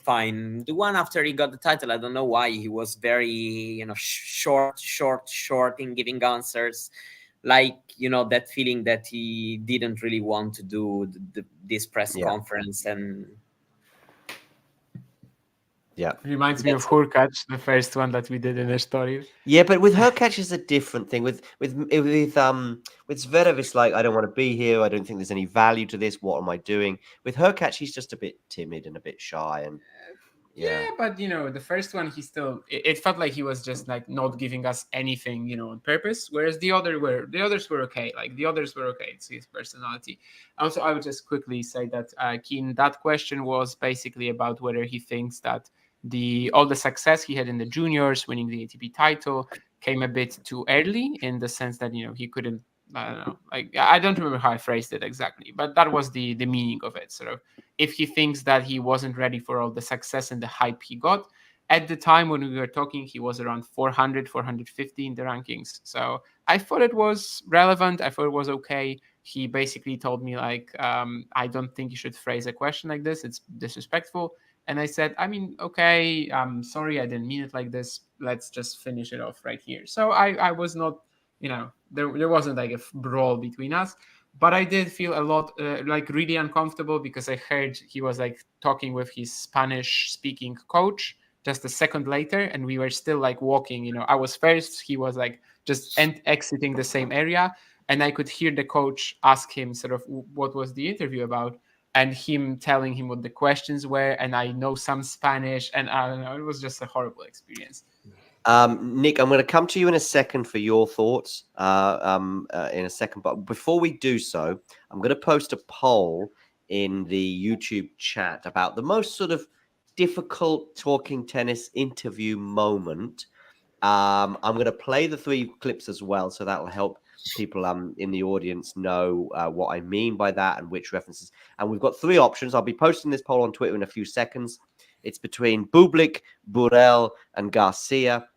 fine. The one after he got the title, I don't know why he was very, short in giving answers. Like, that feeling that he didn't really want to do this press conference. And yeah, reminds me of Hurkacz, the first one that we did in Estoril. Yeah, but with Hurkacz is a different thing. With Zverev, it's like, I don't want to be here. I don't think there's any value to this. What am I doing? With Hurkacz, he's just a bit timid and a bit shy. And but the first one, he still it felt like he was just like not giving us anything, on purpose. Whereas the others were okay. Like the others were okay. It's his personality. Also, I would just quickly say that Keen, that question was basically about whether he thinks that all the success he had in the juniors, winning the ATP title, came a bit too early in the sense that he couldn't. I don't know. Like I don't remember how I phrased it exactly, but that was the meaning of it. Sort of, if he thinks that he wasn't ready for all the success and the hype he got, at the time when we were talking, he was around 400, 450 in the rankings. So I thought it was relevant. I thought it was okay. He basically told me like, I don't think you should phrase a question like this. It's disrespectful. And I said, I mean, okay, I'm sorry, I didn't mean it like this. Let's just finish it off right here. So I was not, there wasn't like a brawl between us. But I did feel a lot like really uncomfortable because I heard he was like talking with his Spanish speaking coach just a second later, and we were still like walking. I was first, he was like just exiting the same area, and I could hear the coach ask him sort of what was the interview about, and him telling him what the questions were, and I know some Spanish, and I don't know, it was just a horrible experience. Nick, I'm going to come to you in a second for your thoughts in a second. But before we do so, I'm going to post a poll in the YouTube chat about the most sort of difficult talking tennis interview moment. I'm going to play the 3 clips as well, so that will help people in the audience know what I mean by that and which references. And we've got 3 options. I'll be posting this poll on Twitter in a few seconds. It's between Bublik, Burel, and Garcia.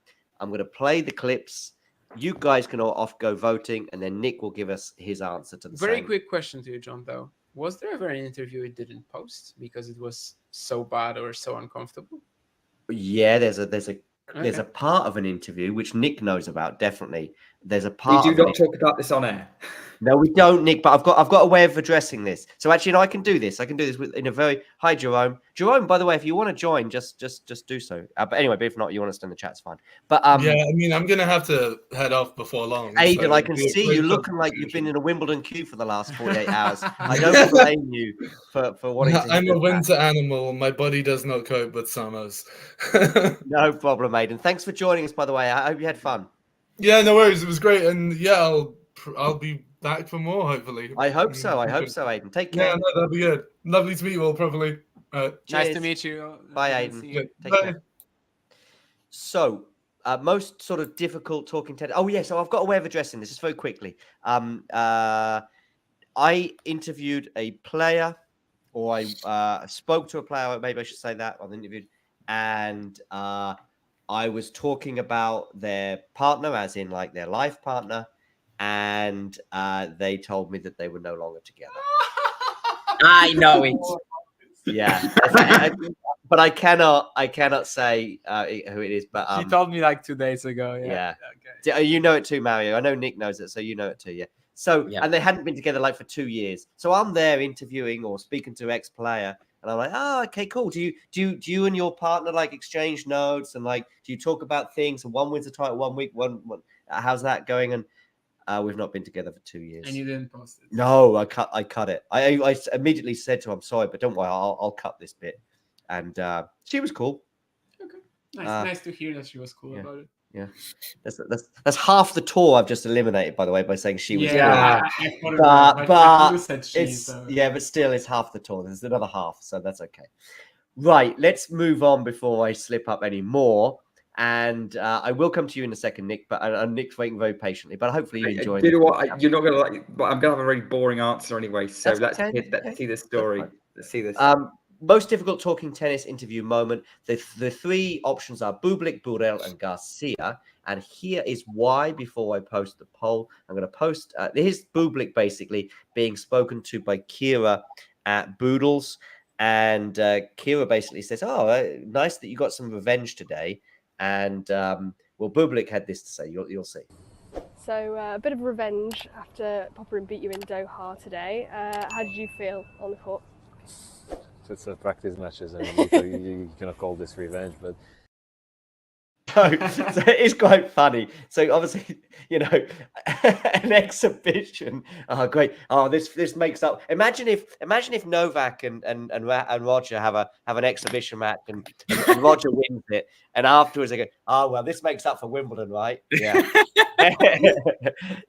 I'm going to play the clips. You guys can all go voting, and then Nick will give us his answer to the Very same. quick question to you, John, though. Was there ever an interview it didn't post because it was so bad or so uncomfortable? Yeah, there's a part of an interview which Nick knows about, definitely. There's a part. We do not talk about this on air. No, we don't, Nick. But I've got a way of addressing this. So actually, I can do this. I can do this in a very hi, Jerome. Jerome, by the way, if you want to join, just do so. But anyway, but if not, you want to stay in the chat, it's fine. But yeah, I mean, I'm gonna have to head off before long. Aidan, I can see you looking like you've been in a Wimbledon queue for the last 48 hours. I don't blame you for wanting to. I'm a winter animal. My body does not cope with summers. No problem, Aidan. Thanks for joining us, by the way. I hope you had fun. Yeah, no worries. It was great, and yeah, I'll be back for more, hopefully. I hope so. I hope so, Aidan. Take care. Yeah, no, that'll be good. Lovely to meet you all, probably. Nice to meet you. Bye, Aidan. Take care. So, most sort of difficult talking tennis. Oh, yeah. So I've got a way of addressing this just very quickly. I interviewed a player, or I spoke to a player. Maybe I should say that. I interviewed, and I was talking about their partner, as in like their life partner, and they told me that they were no longer together. I know it. Yeah, but I cannot say who it is. But he told me like 2 days ago. Yeah. Okay. You know it too, Mario. I know Nick knows it, so you know it too. Yeah. So and they hadn't been together like for 2 years. So I'm there interviewing or speaking to ex-player, and I'm like, oh, okay, cool. Do you and your partner like exchange notes and like do you talk about things? And one wins a title 1 week, one how's that going? And we've not been together for 2 years. And you didn't post it? No, I cut it. I immediately said to him, I'm sorry, but don't worry, I'll cut this bit. And she was cool. Okay, nice to hear that she was cool about it. Yeah, that's half the tour I've just eliminated, by the way, by saying she was. Yeah, cool. but you said she, it's so. Yeah, but still, it's half the tour. There's another half, so that's okay. Right, let's move on before I slip up any more. And I will come to you in a second, Nick. But Nick's waiting very patiently. But hopefully you enjoy. You know what? You're not gonna like. But I'm gonna have a really boring answer anyway. So let's see the story. Let's see this. Most difficult talking tennis interview moment. The 3 options are Bublik, Burel, and Garcia. And here is why. Before I post the poll, I'm going to post. Here's Bublik basically being spoken to by Kira at Boodles, and Kira basically says, "Oh, nice that you got some revenge today." And well, Bublik had this to say. You'll see. So a bit of revenge after Popperin beat you in Doha today. How did you feel on the court? It's a practice matches. I mean, you cannot call this revenge, but So it's quite funny. So obviously, an exhibition. Oh, great! Oh, this makes up. Imagine if Novak and Roger have an exhibition match and Roger wins it, and afterwards they go, oh well, this makes up for Wimbledon, right? Yeah.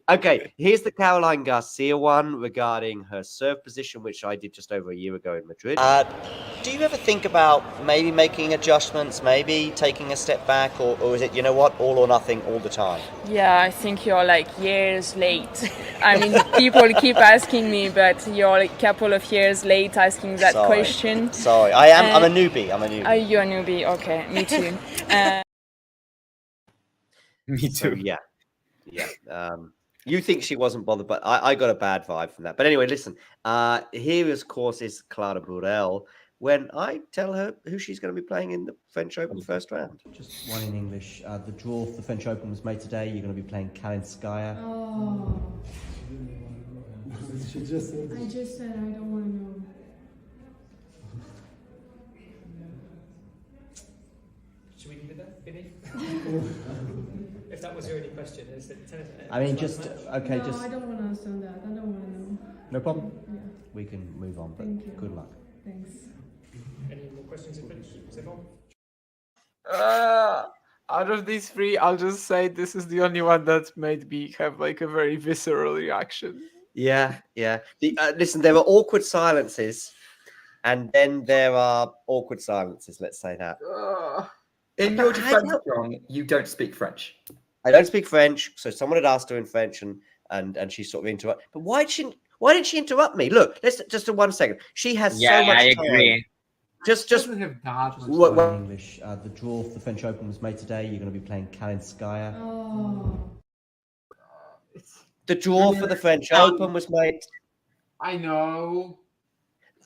Okay, here's the Caroline Garcia one regarding her serve position, which I did just over a year ago in Madrid. Do you ever think about maybe making adjustments, maybe taking a step back, or is it, all or nothing all the time? Yeah, I think you're like years late. I mean, people keep asking me, but you're a couple of years late asking that question. Sorry, I'm a newbie. You're a newbie. Okay, me too. Me too. So, yeah. You think she wasn't bothered, but I got a bad vibe from that. But anyway, listen. Here, of course, is Clara Burel. When I tell her who she's going to be playing in the French Open first round. Just one in English. The draw for the French Open was made today. You're going to be playing Kalinskaya. Oh. I just said I don't want to know. Should we leave it there, Vinny? If that was your only question, is it tennis? I mean, just okay. No, I don't want to answer that. I don't want to know. No problem. Yeah. We can move on, but Thank you. good luck. Thanks. Any more questions in French? C'est bon? Out of these three, I'll just say this is the only one that made me have like a very visceral reaction. Yeah. Listen, there are awkward silences, and then there are awkward silences. Let's say that. In your defense, John, you don't speak French. I don't speak French, so someone had asked her in French, and she sort of interrupted. But why did she interrupt me? Look, let's just 1 second. She has so much time. Agree. Just doesn't have that much One in English. The draw for the French Open was made today. You're going to be playing Kalinskaya. Oh. The draw for the French Open was made. I know.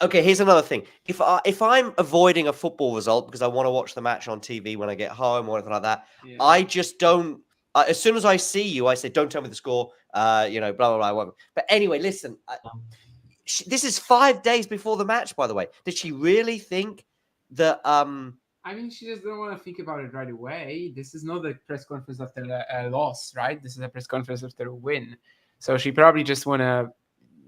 Okay, here's another thing. If I'm avoiding a football result because I want to watch the match on TV when I get home or anything like that, I just don't. As soon as I see you, I say, "Don't tell me the score." Blah blah blah. Whatever. But anyway, listen. This is 5 days before the match, by the way. Did she really think that? I mean, she just don't want to think about it right away. This is not a press conference after a loss, right? This is a press conference after a win. So she probably just want to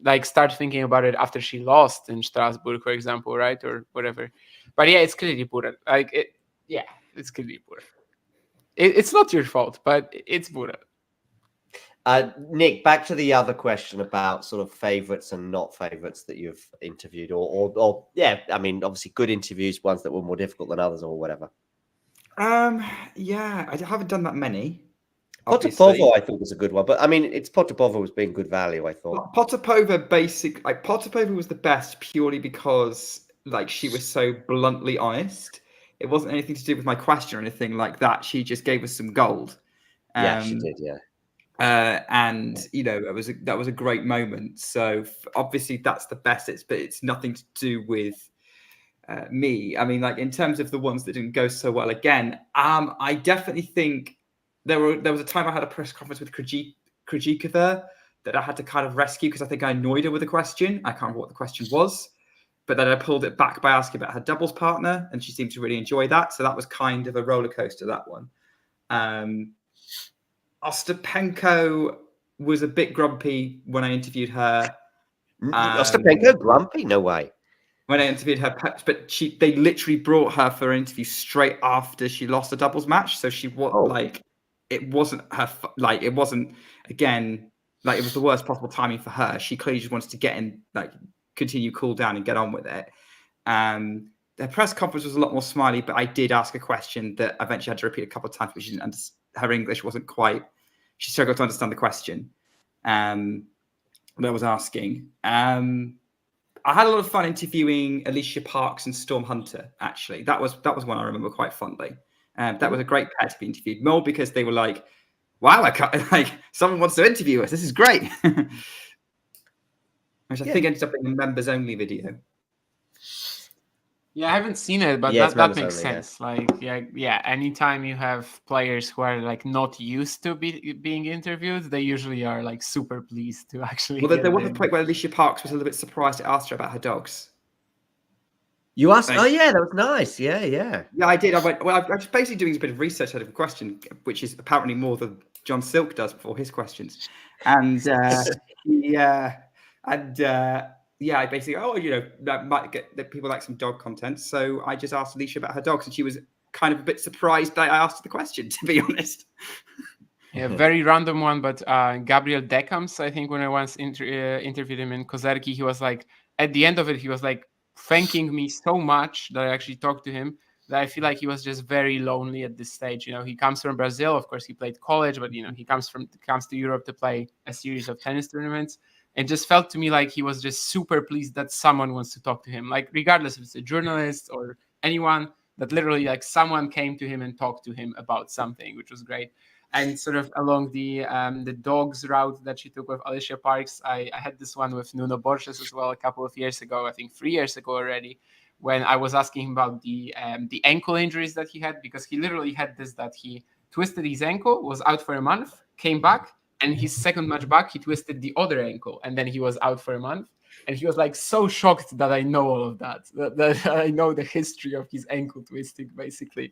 like start thinking about it after she lost in Strasbourg, for example, right? Or whatever. But yeah, it's clearly pura. It's clearly pura. It's not your fault, but it's pura. Nick, back to the other question about sort of favorites and not favorites that you've interviewed, or I mean, obviously good interviews, ones that were more difficult than others, or whatever. I haven't done that many. Potapova, I thought was a good one, but I mean, Potapova was being good value. I thought Potapova was the best purely because like she was so bluntly honest. It wasn't anything to do with my question or anything like that. She just gave us some gold. She did. Yeah. And that was a great moment. So obviously that's the best. But it's nothing to do with me. I mean, like in terms of the ones that didn't go so well. Again, I definitely think there was a time I had a press conference with Krejcikova there that I had to kind of rescue because I think I annoyed her with a question. I can't remember what the question was, but then I pulled it back by asking about her doubles partner, and she seemed to really enjoy that. So that was kind of a roller coaster, that one. Ostapenko was a bit grumpy when I interviewed her. Ostapenko grumpy? No way. When I interviewed her, but they literally brought her for an interview straight after she lost a doubles match. So she was it wasn't her, it wasn't, again, like it was the worst possible timing for her. She clearly just wanted to get in, like continue cool down and get on with it. The press conference was a lot more smiley, but I did ask a question that eventually had to repeat a couple of times because she didn't understand. Her English wasn't quite. She struggled to understand the question that I was asking. I had a lot of fun interviewing Alicia Parks and Storm Hunter. Actually, that was one I remember quite fondly. That was a great pair to be interviewed. More because they were like, "Wow, I can't, like someone wants to interview us. This is great." Which I think ended up in a members only video. Yeah, I haven't seen it, but that makes sense. Yeah. Anytime you have players who are like not used to being interviewed, they usually are like super pleased to actually. Well, there was a point where Alicia Parks was a little bit surprised to ask her about her dogs. You asked? Oh yeah, that was nice. Yeah. Yeah, I did. I went. Well, I was basically doing a bit of research out of a question, which is apparently more than John Silk does before his questions, and I basically, that might get that people like some dog content. So I just asked Alicia about her dogs, and she was kind of a bit surprised that I asked her the question, to be honest. Yeah, very random one, but Gabriel Decams, I think when I once interviewed him in Kozerki, he was like, at the end of it, he was like thanking me so much that I actually talked to him that I feel like he was just very lonely at this stage. He comes from Brazil. Of course, he played college, but he comes to Europe to play a series of tennis tournaments. It just felt to me like he was just super pleased that someone wants to talk to him, like regardless if it's a journalist or anyone, that literally like someone came to him and talked to him about something, which was great. And sort of along the dogs route that she took with Alicia Parks, I had this one with Nuno Borges as well a couple of years ago, I think 3 years ago already, when I was asking him about the ankle injuries that he had, because he literally had this, that he twisted his ankle, was out for a month, came back, and his second match back, he twisted the other ankle, and then he was out for a month. And he was like so shocked that I know all of that I know the history of his ankle twisting, basically.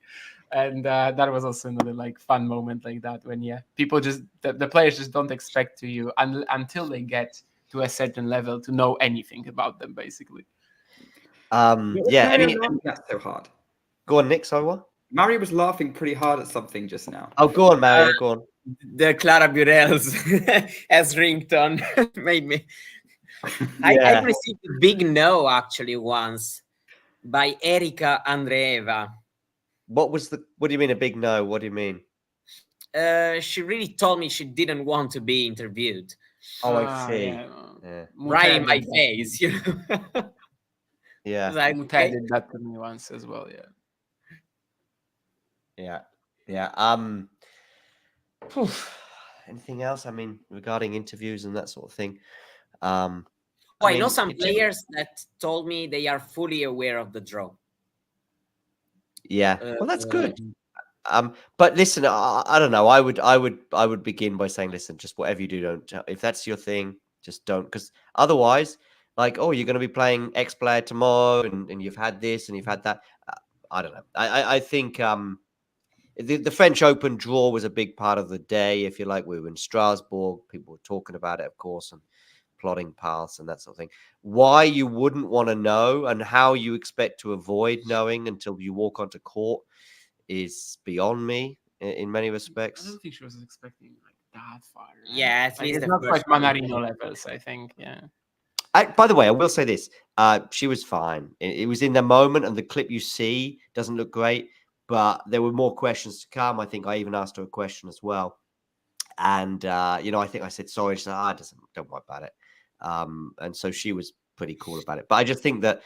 And that was also another like fun moment like that, when people just the players just don't expect to you until they get to a certain level to know anything about them, basically. That's so hard. Go on, Nick. Sorry, what? Mario was laughing pretty hard at something just now. Oh, go on, Mario. Go on. The Clara Burels as ringtone made me. I received a big no actually once by Erika Andreeva. What do you mean a big no? What do you mean? She really told me she didn't want to be interviewed. Oh, I see. Yeah. Right in my face, you know. Yeah. Like, Mute did that to me once as well. Yeah. Anything else? I mean, regarding interviews and that sort of thing. I know some players that told me they are fully aware of the draw. Yeah, well, that's good. But listen, I don't know. I would begin by saying, listen, just whatever you do, don't. If that's your thing, just don't, because otherwise, like, oh, you're going to be playing X player tomorrow, and you've had this and you've had that. I don't know. I think the French Open draw was a big part of the day. If you like, we were in Strasbourg. People were talking about it, of course, and plotting paths and that sort of thing. Why you wouldn't want to know and how you expect to avoid knowing until you walk onto court is beyond me in many respects. I don't think she was expecting like that far. Right? Yeah, at least it's not quite Manarino levels, I think. Yeah. By the way, I will say this: she was fine. It was in the moment, and the clip you see doesn't look great, but there were more questions to come. I think I even asked her a question as well, and I think I said sorry. She said, "Don't worry about it." And so she was pretty cool about it. But I just think that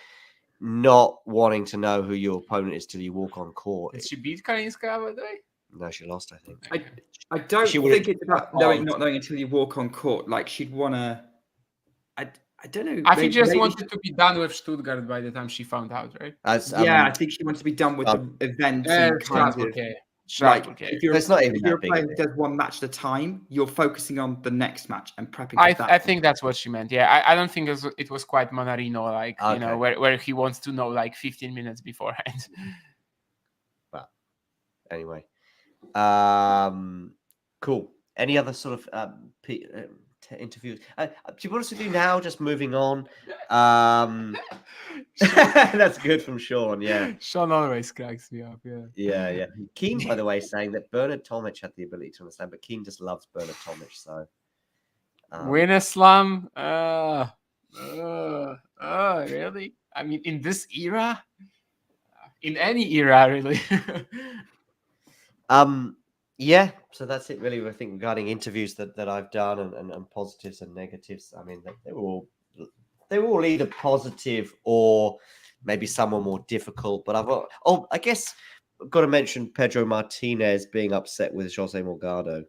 not wanting to know who your opponent is till you walk on court. Did she beat Kalinskaya, by the way? No, she lost, I think. I don't think it's about not knowing until you walk on court. Like, she'd want to... I don't know. I think she just wanted to be done with Stuttgart by the time she found out, right? I think she wanted to be done with the event. If you're a player who does one match at a time, you're focusing on the next match and prepping. I think that's what she meant. Yeah, I don't think it was quite Manarino, like where he wants to know like 15 minutes beforehand. Well, anyway, cool. Any other sort of interviews? To be honest with you, now just moving on. That's good from Sean. Yeah, Sean always cracks me up. Yeah. Keen, by the way, saying that Bernard Tomic had the ability to understand, but Keen just loves Bernard Tomic. So win a slam. Really? I mean, in this era, in any era, really. Yeah, so that's it really. I think regarding interviews that I've done and positives and negatives. I mean, they were all either positive or maybe some were more difficult. But I guess I've got to mention Pedro Martinez being upset with Jose Morgado.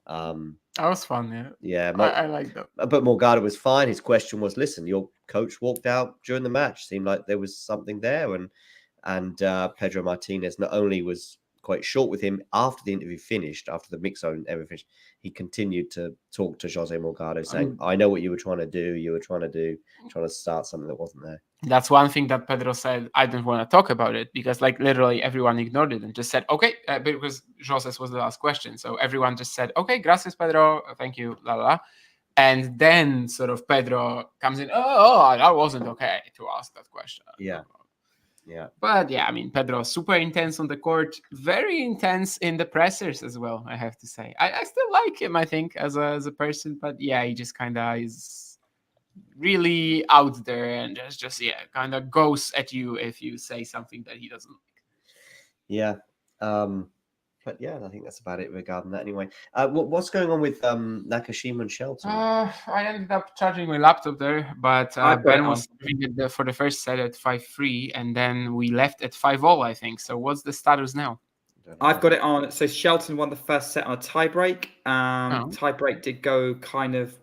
That was fun, yeah. Yeah, I like that. But Morgado was fine. His question was, listen, your coach walked out during the match. Seemed like there was something there, and Pedro Martinez not only was quite short with him after the interview finished, after the mix zone ever finished, he continued to talk to Jose Morgado, saying, I know what you were trying to do. You were trying to start something that wasn't there. That's one thing that Pedro said. I don't want to talk about it because like literally everyone ignored it and just said, okay, because Jose's was the last question. So everyone just said, okay, gracias, Pedro. Thank you, la la. And then sort of Pedro comes in, oh, that wasn't okay to ask that question. Yeah. But yeah, I mean, Pedro, super intense on the court, very intense in the pressers as well, I have to say. I still like him, I think, as a person. But yeah, he just kind of is really out there and just kind of goes at you if you say something that he doesn't like. Yeah. But yeah, I think that's about it regarding that. Anyway, what's going on with Nakashima and Shelton? I ended up charging my laptop there, but Ben was serving it for the first set at 5-3, and then we left at 5-all, I think. So what's the status now? I've got it on. So Shelton won the first set on a tiebreak. Tiebreak did go kind of.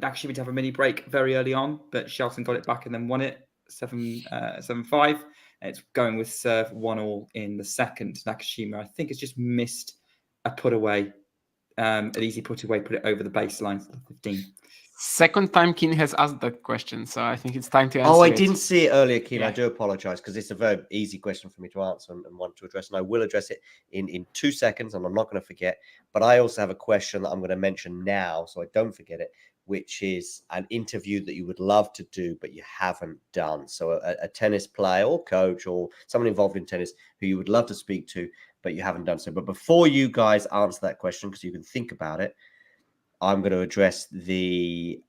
Actually, we'd have a mini break very early on, but Shelton got it back and then won it 7-5. It's going with serve 1-all in the second. Nakashima, I think, has just missed a put away, an easy put away, put it over the baseline to 15. Second time Keen has asked that question, so I think it's time to answer. Oh, I it. didn't see it earlier, Keen. Yeah. I do apologize because it's a very easy question for me to answer and want to address. And I will address it in 2 seconds, and I'm not going to forget. But I also have a question that I'm going to mention now so I don't forget it, which is an interview that you would love to do, but you haven't done. So a tennis player or coach or someone involved in tennis who you would love to speak to, but you haven't done so. But before you guys answer that question, because you can think about it, I'm going to address the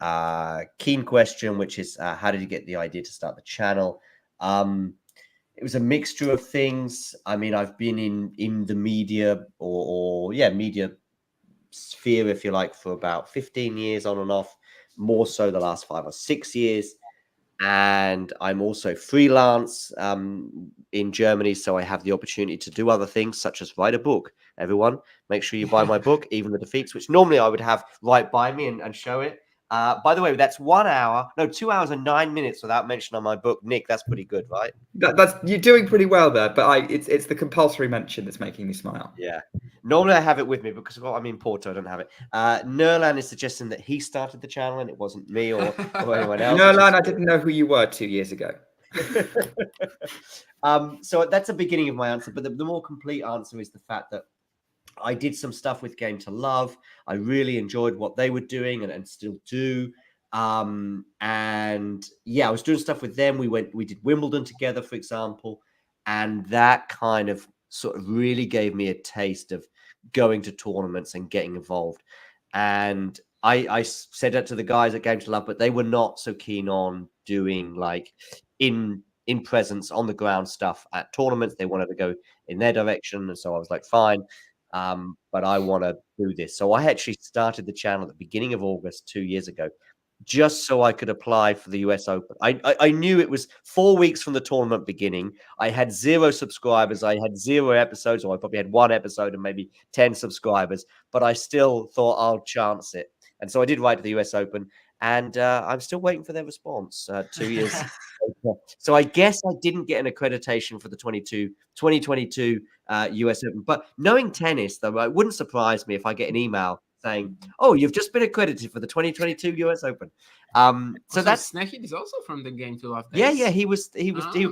Keen question, which is how did you get the idea to start the channel? It was a mixture of things. I mean, I've been in the media or media sphere, if you like, for about 15 years on and off, more so the last 5 or 6 years. And I'm also freelance in Germany, so I have the opportunity to do other things, such as write a book. Everyone, make sure you buy my book, Even the Defeats, which normally I would have right by me and show it. By the way, that's 2 hours and 9 minutes without mentioning my book. Nick, that's pretty good, right? That's you're doing pretty well there, but it's the compulsory mention that's making me smile. Yeah. Normally I have it with me because I'm in Porto, I don't have it. Nerlan is suggesting that he started the channel and it wasn't me or anyone else. Nerlan, I didn't know who you were 2 years ago. So that's the beginning of my answer, but the more complete answer is the fact that I did some stuff with Game to Love. I really enjoyed what they were doing and still do. And yeah, I was doing stuff with them. We did Wimbledon together, for example, and that kind of sort of really gave me a taste of going to tournaments and getting involved. And I said that to the guys at Game to Love, but they were not so keen on doing like in presence on the ground stuff at tournaments. They wanted to go in their direction, and so I was like, fine. But I want to do this. So I actually started the channel at the beginning of August 2 years ago, just so I could apply for the US Open. I knew it was 4 weeks from the tournament beginning. I had 0 subscribers. I had 0 episodes, or I probably had 1 episode and maybe 10 subscribers, but I still thought I'll chance it. And so I did write to the US Open, and I'm still waiting for their response 2 years. So I guess I didn't get an accreditation for the 2022 US Open. But knowing tennis, though, it wouldn't surprise me if I get an email saying, "Oh, you've just been accredited for the 2022 US Open." So that's Snehid is also from the Game to Love. Yeah, he would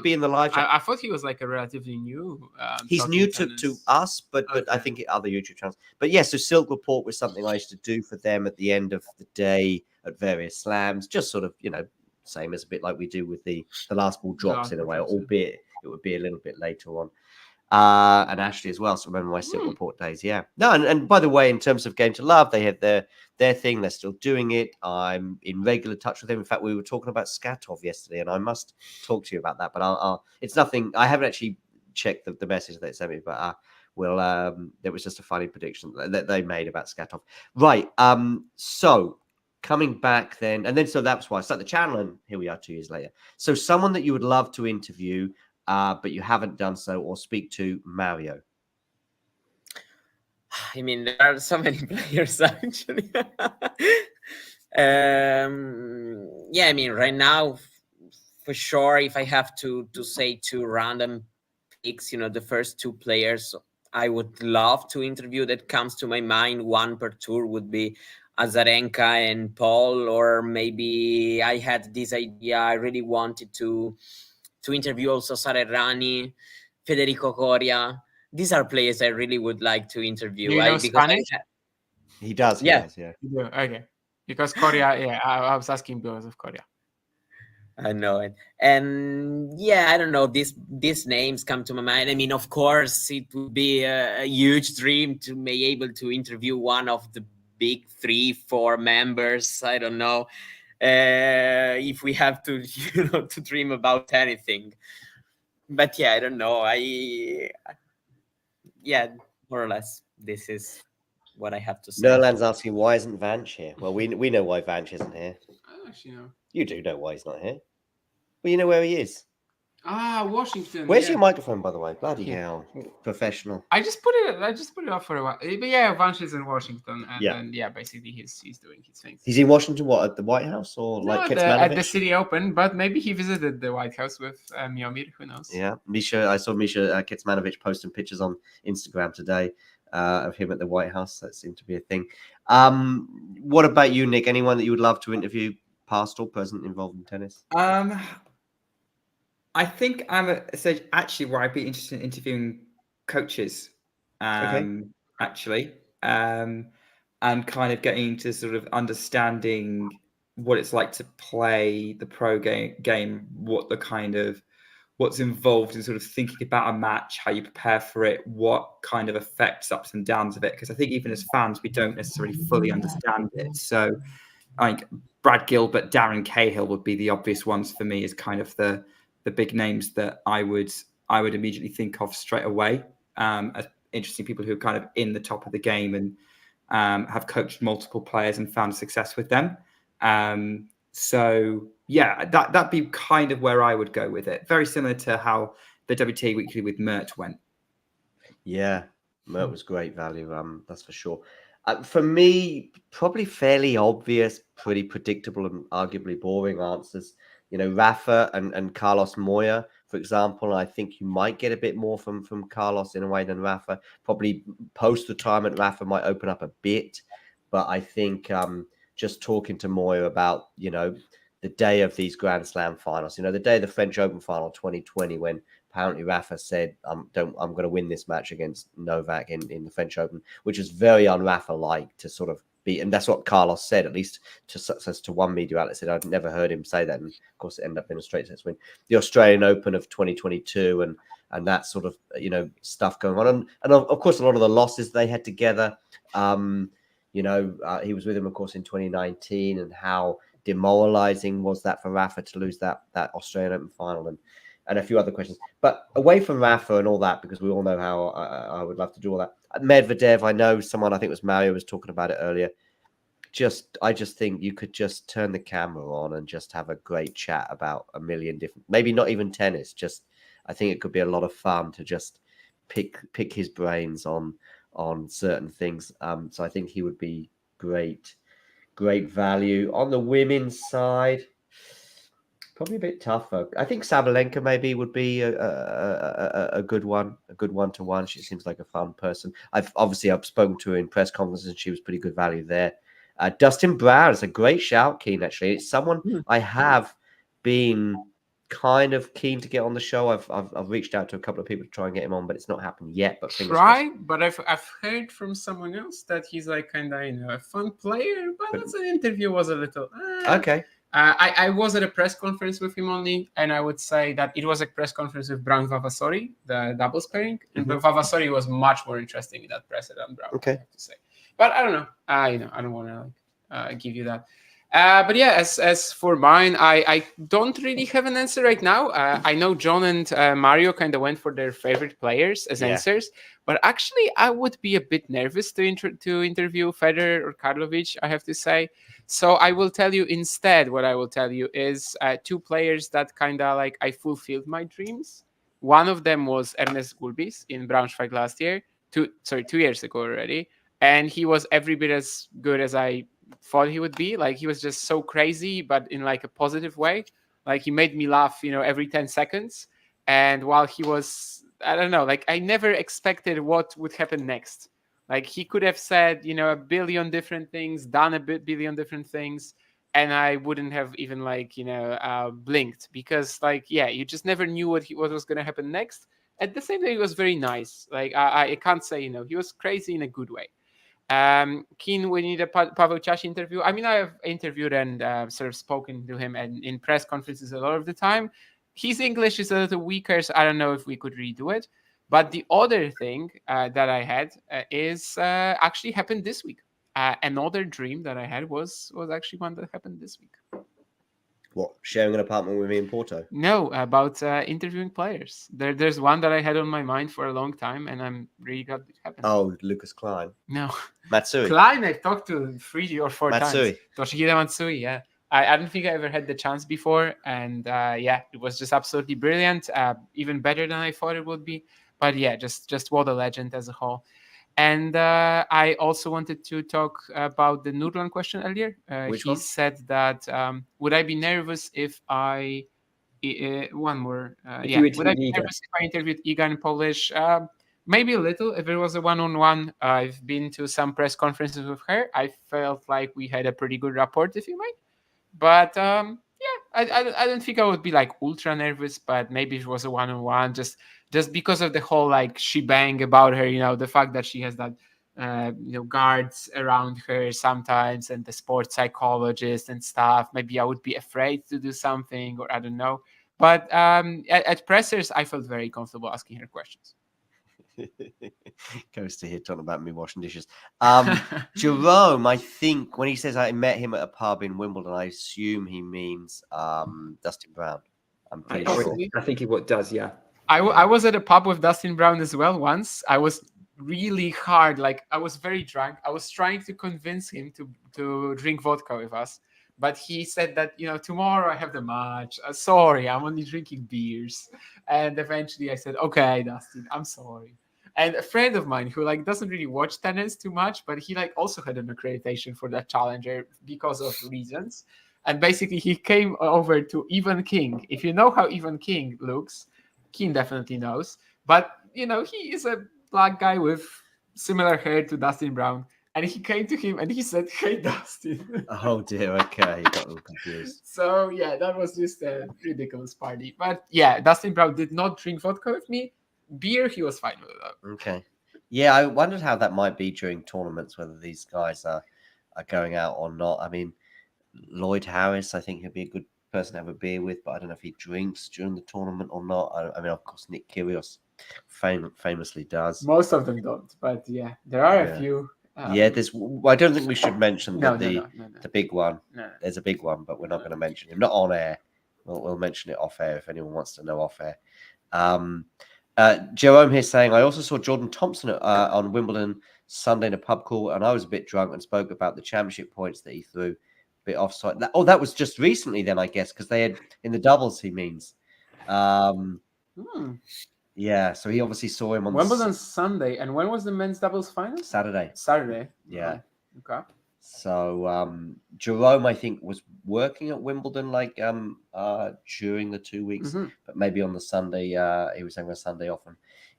be in the live chat. I thought he was like a relatively new. He's new to us, but I think other YouTube channels. But yeah, so Silk Report was something I used to do for them at the end of the day at various slams, just sort of same as a bit like we do with the last ball drops in a way, albeit it would be a little bit later on. And Ashley as well. So remember my Silk Report days. Yeah. No, and by the way, in terms of Game to Love, they had their thing. They're still doing it. I'm in regular touch with them. In fact, we were talking about Skatov yesterday, and I must talk to you about that. But I'll it's nothing. I haven't actually checked the message they sent me, but there was just a funny prediction that they made about Skatov. Right. So coming back then, and then so that's why I started the channel, and here we are 2 years later. So someone that you would love to interview, but you haven't done so or speak to, Mario. I mean, there are so many players actually. Yeah, I mean, right now, for sure, if I have to say 2 random picks, the first 2 players I would love to interview that comes to my mind, one per tour, would be Azarenka and Paul, or maybe I had this idea. I really wanted to interview also Sarerani, Federico Coria. These are players I really would like to interview. Do you know Spanish? He does. Yeah. Yeah. Okay. Because Coria, yeah, I was asking because of Coria. I know it. And yeah, I don't know, these names come to my mind. I mean, of course, it would be a huge dream to be able to interview one of the big 3-4 members. I don't know if we have to to dream about anything. But yeah, I don't know. more or less, this is what I have to say. Nerland's asking, why isn't Vanch here? Well, we know why Vanch isn't here. I don't actually know. You do know why he's not here. Well, you know where he is. Washington. Where's yeah. your microphone, by the way? Bloody Yeah. hell, professional. I just put it up for a while. But yeah, Vanch is in Washington, and then basically he's doing his things. He's in Washington, what, at the White House or like at the City Open, but maybe he visited the White House with Miomir. Who knows? Yeah, Misha. I saw Misha Kitsmanovic posting pictures on Instagram today of him at the White House. That seemed to be a thing. What about you, Nick? Anyone that you would love to interview, past or present, involved in tennis? I think I'm at a stage actually where I'd be interested in interviewing coaches. Actually, and kind of getting into sort of understanding what it's like to play the pro game, what's involved in sort of thinking about a match, how you prepare for it, what kind of affects ups and downs of it. Because I think even as fans, we don't necessarily fully understand it. So I think Brad Gilbert, Darren Cahill would be the obvious ones for me as kind of the big names that I would immediately think of straight away as interesting people who are kind of in the top of the game and have coached multiple players and found success with them. So yeah, that'd be kind of where I would go with it. Very similar to how the WTA Weekly with Mert went. Yeah, Mert was great value. That's for sure. For me, probably fairly obvious, pretty predictable, and arguably boring answers. You know, Rafa and Carlos Moya, for example. I think you might get a bit more from Carlos in a way than Rafa. Probably post-retirement, Rafa might open up a bit. But I think just talking to Moya about, you know, the day of these Grand Slam finals, you know, the day of the French Open final 2020, when apparently Rafa said, I'm going to win this match against Novak in the French Open, which is very un-Rafa-like to sort of be. And that's what Carlos said, at least to one media outlet said. I'd never heard him say that. And of course, it ended up being a straight set win. The Australian Open of 2022 and that sort of, you know, stuff going on. And of course, a lot of the losses they had together. You know, he was with him, of course, in 2019, and how demoralizing was that for Rafa to lose that Australian Open final and a few other questions. But away from Rafa and all that, because we all know how I would love to do all that. Medvedev, I know someone, I think it was Mario, was talking about it earlier. I just think you could just turn the camera on and just have a great chat about a million different, maybe not even tennis. Just, I think it could be a lot of fun to just pick his brains on certain things. So I think he would be great value. On the women's side, probably a bit tougher. I think Sabalenka maybe would be a good one, a good one-to-one. She seems like a fun person. I've spoken to her in press conferences, and she was pretty good value there. Dustin Brown is a great shout, Keen, actually. It's someone I have been kind of keen to get on the show. I've reached out to a couple of people to try and get him on, but it's not happened yet. But but I've heard from someone else that he's like kind of, you know, a fun player, but also the interview was a little okay. I was at a press conference with him only, and I would say that it was a press conference with Brown Vavasori, the doubles pairing, and Vavasori was much more interesting in that press than Brown. Okay. I have to say, but I don't know. I don't want to give you that. But yeah, as for mine, I don't really have an answer right now. I know John and Mario kind of went for their favorite players as answers, but actually I would be a bit nervous to interview Federer or Karlovic, I have to say. So I will tell you instead, what I will tell you is two players that kind of like I fulfilled my dreams. One of them was Ernest Gulbis in Braunschweig last year, 2 years ago already. And he was every bit as good as I thought he would be. Like, he was just so crazy, but in like a positive way. Like, he made me laugh, you know, every 10 seconds. And while he was, I don't know, like, I never expected what would happen next. Like, he could have said, you know, a billion different things, done a billion different things, and I wouldn't have even, like, you know, blinked, because, like, yeah, you just never knew what was going to happen next. At the same time, he was very nice. Like, I can't say, you know, he was crazy in a good way. Keen, we need a Pavel Cech interview. I mean, I have interviewed and sort of spoken to him and in press conferences a lot of the time. His English is a little weaker, so I don't know if we could redo it. But the other thing that I had is actually happened this week. Another dream that I had was actually one that happened this week. What, sharing an apartment with me in Porto? No, about interviewing players. There's one that I had on my mind for a long time, and I'm really glad it happened. Oh, Lucas Klein. No. Matsui. Klein, I've talked to 3 or 4 times. Matsui. Toshihide Matsui, yeah. I don't think I ever had the chance before, and yeah, it was just absolutely brilliant, even better than I thought it would be. But yeah, just what a legend as a whole. And I also wanted to talk about the Nurlan question earlier. Which he one? said that would I be nervous if I one more If yeah you would I interviewed be Iga. nervous if I interviewed Iga in Polish? Maybe a little. If it was a one-on-one, I've been to some press conferences with her. I felt like we had a pretty good rapport, if you might. But yeah, I don't think I would be like ultra nervous, but maybe if it was a one-on-one, just because of the whole like shebang about her, the fact that she has that guards around her sometimes, and the sports psychologist and stuff. Maybe I would be afraid to do something, or I don't know. But at pressers, I felt very comfortable asking her questions. Goes to hit on about me washing dishes. Jerome, I think when he says I met him at a pub in Wimbledon, I assume he means Dustin Brown. I'm pretty sure. I think he does, yeah. I was at a pub with Dustin Brown as well once. I was really hard. Like, I was very drunk. I was trying to convince him to drink vodka with us. But he said that, tomorrow I have the match. Sorry, I'm only drinking beers. And eventually I said, okay, Dustin, I'm sorry. And a friend of mine who doesn't really watch tennis too much, but he also had an accreditation for that challenger because of reasons. And basically he came over to Evan King. If you know how Evan King looks, King definitely knows. But, he is a black guy with similar hair to Dustin Brown. And he came to him and he said, hey, Dustin. Oh, dear. Okay. Got all confused. So, yeah, that was just a ridiculous party. But, yeah, Dustin Brown did not drink vodka with me. Beer, he was fine with it. Okay. Yeah, I wondered how that might be during tournaments, whether these guys are going out or not. I mean, Lloyd Harris, I think he'd be a good person to have a beer with, but I don't know if he drinks during the tournament or not. I mean, of course, Nick Kyrgios famously does. Most of them don't, but yeah, there are a few. Yeah, I don't think we should mention the big one. No. There's a big one, but we're not going to mention him. Not on air. We'll mention it off air if anyone wants to know off air. Jerome here saying, I also saw Jordan Thompson on Wimbledon Sunday in a pub call, and I was a bit drunk and spoke about the championship points that he threw a bit offside. That was just recently then, I guess, because they had in the doubles, he means. Yeah, so he obviously saw him on Wimbledon Sunday. And when was the men's doubles final? Saturday. Yeah. Okay. So Jerome, I think, was working at Wimbledon during the 2 weeks, but maybe on the Sunday, he was having a Sunday off and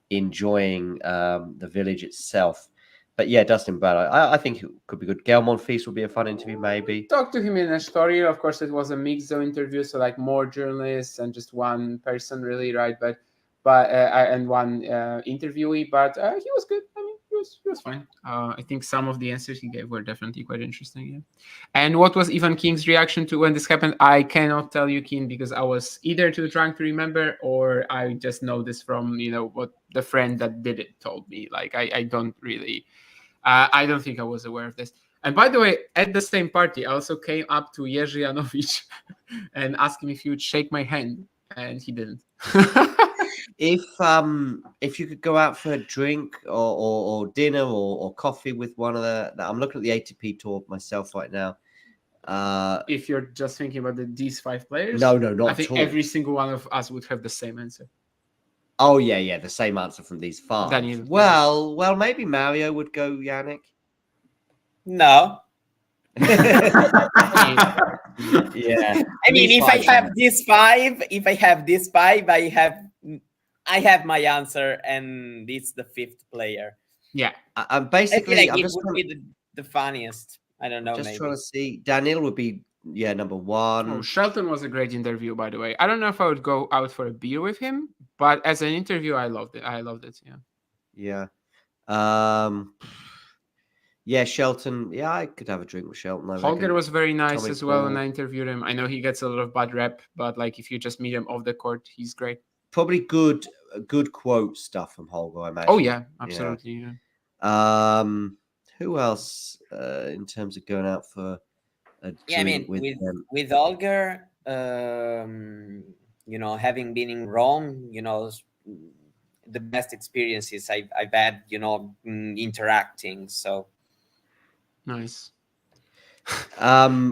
enjoying the village itself. But yeah, Dustin Brown, I think it could be good. Gael Monfils would be a fun interview, maybe. Talked to him in a story. Of course, it was a mixed interview, so more journalists and just one person, really, right? But and one interviewee. But he was good. I mean, he was fine. I think some of the answers he gave were definitely quite interesting. Yeah. And what was Evan King's reaction to when this happened? I cannot tell you, King, because I was either too drunk to remember, or I just know this from what the friend that did it told me. I don't really. I don't think I was aware of this. And by the way, at the same party, I also came up to Jerzy Janowicz and asked him if he would shake my hand, and he didn't. If you could go out for a drink or dinner or coffee with one of I'm looking at the ATP tour myself right now. If you're just thinking about these 5 players, no, not I think at all. every single one of us would have the same answer. Oh yeah, the same answer from these 5. Daniel. Well, maybe Mario would go Yannick. No. Yeah. I mean, if I have these 5, I have my answer, and it's the 5th player. Yeah. I'm basically. I feel it would be the funniest. I don't know. Just maybe. trying to see. Daniel would be number 1. Oh, Shelton was a great interview, by the way. I don't know if I would go out for a beer with him, but as an interview, I loved it. Yeah. Yeah, Shelton. Yeah, I could have a drink with Shelton. Holger was very nice Tommy as well Paul. when I interviewed him. I know he gets a lot of bad rep, but if you just meet him off the court, he's great. Probably good quote stuff from Holger, I imagine. Oh yeah, absolutely. Yeah. Who else in terms of going out for a drink with them? With Holger, having been in Rome, the best experiences I've had, interacting. So nice.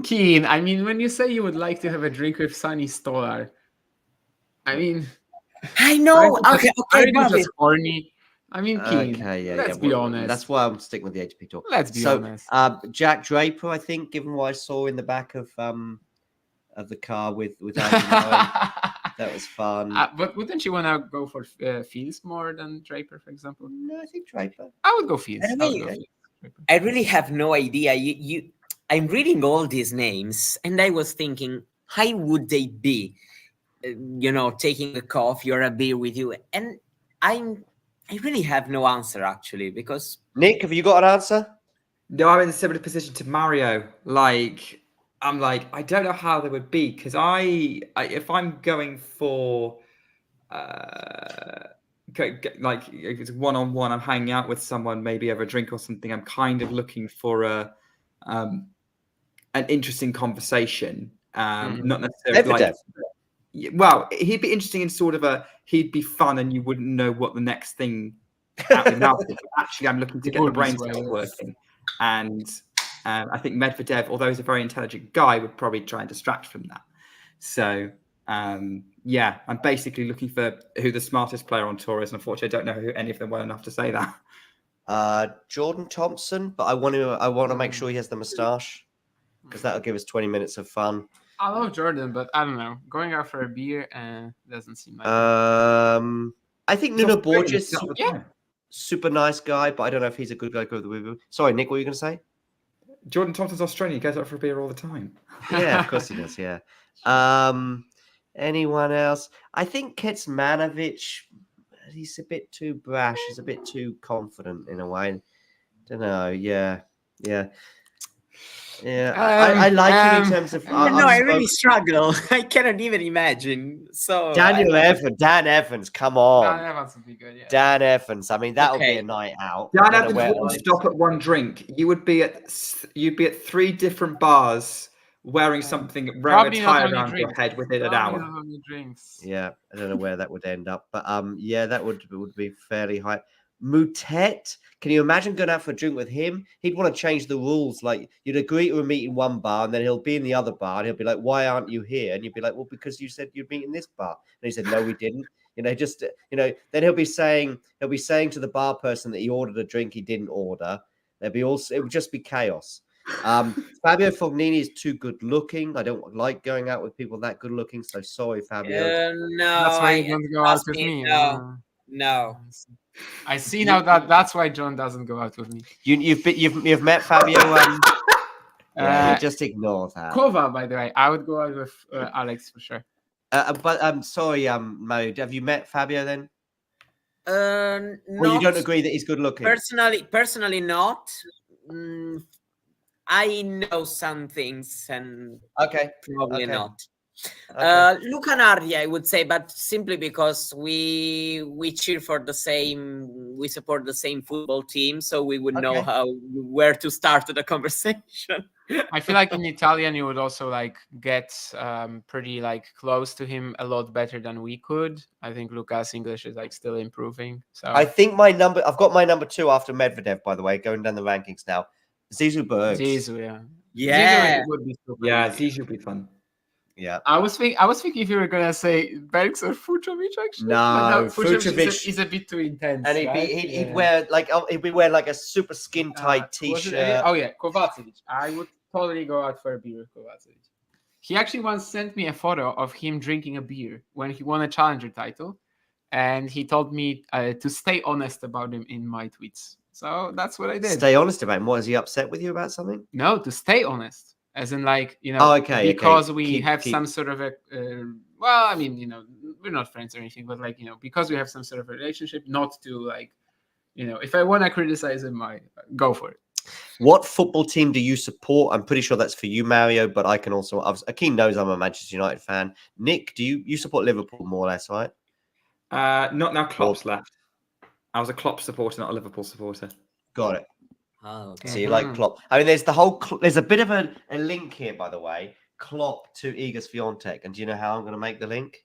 Keen, I mean, when you say you would like to have a drink with Sunny Stolar, I mean, I know. Okay, just horny. I mean, Keen. Okay, let's be honest. That's why I'm sticking with the ATP Tour. Let's be honest. Jack Draper, I think, given what I saw in the back of the car with Andy Murray, that was fun. But wouldn't you want to go for Fields more than Draper, for example? No, I think Draper. I would go Fields. I really have no idea. I'm reading all these names, and I was thinking, how would they be? Taking a coffee or a beer with you, and I really have no answer actually, because Nick, have you got an answer? No, I'm in a similar position to Mario. I'm like, I don't know how they would be, because I if I'm going for like if it's one-on-one, I'm hanging out with someone, maybe over a drink or something, I'm kind of looking for an interesting conversation. Not necessarily well, he'd be interesting in sort of he'd be fun and you wouldn't know what the next thing out your mouth is. Actually, I'm looking to get the brain cells working. And I think Medvedev, although he's a very intelligent guy, would probably try and distract from that. So, yeah, I'm basically looking for who the smartest player on tour is. And unfortunately, I don't know who any of them well enough to say that. Jordan Thompson, but I want to make sure he has the moustache, because that'll give us 20 minutes of fun. I love Jordan, but I don't know. Going out for a beer doesn't seem like I think Nuno Borges, super nice guy, but I don't know if he's a good guy to go with the. Sorry, Nick, what were you going to say? Jordan Thompson's Australian. He goes out for a beer all the time. Yeah, of course he does. Yeah. Anyone else? I think Kecmanovic, he's a bit too brash. He's a bit too confident in a way. Don't know. Yeah. I like him in terms of. I really struggle. I cannot even imagine. So Dan Evans, come on. Dan Evans would be good. Yeah. Dan Evans. I mean, that'll be a night out. Dan Evans wouldn't stop at one drink. You'd be at 3 different bars wearing something around a tie around your head within an hour. Yeah, I don't know where that would end up, but yeah, that would be fairly high. Moutet, can you imagine going out for a drink with him? He'd want to change the rules. Like, you'd agree to a meet in one bar, and then he'll be in the other bar, and he'll be like, "Why aren't you here?" And you'd be like, "Well, because you said you'd meet in this bar." And he said, "No, we didn't." Then he'll be saying to the bar person that he ordered a drink he didn't order. It would just be chaos. Fabio Fognini is too good looking. I don't like going out with people that good looking. So sorry, Fabio. No, that's why you don't go out with me. No. I see now that's why John doesn't go out with me. You've met Fabio. Just ignore that. Kova, by the way, I would go out with Alex for sure. But I'm sorry, Mario. Have you met Fabio then? No. Well, you don't agree that he's good looking. Personally, not. I know some things, and probably not. Luca Nardi, I would say, but simply because we cheer for we support the same football team, so we would know where to start the conversation. I feel like in Italian you would also get pretty close to him a lot better than we could. I think Luca's English is still improving. So I think I've got my number 2 after Medvedev, by the way, going down the rankings now. Zizou Bergs. Zizou, yeah. Zizou would be super Zizou would be fun. Yeah, I was thinking if you were gonna say Bergs or Fucsovic, actually. No, Fucsovic is a bit too intense. And he'd wear a super skin tight t-shirt. Oh yeah, Kovacevic. I would totally go out for a beer with Kovacevic. He actually once sent me a photo of him drinking a beer when he won a challenger title, and he told me to stay honest about him in my tweets. So that's what I did. Stay honest about him. What, is he upset with you about something? No, to stay honest. As in, because we have some sort of well, I mean, we're not friends or anything, but because we have some sort of a relationship, not to if I want to criticize him, I go for it. What football team do you support? I'm pretty sure that's for you, Mario, but I can also, Akeem knows I'm a Manchester United fan. Nick, do you support Liverpool more or less, right? Not now Klopp's left. I was a Klopp supporter, not a Liverpool supporter. Got it. Oh, okay. So you like Klopp. I mean, there's a bit of a link here, by the way, Klopp to Iga Swiatek, and do you know how I'm going to make the link?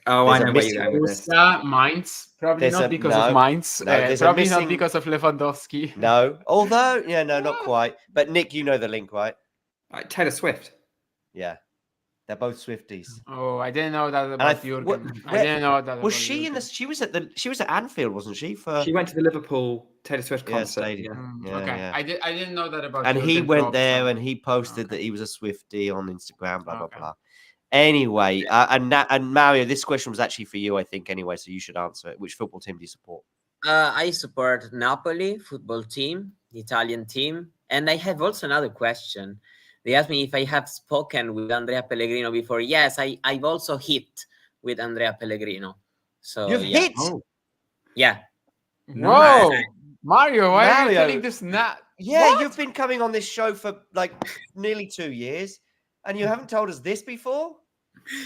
Oh, There's I a know where you're missing- going with this. Mainz. Probably There's not a- because no, of Mainz. no, there's a Probably not missing- because of Lewandowski. No, although not quite. But Nick, you know the link, right? Taylor Swift. Yeah, they're both Swifties. Oh, I didn't know that I about th- Jurgen. what- I didn't know that. Was about she in Jurgen. the? She was at Anfield, wasn't she? For She went to the Liverpool Taylor Swift concert. stadium. Yeah. Yeah, Okay, yeah. I didn't know that about. And he Jurgen went Klopp, there so- and he posted that he was a Swiftie on Instagram. Blah blah Okay. blah. Anyway, and Mario, this question was actually for you, I think. Anyway, so you should answer it. Which football team do you support? I support Napoli football team, the Italian team, and I have also another question. They asked me if I have spoken with Andrea Pellegrino before. Yes, I've also hit with Andrea Pellegrino. So You've yeah. hit. Yeah. Whoa, Mario, why are you Mario. telling this now? Yeah, you've been coming on this show for like nearly 2 years, and you haven't told us this before.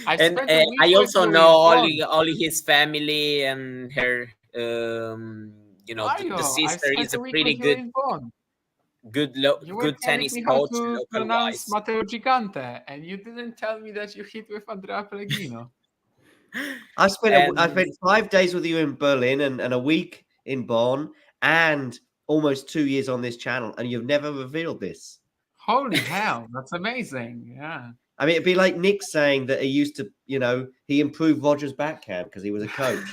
And I also know all his family and her. Mario, The sister I is a spent week pretty with you good, in Bonn. good, You were good telling tennis me how coach. to Local pronounce wise. Matteo Gigante, and you didn't tell me that you hit with Andrea Pellegrino. I spent 5 days with you in Berlin and a week in Bonn, and almost 2 years on this channel, and you've never revealed this. Holy hell, that's amazing! Yeah. I mean, it'd be like Nick saying that he used to, he improved Roger's backhand because he was a coach,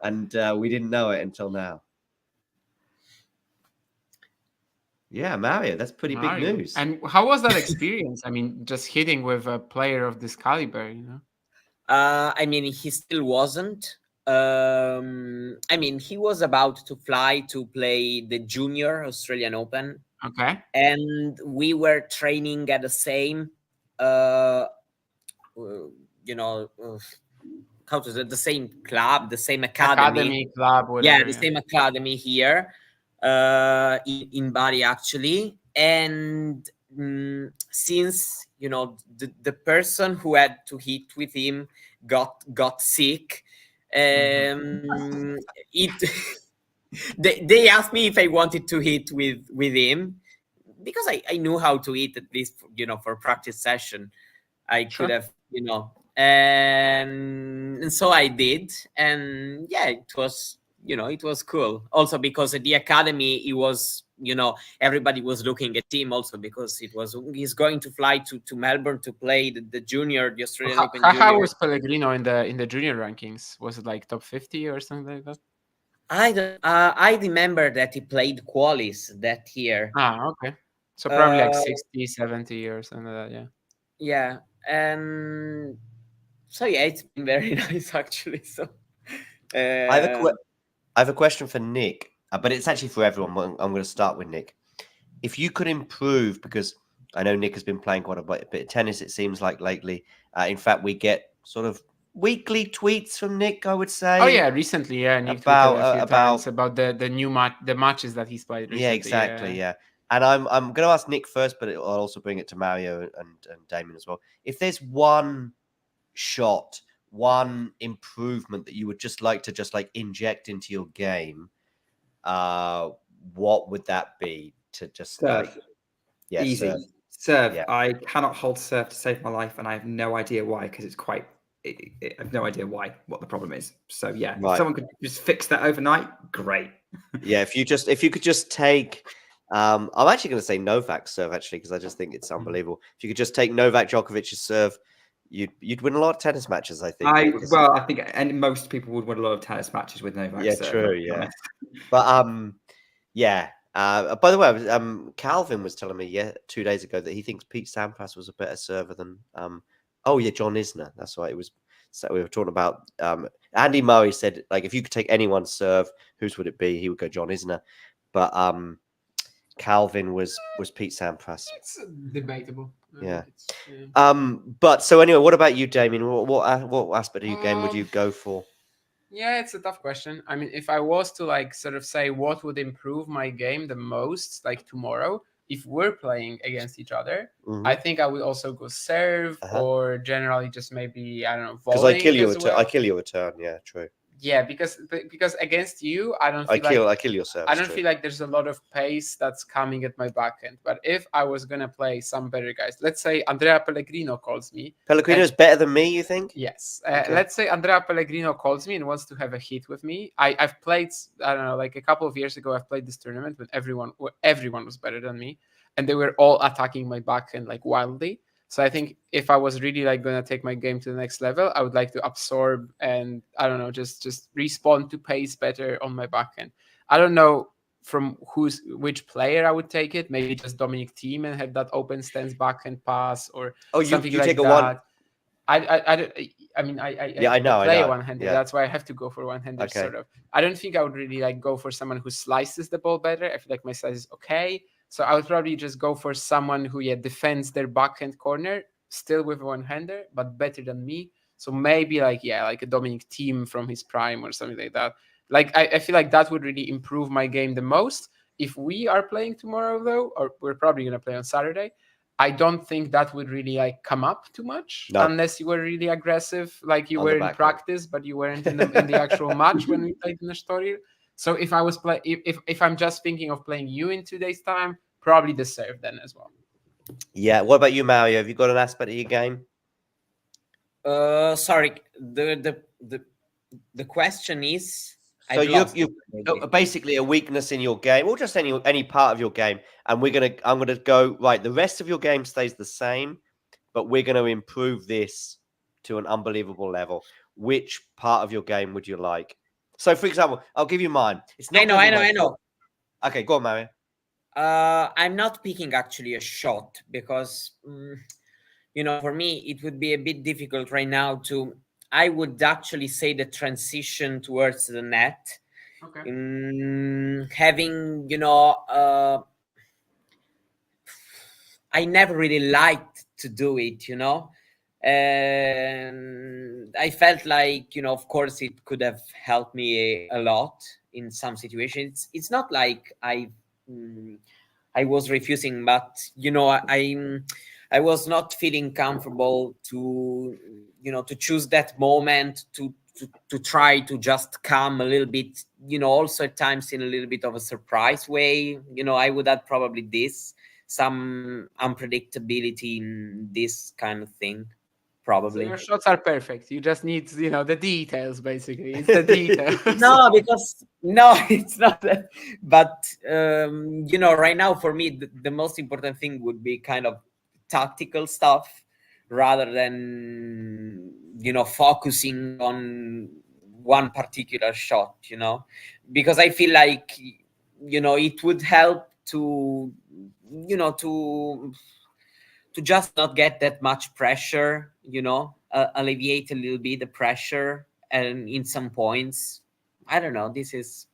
and we didn't know it until now. Yeah, Mario, that's pretty big Mario. news. And how was that experience? I mean, just hitting with a player of this caliber, I mean, he still wasn't. I mean, he was about to fly to play the Junior Australian Open. Okay. And we were training at the same, how to say, the same club, the same academy club. Yeah, the same academy here in Bari, actually. And since the person who had to hit with him got sick, they asked me if I wanted to hit with him, because I knew how to hit, at least for practice session. I could have and so I did, and yeah, it was cool. Also because at the academy, it was everybody was looking at him, also because he's going to fly to Melbourne to play the Junior, the Australian Open Junior. How was Pellegrino in the junior rankings? Was it like top 50 or something like that? I remember that he played qualis that year. Okay. So probably like 60, 70 or something like that, yeah. Yeah, and so yeah, it's been very nice actually. So I have a question for Nick, but it's actually for everyone. I'm going to start with Nick. If you could improve, because I know Nick has been playing quite a bit of tennis, it seems like lately. In fact, we get sort of weekly tweets from Nick, I would say. Oh yeah, recently, yeah. Nick about the new matches that he's played recently. Yeah, exactly, yeah. And I'm going to ask Nick first, but I'll also bring it to Mario and Damien as well. If there's one shot, one improvement that you would just like to inject into your game, what would that be? To just serve. Easy. Serve. Yeah. I cannot hold serve to save my life, and I have no idea why, because it's quite. I have no idea what the problem is. So yeah, if someone could just fix that overnight, great. Yeah, if you could just take. I'm actually going to say Novak's serve, actually, because I just think it's unbelievable. If you could just take Novak Djokovic's serve, you'd win a lot of tennis matches, I think. I think, and most people would win a lot of tennis matches with Novak. Yeah, true. Yeah, but yeah. By the way, Calvin was telling me 2 days ago that he thinks Pete Sampras was a better server than John Isner. That's why it was. So we were talking about Andy Murray said, like, if you could take anyone's serve, whose would it be? He would go John Isner, but Calvin was Pete Sampras. It's debatable. Yeah. But so anyway, what about you, Damien? What aspect of your game would you go for? Yeah, it's a tough question. I mean, if I was to sort of say what would improve my game the most, tomorrow, if we're playing against each other, I think I would also go serve or generally just maybe, I don't know, because volleying I kill you as well. I kill you a turn. Yeah, true. Yeah, because against you, I don't feel I kill your service. I don't feel like there's a lot of pace that's coming at my backhand. But if I was gonna play some better guys, let's say Andrea Pellegrino calls me. Pellegrino is better than me, you think? Yes. Okay. Let's say Andrea Pellegrino calls me and wants to have a hit with me. I've played, I don't know, like a couple of years ago, I've played this tournament with everyone was better than me, and they were all attacking my backhand like wildly. So I think if I was really like gonna take my game to the next level, I would like to absorb and I don't know, just respond to pace better on my backhand. I don't know from which player I would take it. Maybe just Dominic Thiem and have that open stance backhand pass or something you like take a that. one. I mean, I know. play one-handed. Yeah. That's why I have to go for one-handed. Okay. Sort of. I don't think I would really like go for someone who slices the ball better. I feel like my size is okay. So I would probably just go for someone who defends their backhand corner still with one-hander, but better than me. So maybe like a Dominic Thiem from his prime or something like that. Like I feel like that would really improve my game the most. If we are playing tomorrow though, or we're probably gonna play on Saturday, I don't think that would really like come up too much unless you were really aggressive, like you were in practice, but you weren't in the actual match when we played in the story. So if I was if I'm just thinking of playing you in 2 days' time, probably the serve then as well. Yeah. What about you, Mario? Have you got an aspect of your game? Sorry. The question is. So you basically a weakness in your game, or just any part of your game, and I'm gonna go right. The rest of your game stays the same, but we're gonna improve this to an unbelievable level. Which part of your game would you like? So, for example, I'll give you mine. It's not. I know. Okay, go on, Mario. I'm not picking actually a shot because, for me it would be a bit difficult right now to. I would actually say the transition towards the net. Okay. Having, I never really liked to do it, and I felt like, of course it could have helped me a lot in some situations. It's not like I was refusing, but, I was not feeling comfortable to choose that moment to try to just come a little bit, also at times in a little bit of a surprise way. I would add probably some unpredictability in this kind of thing, probably. So your shots are perfect. You just need, the details, basically. It's the details. No, it's not that. But, right now for me, the most important thing would be kind of tactical stuff rather than focusing on one particular shot, because I feel like it would help to just not get that much pressure, alleviate a little bit the pressure, and in some points, I don't know, this is.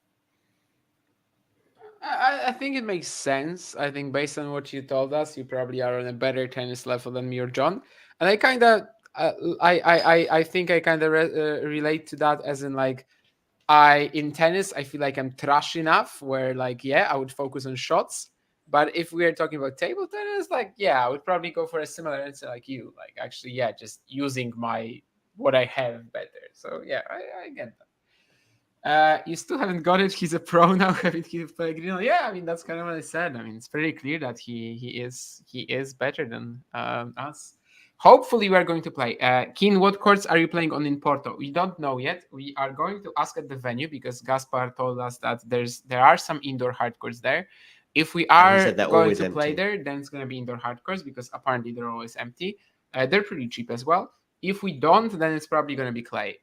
I think it makes sense. I think based on what you told us, you probably are on a better tennis level than me or John. And I kind of, I think I kind of relate to that as in like, in tennis, I feel like I'm trash enough where like, I would focus on shots. But if we are talking about table tennis, like, I would probably go for a similar answer like you. Like, actually, just using what I have better. So, I get that. You still haven't got it. He's a pro now. Haven't he played Pellegrino? Yeah, I mean that's kind of what I said. I mean it's pretty clear that he is better than us. Hopefully, we are going to play. Keen, what courts are you playing on in Porto? We don't know yet. We are going to ask at the venue because Gaspar told us that there are some indoor hard courts there. If we are going to play there, then it's going to be indoor hard courts because apparently they're always empty. They're pretty cheap as well. If we don't, then it's probably going to be clay.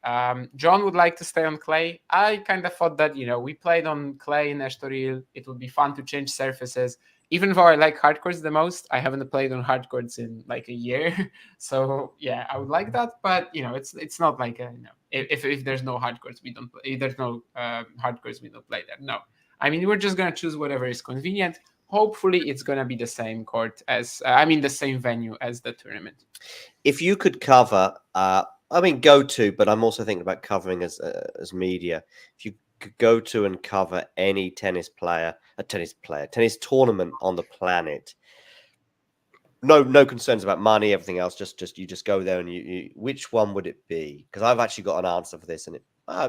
John would like to stay on clay. I kind of thought that, we played on clay in Estoril. It would be fun to change surfaces. Even though I like hard courts the most, I haven't played on hard courts in like a year. So, I would like that. But, it's not like, if there's no hard courts, we don't play. If there's no hard courts, we don't play there. No. I mean, we're just going to choose whatever is convenient. Hopefully, it's going to be the same court as, the same venue as the tournament. If you could cover, go to, but I'm also thinking about covering as media. If you could go to and cover any tennis tournament on the planet, no concerns about money, everything else. Just you just go there and you which one would it be? Because I've actually got an answer for this, and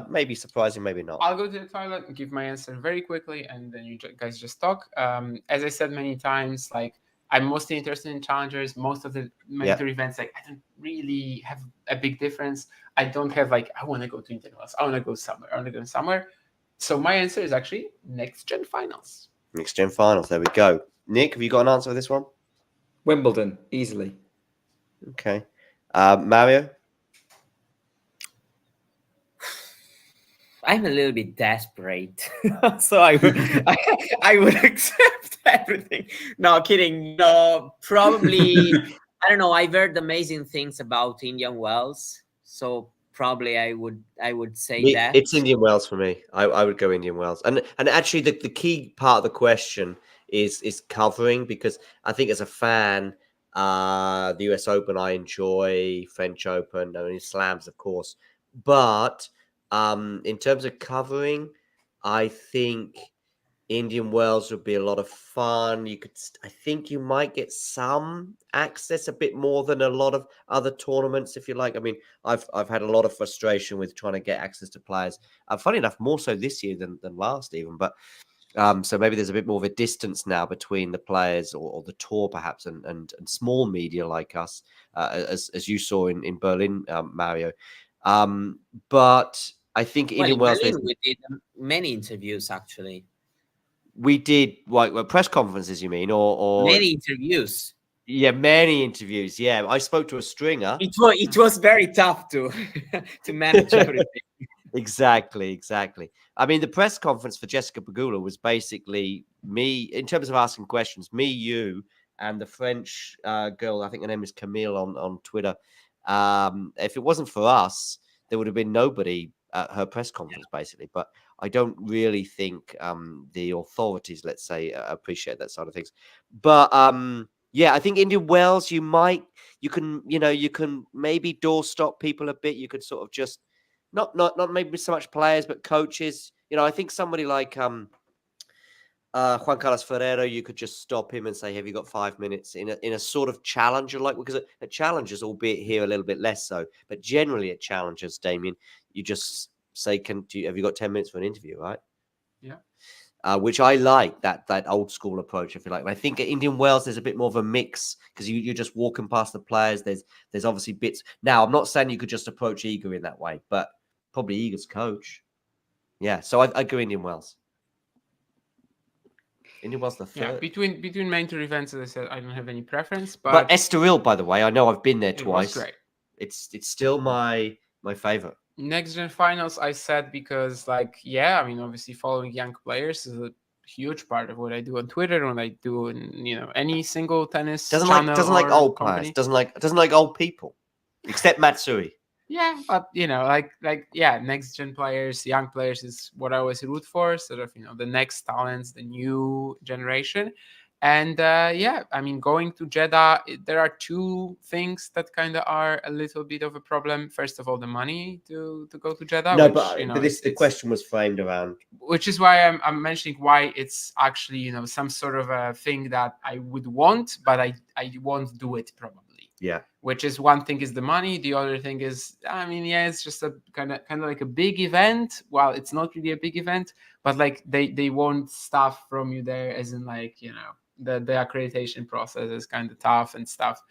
Maybe surprising, maybe not. I'll go to the toilet and give my answer very quickly, and then you guys just talk. As I said many times, like I'm mostly interested in challengers. Most of the major events, like I don't really have a big difference. I don't have like I want to go to Indian Wells. I want to go somewhere. I want to go somewhere. So my answer is actually next gen finals. Next gen finals. There we go. Nick, have you got an answer for this one? Wimbledon, easily. Okay. Mario? I'm a little bit desperate, so I would accept everything. No, kidding. No, probably. I don't know. I've heard amazing things about Indian Wells, so probably I would say that It's Indian Wells for me. I would go Indian Wells, and actually the key part of the question is covering, because I think as a fan, the US Open I enjoy, French Open, I mean slams of course, but in terms of covering, I think Indian Wells would be a lot of fun. I think you might get some access, a bit more than a lot of other tournaments, if you like. I mean, I've had a lot of frustration with trying to get access to players. Funny enough, more so this year than last even. But so maybe there's a bit more of a distance now between the players or the tour, perhaps, and small media like us, as you saw in Berlin, Mario. But I think Indian Wells. Berlin, we did many interviews actually. We did like press conferences, you mean, or many interviews? Yeah, many interviews. Yeah, I spoke to a stringer. It was very tough to manage everything. Exactly. I mean, the press conference for Jessica Pegula was basically me, in terms of asking questions, me, you, and the French girl, I think her name is Camille on Twitter. If it wasn't for us, there would have been nobody at her press conference, basically. But I don't really think the authorities, let's say, appreciate that side of things. But yeah, I think Indian Wells, you can maybe doorstop people a bit. You could sort of just not maybe so much players, but coaches. I think somebody like Juan Carlos Ferrero, you could just stop him and say, "Have you got 5 minutes?" in a sort of challenger, like, because at challengers, albeit here a little bit less so, but generally at challengers, Damien, you just say, have you got 10 minutes for an interview, right? Yeah. Which I like that old school approach, if you like. And I think at Indian Wells there's a bit more of a mix, because you're just walking past the players. There's obviously bits. Now, I'm not saying you could just approach Igor in that way, but probably Igor's coach. Yeah, so I go Indian Wells. Indian Wells the third. Yeah, between major events, as I said, I don't have any preference. But Estoril, by the way, I know I've been there twice. It was great. It's still my favorite. Next gen finals, I said, because I mean, obviously following young players is a huge part of what I do on Twitter, when I do in any single tennis doesn't channel like old company. players, doesn't like old people, except Matsui. Yeah, but next gen players, young players is what I always root for, sort of the next talents, the new generation. And I mean, going to Jeddah, there are two things that kind of are a little bit of a problem. First of all, the money to go to Jeddah. No, but the question was framed around. Which is why I'm mentioning why it's actually some sort of a thing that I would want, but I won't do it probably. Yeah. Which is, one thing is the money. The other thing is, I mean, it's just a kind of like a big event. Well, it's not really a big event, but like they want stuff from you there, as in the accreditation process is kind of tough and stuff.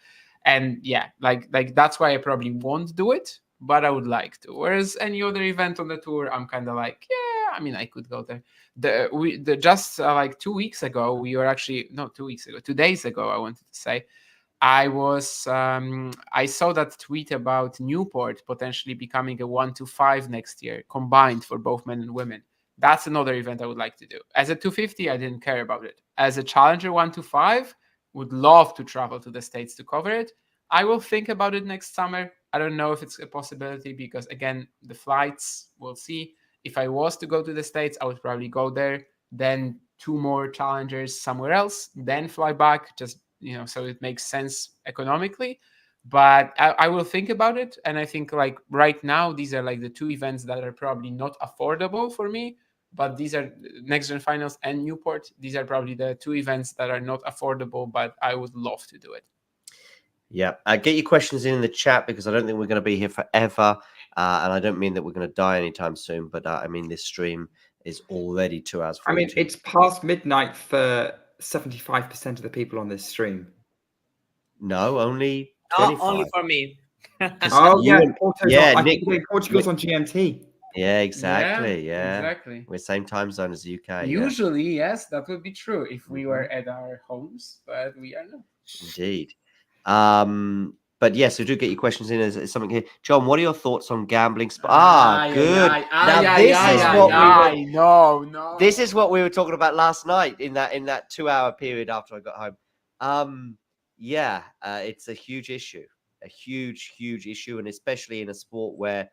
And yeah, like that's why I probably won't do it, but I would like to. Whereas any other event on the tour, I'm kind of like, yeah, I mean, I could go there. Just 2 weeks ago, we were actually, no, 2 weeks ago, 2 days ago, I wanted to say, I saw that tweet about Newport potentially becoming a 1-5 next year, combined for both men and women. That's another event I would like to do. As a 250, I didn't care about it. As a challenger 1-5, would love to travel to the States to cover it. I will think about it next summer. I don't know if it's a possibility, because again, the flights, we'll see. If I was to go to the States, I would probably go there, then 2 more challengers somewhere else, then fly back, just so it makes sense economically. But I will think about it. And I think right now, these are the 2 events that are probably not affordable for me. But these are Next Gen Finals and Newport. These are probably the 2 events that are not affordable, but I would love to do it. Yeah. Get your questions in the chat, because I don't think we're going to be here forever. And I don't mean that we're going to die anytime soon, but I mean this stream is already 2 hours. 42. I mean, it's past midnight for 75% of the people on this stream. No, only No, 25. only for me. Oh You yeah, and- Nick, Portugal's on GMT. Yeah, exactly. Yeah, exactly. We're same time zone as the UK. Usually, yes, that would be true if we were Mm-hmm. at our homes, but we are not. Indeed. But yes, we do get your questions in. There's something here. John, what are your thoughts on gambling? Good. Now this is what we were. No. This is what we were talking about last night in that 2 hour period after I got home. It's a huge issue, a huge issue, and especially in a sport where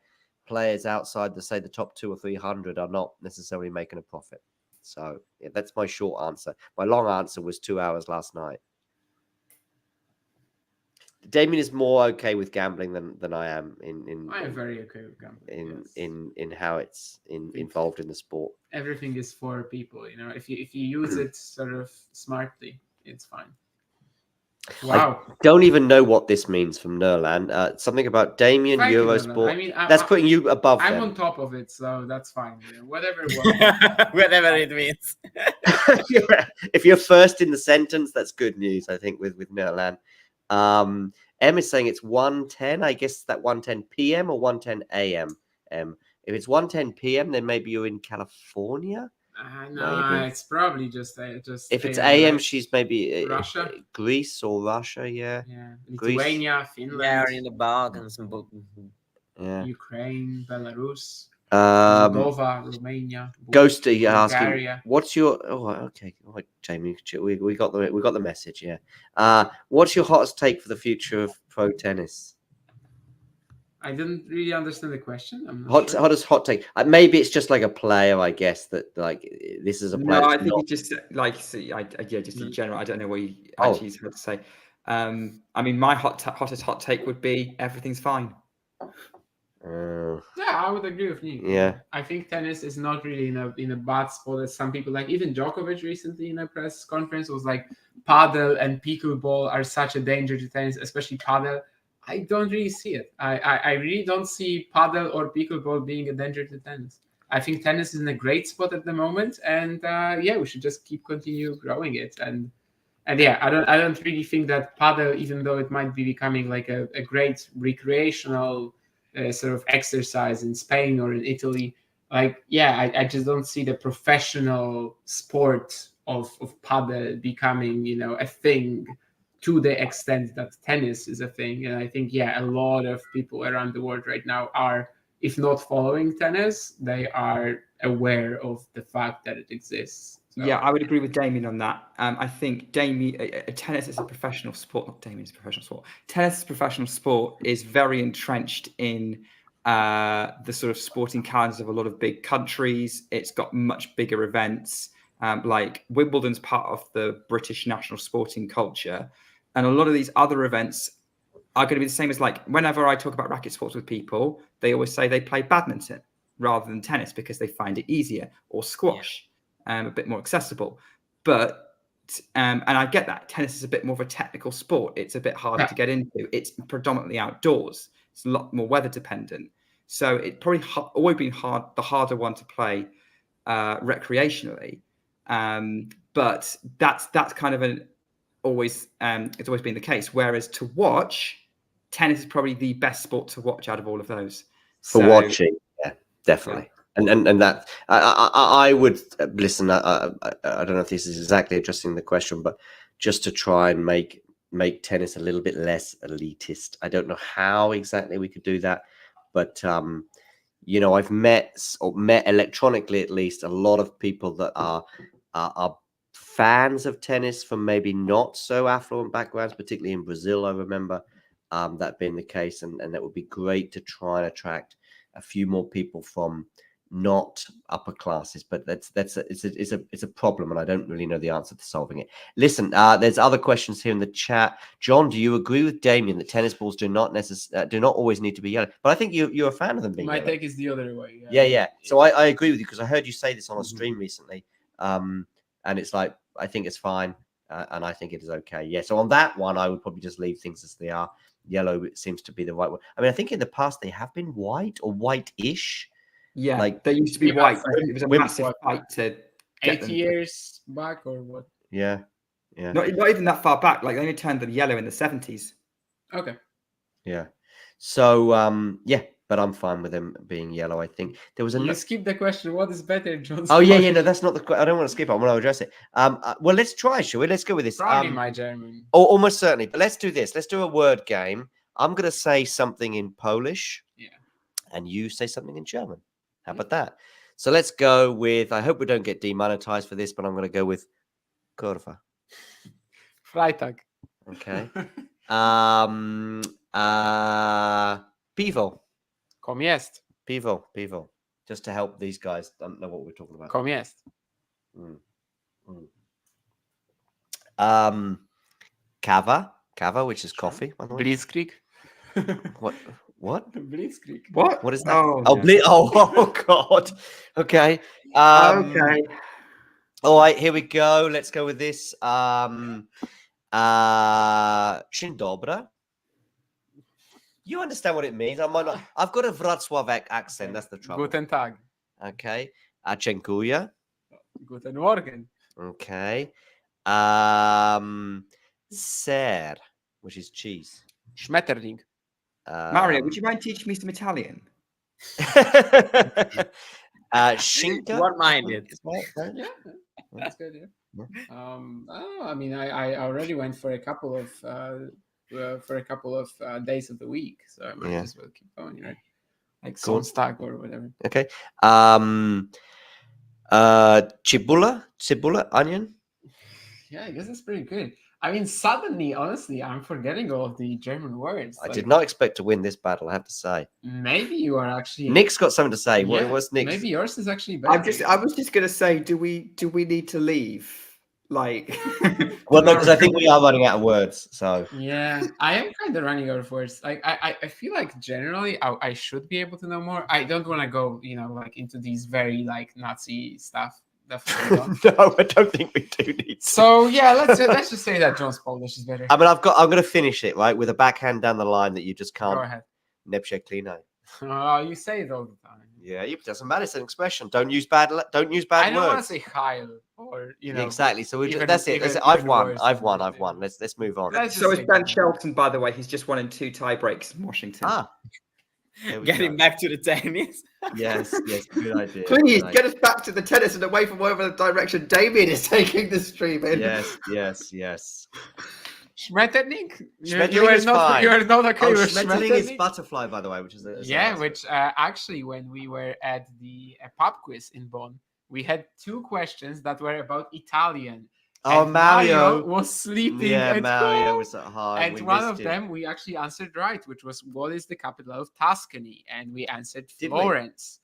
players outside the top 200 or 300 are not necessarily making a profit. So yeah, that's my short answer. My long answer was 2 hours last night. Damien is more okay with gambling than I am I am very okay with gambling. In how it's involved in the sport. Everything is for people, you know. If you use it sort of smartly, it's fine. Wow. I don't even know what this means from Nerland. Something about Damien Eurosport. I mean, that's putting you above I'm them. on top of it, so that's fine. Whatever. Whatever it means. If you're first in the sentence, that's good news, I think, with Nerland. M is saying it's 1:10. I guess that 1:10 p.m. or 1:10 a.m. If it's 1:10 p.m., then maybe you're in California. No, maybe. it's probably just if it's AM, she's maybe Russia, Greece or Russia. Yeah, Lithuania, Finland. Yeah, in the Balkans, yeah. Ukraine, Belarus, Moldova, Romania. Ghosty asking, Bulgaria. "What's your?" Oh, okay, all right, Jamie, we got the message. Yeah. What's your hottest take for the future of pro tennis? I didn't really understand the question. I'm not Hot, sure. hottest hot take. Maybe it's just like a player, I guess. That like this is a player. No, I think it's just like just in general. I don't know what you actually had to say. I mean, my hottest hot take would be everything's fine. Yeah, I would agree with you. Yeah, I think tennis is not really in a bad spot as some people like. Even Djokovic recently in a press conference was like, paddle and pickleball are such a danger to tennis, especially paddle. I don't really see it. I really don't see paddle or pickleball being a danger to tennis. I think tennis is in a great spot at the moment, and we should just continue growing it. And yeah, I don't really think that paddle, even though it might be becoming like a great recreational sort of exercise in Spain or in Italy, I just don't see the professional sport of paddle becoming a thing to the extent that tennis is a thing. And I think a lot of people around the world right now are, if not following tennis, they are aware of the fact that it exists. So. Yeah, I would agree with Damien on that. I think tennis is a professional sport. Not Damien is a professional sport. Tennis is a professional sport is very entrenched in the sort of sporting calendars of a lot of big countries. It's got much bigger events. Like Wimbledon's part of the British national sporting culture. And a lot of these other events are going to be the same as like whenever I talk about racket sports with people, they always say they play badminton rather than tennis because they find it easier, or squash. A bit more accessible, but and I get that tennis is a bit more of a technical sport. It's a bit harder to get into. It's predominantly outdoors. It's a lot more weather dependent. So it's probably always been the harder one to play recreationally. But that's kind of it's always been the case. Whereas to watch, tennis is probably the best sport to watch out of all of those. For watching, yeah, definitely. Yeah. And that I would listen. I don't know if this is exactly addressing the question, but just to try and make tennis a little bit less elitist. I don't know how exactly we could do that, but I've met electronically at least a lot of people that are fans of tennis from maybe not so affluent backgrounds, particularly in Brazil. I remember that being the case, and that would be great to try and attract a few more people from not upper classes, but it's a problem, and I don't really know the answer to solving it. Listen, there's other questions here in the chat. John, do you agree with Damien that tennis balls do not always need to be yellow? But I think you're a fan of them being My yellow. take is the other way. Yeah. So I agree with you because I heard you say this on a stream recently, and it's like I think it's fine, and I think it is okay. Yeah. So on that one, I would probably just leave things as they are. yellow seems to be the right one. I mean, I think in the past they have been white or white-ish. Yeah, like they used to be Yeah, white. I think It was a women- massive fight to get 80 them. years back or what? Yeah. Not even that far back. Like they only turned them yellow in the 70s. Okay. Yeah. So yeah, but I'm fine with them being yellow. I think there was a. You skipped the question. What is better, John? Oh yeah, no, that's not the. I don't want to skip it. I want to address it. Well, let's try, shall we? Let's go with this. Probably my German. Oh, almost certainly. But let's do this. Let's do a word game. I'm going to say something in Polish. Yeah. And you say something in German. How about that? So let's go with. I hope we don't get demonetized for this, but I'm going to go with Kurwa. Freitag. Okay. Pivo. Kom jest. Pivo. Just to help these guys don't know what we're talking about. Kom jest. Kava, which is coffee, by the way. Blitzkrieg. What? Blitzkrieg. What is that? Oh, yeah. Oh God. Okay. Okay. All right, here we go. Let's go with this. Dzień dobry. You understand what it means? I've got a Wrocławiak accent. That's the trouble. Guten Tag. Okay. Dziękuję. Guten Morgen. Okay. Ser, which is cheese. Schmetterling. Mario, would you mind teaching me some Italian? Shinka. Won't mind it. Yeah, that's good. Yeah. I mean, I already went for a couple of days of the week, so I might as well keep going, right? Like Sonstag or whatever. Okay. Cibula, onion. Yeah, I guess that's pretty good. I mean, suddenly, honestly, I'm forgetting all of the German words. I did not expect to win this battle, I have to say. Maybe you are actually. Nick's got something to say. Yeah, What's Nick's? Maybe yours is actually better. I was just gonna say, do we need to leave? Like, well, no, because I think we are running out of words. So yeah, I am kind of running out of words. Like, I feel like generally I should be able to know more. I don't want to go, like into these very like Nazi stuff. Definitely not. No, I don't think we do need. So yeah, let's just say that John's Polish is better. I mean, I'm going to finish it right with a backhand down the line that you just can't. Go ahead. Nepsheklino. Oh, you say it all the time. Yeah, it doesn't matter. It's an expression. Don't use bad words. I don't want to say Heil or exactly. So even, that's it. even, I've won. I've won. Let's move on. So is Ben Shelton, by the way. He's just won in 2 tie breaks in Washington. Getting back to the tennis. Yes, good idea. Please get us back to the tennis and away from whatever direction Damien is taking the stream in. Yes. Schmetterling? You Schmetterling is fine. You are not okay with Schmetterling is butterfly, by the way, which is which actually, when we were at the pub quiz in Bonn, we had 2 questions that were about Italian. Oh, Mario was sleeping. Yeah, at Mario home. was at home. And one of them we actually answered right, which was what is the capital of Tuscany? And we answered Florence.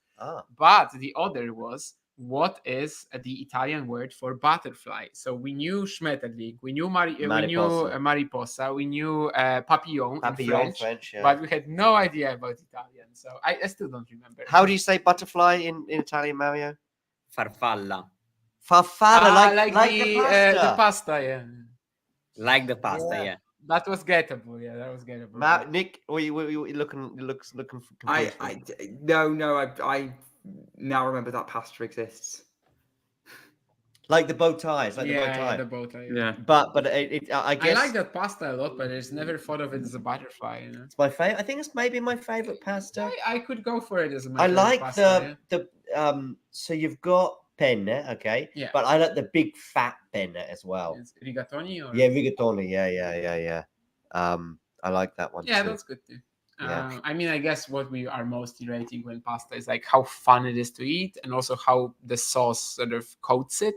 But the other was what is the Italian word for butterfly? So we knew Schmetterling, we knew Mariposa, we knew Papillon in French, yeah. But we had no idea about Italian. So I still don't remember. How do you say butterfly in Italian, Mario? Farfalla. Farfalla, like the pasta, yeah. Like the pasta, yeah. That was gettable, yeah. That was gettable. Nick, were you looking for I now remember that pasta exists. Like the bow ties, the bow tie. Yeah. But I guess I like that pasta a lot, but I just never thought of it as a butterfly. It's my favorite. I think it's maybe my favorite pasta. I could go for it as a. I like pasta, So you've got penne, okay? Yeah. But I like the big fat penne as well. It's rigatoni or. Yeah, rigatoni. Yeah. I like that one. Yeah, too. That's good too. Yeah. I mean, I guess what we are mostly rating when pasta is like how fun it is to eat, and also how the sauce sort of coats it.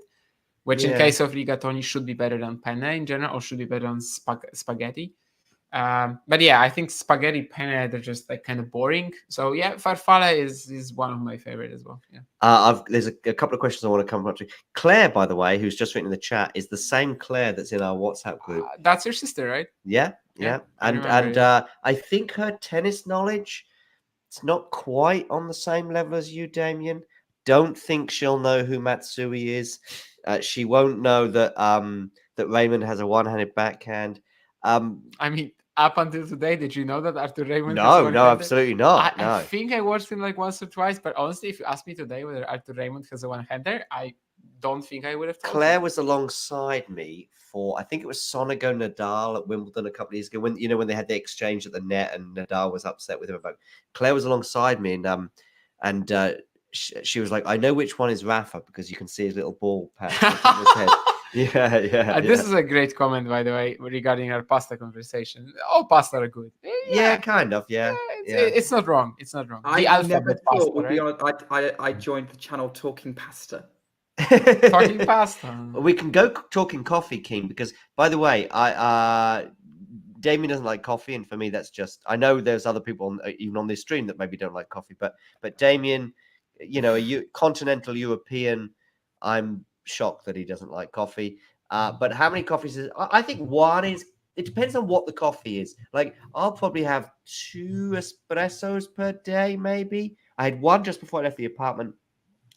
Which, in case of rigatoni, should be better than penne in general, or should be better than spaghetti. But yeah, I think spaghetti penne, they're just like kind of boring. So yeah, farfalla is one of my favorite as well. Yeah. There's a couple of questions I want to come up to. Claire, by the way, who's just written in the chat, is the same Claire that's in our WhatsApp group. That's your sister, right? Yeah. And I think her tennis knowledge, it's not quite on the same level as you, Damien. Don't think she'll know who Matsui is. She won't know that that Raymond has a one-handed backhand. I mean, up until today, did you know that Arthur Raymond? has No, one no, hander? absolutely not. No. I think I watched him like once or twice, but honestly, if you ask me today whether Arthur Raymond has a one-hander, I don't think I would have told Claire you. was alongside me for, I think it was Sonego Nadal at Wimbledon a couple of years ago, when when they had the exchange at the net and Nadal was upset with him about. Claire was alongside me, and she was like, "I know which one is Rafa because you can see his little ball patch on his head." Yeah. This is a great comment, by the way, regarding our pasta conversation. All pasta are good. Yeah, kind of. Yeah, It's not wrong. It's not wrong. I The never alphabet pasta, thought would be right? on. I joined the channel Talking Pasta. Talking pasta. We can go talking coffee, King, because by the way, Damien doesn't like coffee, and for me, that's just. I know there's other people even on this stream that maybe don't like coffee, but Damien, a continental European, I'm shocked that he doesn't like coffee. But how many coffees is? I think one is. It depends on what the coffee is. Like, I'll probably have 2 espressos per day, maybe. I had one just before I left the apartment,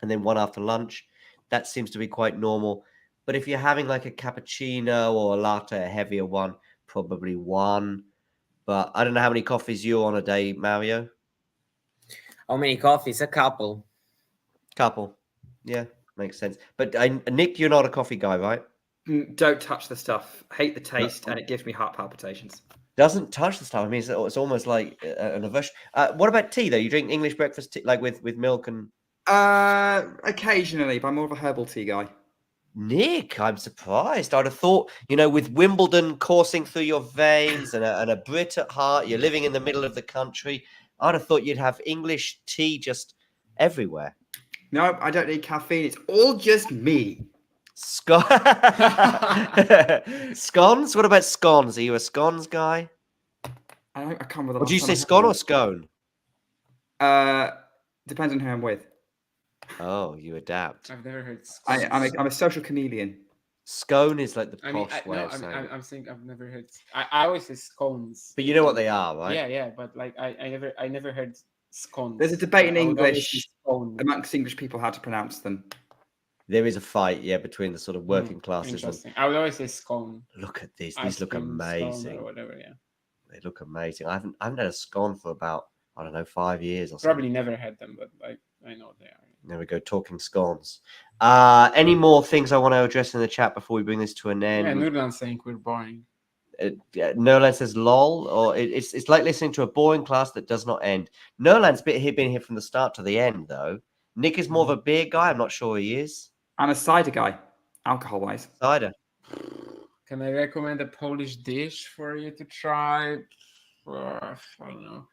and then one after lunch. That seems to be quite normal. But if you're having like a cappuccino or a latte, a heavier one, probably one. But I don't know how many coffees you're on a day, Mario. How many coffees? A couple. Couple. Yeah, makes sense. But Nick, you're not a coffee guy, right? Don't touch the stuff. Hate the taste, and it gives me heart palpitations. Doesn't touch the stuff. I mean, it's almost like an aversion. What about tea, though? You drink English breakfast tea, like with milk and... Occasionally, but I'm more of a herbal tea guy. Nick, I'm surprised. I'd have thought, with Wimbledon coursing through your veins and a Brit at heart, you're living in the middle of the country. I'd have thought you'd have English tea just everywhere. No, I don't need caffeine. It's all just me. Scones? What about scones? Are you a scones guy? I can't remember. Would you say scone or scone? Depends on who I'm with. Oh, you adapt. I've never heard. I'm a social chameleon. Scone is like the posh way of saying. I'm saying I've never heard. I always say scones. But you know what they are, right? Yeah. But like I never heard scones. There's a debate in English amongst English people how to pronounce them. There is a fight, between the sort of working classes. Interesting. I would always say scone. Look at these. These look amazing. Or whatever, yeah. They look amazing. I haven't had a scone for about, 5 years or something. Probably never had them, but like I know what they are. There we go, talking scones. Any more things I want to address in the chat before we bring this to an end? Yeah, Nurlan's saying we're boring. Nerland says lol, or it's like listening to a boring class that does not end. Nerland's been here from the start to the end, though. Nick is more of a beer guy. I'm not sure he is. I'm a cider guy, alcohol-wise. Cider. Can I recommend a Polish dish for you to try? I don't know.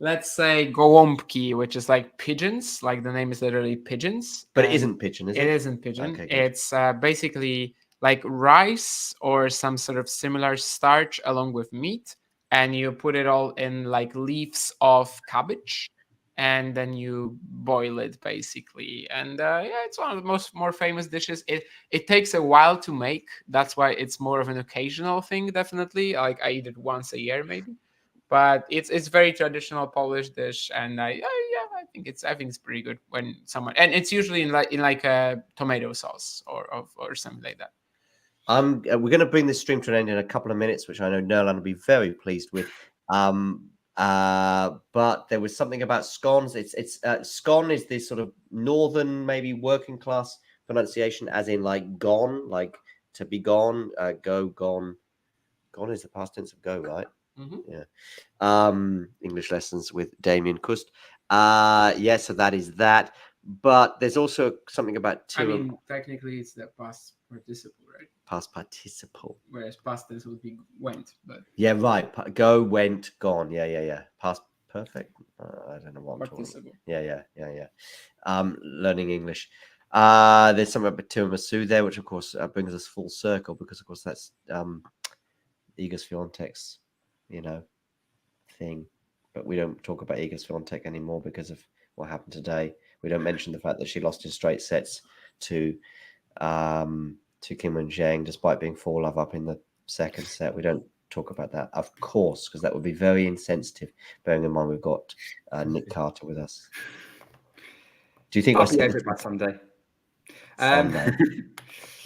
Let's say gołąbki, which is like pigeons. Like the name is literally pigeons. But it isn't pigeon, is it? It isn't pigeon. Okay, it's basically like rice or some sort of similar starch along with meat. And you put it all in like leaves of cabbage. And then you boil it basically, and it's one of the more famous dishes. It takes a while to make. That's why it's more of an occasional thing. Definitely, like I eat it once a year maybe, but it's very traditional Polish dish, and I think it's pretty good when someone, and it's usually in like a tomato sauce or something like that. We're going to bring this stream to an end in a couple of minutes, which I know Nerland will be very pleased with. But there was something about scones. It's scone is this sort of northern, maybe working class pronunciation, as in like gone, like to be gone, go, gone. Gone is the past tense of go, right? Mm-hmm. Yeah. English lessons with Damien Kust. So that is that. But there's also something about technically it's the past participle, right? Past participle. Whereas past tense would be went, but yeah, right. Go, went, gone. Yeah. Past perfect. I don't know what I'm talking about. Yeah. Learning English. There's something about tiramisu there, which of course brings us full circle, because of course that's Iga Swiatek's, thing. But we don't talk about Iga Swiatek anymore because of what happened today. We don't mention the fact that she lost in straight sets to Kim Wen-Zhang, despite being 4-love up in the second set. We don't talk about that, of course, because that would be very insensitive, bearing in mind we've got Nick Carter with us. Do you think I'll be over it by someday?